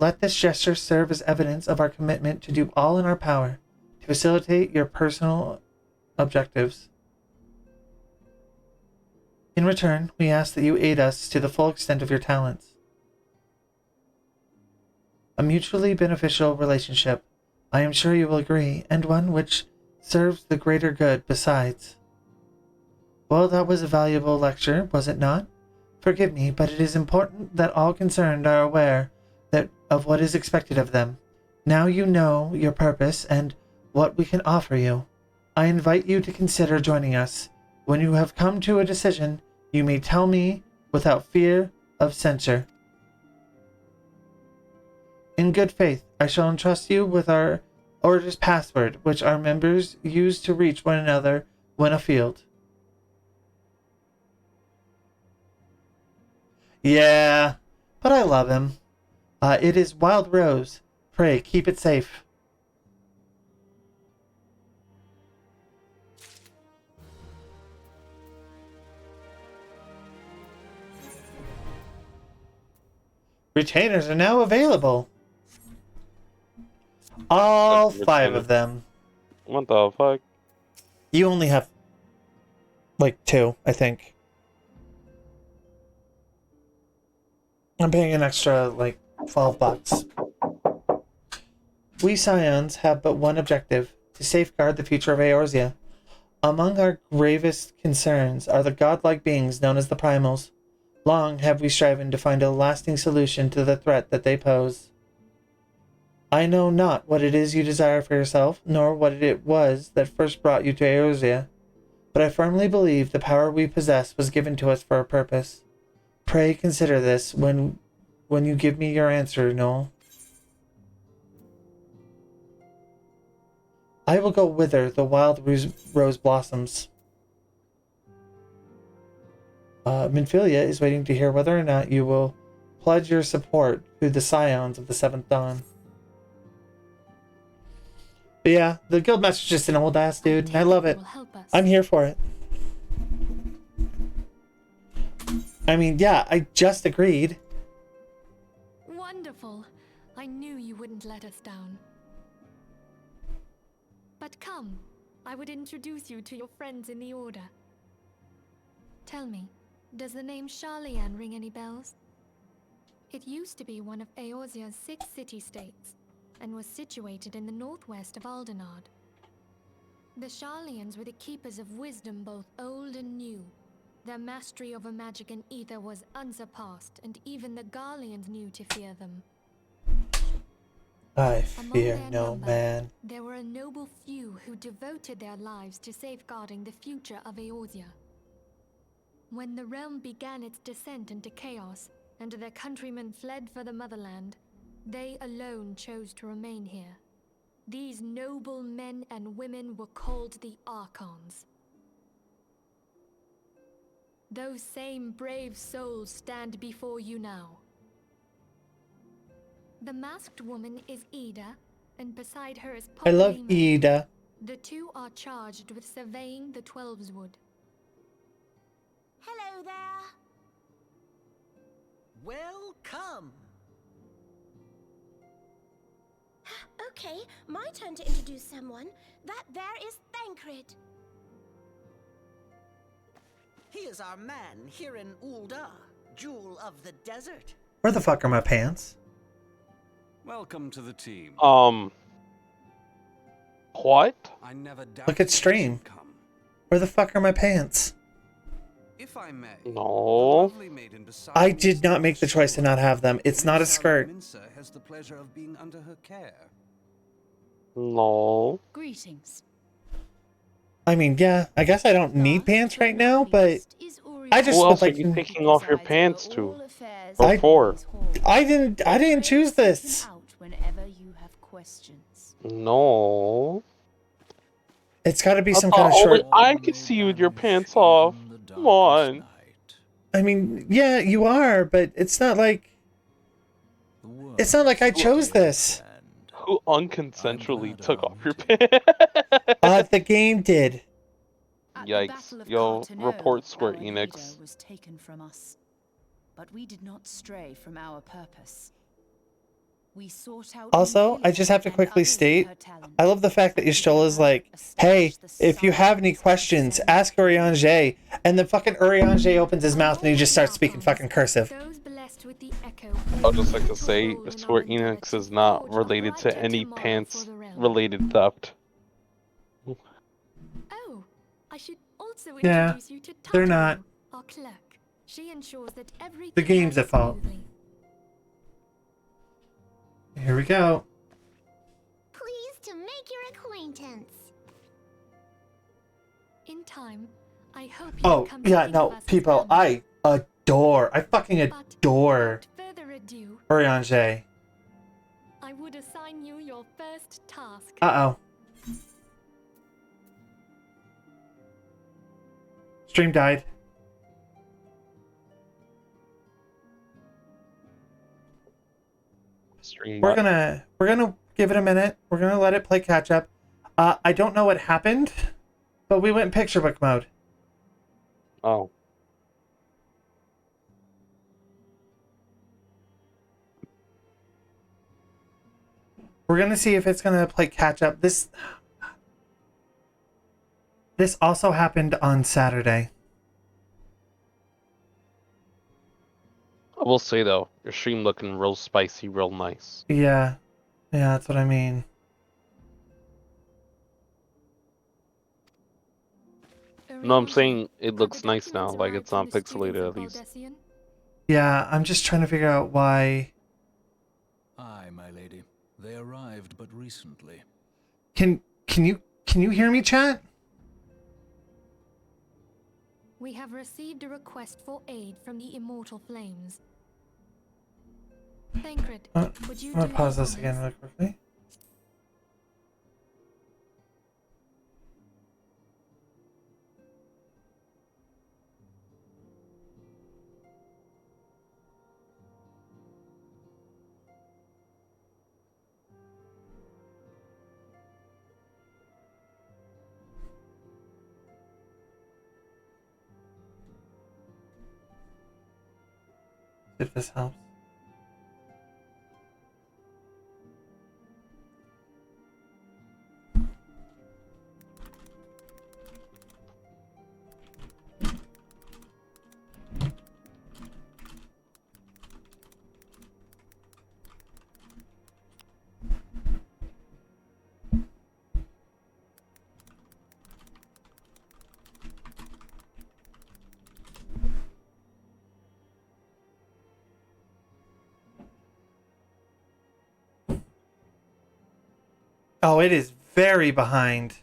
Let this gesture serve as evidence of our commitment to do all in our power to facilitate your personal objectives. In return, we ask that you aid us to the full extent of your talents. A mutually beneficial relationship, I am sure you will agree, and one which serves the greater good besides. Well, that was a valuable lecture, was it not? Forgive me, but it is important that all concerned are aware of what is expected of them. Now you know your purpose and what we can offer you. I invite you to consider joining us. When you have come to a decision, you may tell me without fear of censure. In good faith, I shall entrust you with our order's password, which our members use to reach one another when afield. Yeah, but I love him. It is Wild Rose. Pray, keep it safe. Retainers are now available. All 5 of them. What the fuck? You only have, like, 2, I think. I'm paying an extra, like, $12. We Scions have but one objective, to safeguard the future of Eorzea. Among our gravest concerns are the godlike beings known as the Primals. Long have we striven to find a lasting solution to the threat that they pose. I know not what it is you desire for yourself, nor what it was that first brought you to Eorzea, but I firmly believe the power we possess was given to us for a purpose. Pray consider this when you give me your answer, Noel. I will go wither the wild rose blossoms. Minfilia is waiting to hear whether or not you will pledge your support to the Scions of the Seventh Dawn. But yeah, the Guildmaster's just an old ass dude, and I love it. I'm here for it. I mean, yeah, I just agreed. Wonderful. I knew you wouldn't let us down. But come, I would introduce you to your friends in the Order. Tell me, does the name Sharlayan ring any bells? It used to be one of Eorzea's 6 city-states, and was situated in the northwest of Aldenard. The Sharlayans were the keepers of wisdom both old and new. Their mastery over magic and ether was unsurpassed, and even the Garleans knew to fear them. I fear no man. There were a noble few who devoted their lives to safeguarding the future of Eorzea. When the realm began its descent into chaos, and their countrymen fled for the motherland, they alone chose to remain here. These noble men and women were called the Archons. Those same brave souls stand before you now. The masked woman is Ida, and beside her is I love Poppy. Ida. The two are charged with surveying the Twelveswood. Hello there. Welcome. Okay, my turn to introduce someone. That there is Thancred. He is our man here in Ul'dah, Jewel of the Desert. Where the fuck are my pants? Welcome to the team. What? I never Look at stream. Where the fuck are my pants? If I may. No. I did not make the choice to not have them. It's not a skirt. Has the pleasure of being under her care. No. Greetings. I mean, yeah, I guess I don't need pants right now, but I just Who would else are like you taking off your pants to? Or I- for? I didn't choose this. Whenever you have questions. No. It's got to be I some thought kind of only short. I could see you with your pants off. Come on. I mean, yeah, you are, but it's not like I chose this. Who unconsensually took off your pants? The game did. At the Yikes. Battle of Yo, Carteneau, report Square our Enix. leader was taken from us. But we did not stray from our purpose. We sought out Also, I just have to and quickly others of state, her talent, I love the fact that and Y'shtola's together like, hey, established the if you have any science of questions, descent. ask Urianger. And then fucking Urianger opens his mouth and he just starts speaking fucking cursive. Those blessed with the echo I would just like to play a say role in Square our Enix endeavor is to not forge a related to brighter any tomorrow pants for the realm. related theft. Oh, I should also Yeah, introduce you to they're Tataru, not. our clerk. She ensures that everything The game's runs at fault. smoothly. Here we go. Pleased to make your acquaintance. In time, I hope you Oh, will come to yeah, think of no, us as people, family. I fucking But adore without further ado, Urianger. I would assign you your first task. Uh-oh. Stream died. Stream We're what? gonna give it a minute. We're gonna let it play catch up. I don't know what happened, but we went in picture book mode. Oh. We're gonna see if it's gonna play catch up. This also happened on Saturday. I will say though, your stream looking real spicy, real nice. Yeah, that's what I mean. No, I'm Urianger, saying it have the looks nice now, documents like arrived it's from not the students pixelated of at least. Baldessian? Yeah, I'm just trying to figure out why. Aye, my lady. They arrived but recently. Can you hear me, chat? We have received a request for aid from the Immortal Flames. Thancred, would you I'm gonna do pause the this again honors? really quickly. If this helps. Oh, it is very behind.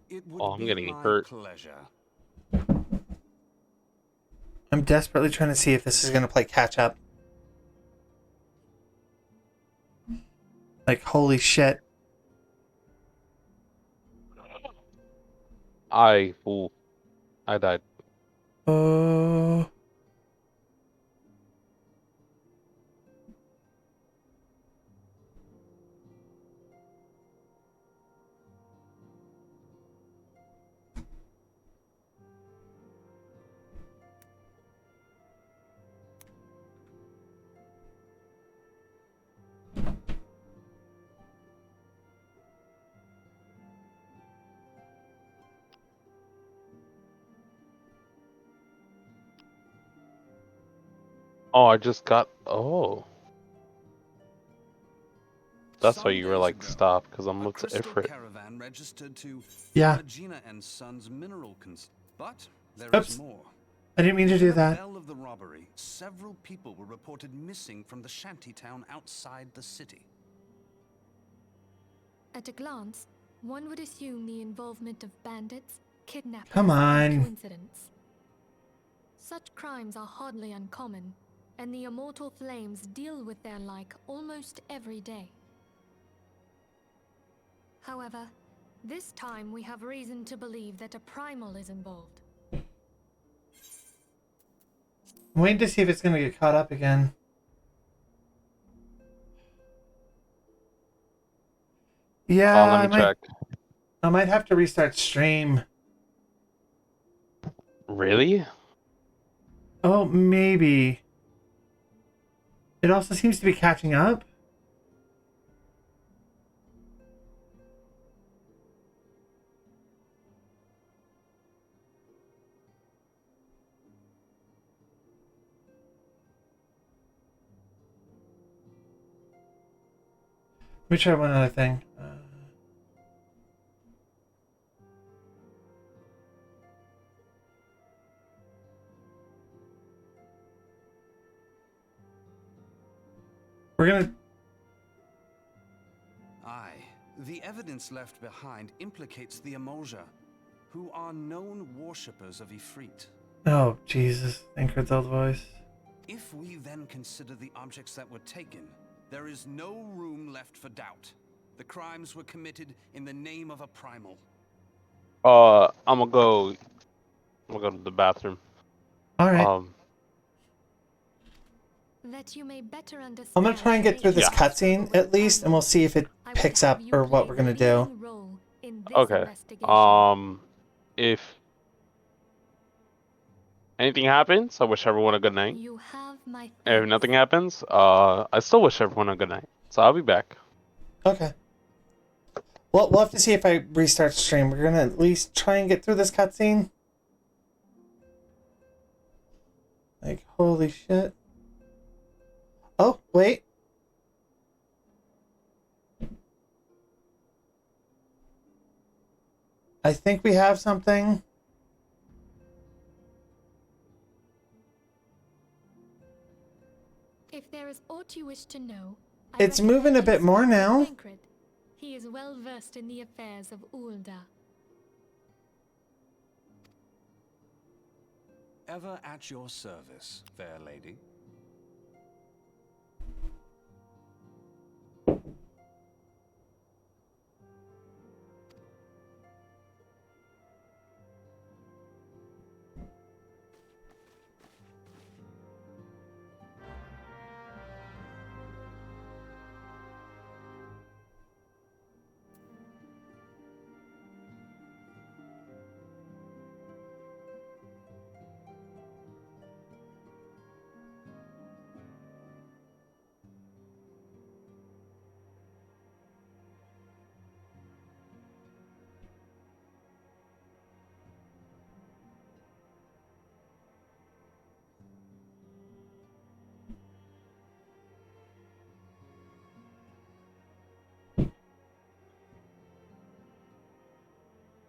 It would Oh, I'm be getting my hurt. pleasure. I'm desperately trying to see if this is gonna play catch up. Like, holy shit. I died. Oh. Oh, I just got. Oh. That's why Some you were days like, ago, stop, because I'm a with the crystal Ifrit. caravan registered to Yeah. Regina and Sons mineral but there Oops. is more. I didn't mean to do On the that. bell of the robbery, several people were reported missing from the shantytown outside the city. At a glance, one would assume the involvement of bandits, kidnappers, Come on. and coincidence. Such crimes are hardly uncommon, and the Immortal Flames deal with their like almost every day. However, this time we have reason to believe that a primal is involved. I'm waiting to see if it's going to get caught up again. Yeah, Let me check. I might have to restart stream. Really? Oh, maybe. It also seems to be catching up. Let me try one other thing. We're gonna... Aye, the evidence left behind implicates the Emolja, who are known worshippers of Ifrit. Oh, Jesus. Ingrid's old voice. If we then consider the objects that were taken, there is no room left for doubt. The crimes were committed in the name of a primal. I'm gonna go to the bathroom. Alright. That you may better understand. I'm gonna try and get through this Yeah. cutscene at least, and we'll see if it picks up or what we're gonna do. Okay. If anything happens, I wish everyone a good night. You have my If thanks. nothing happens, I still wish everyone a good night. So I'll be back. Okay. Well, we'll have to see if I restart stream. We're gonna at least try and get through this cutscene. Like, holy shit. Oh, wait. I think we have something. If there is aught you wish to know, It's moving a bit more now. Tancred. He is well versed in the affairs of Ulda. Ever at your service, fair lady.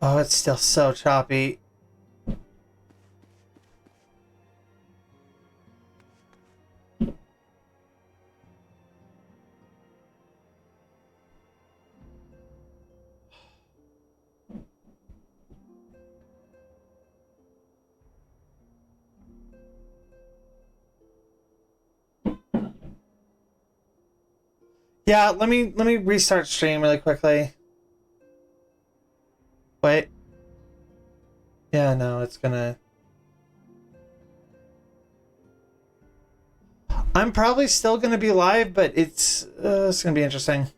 Oh, it's still so choppy. Yeah, let me restart stream really quickly. Wait. Yeah, no, it's gonna... I'm probably still gonna be live, but it's gonna be interesting.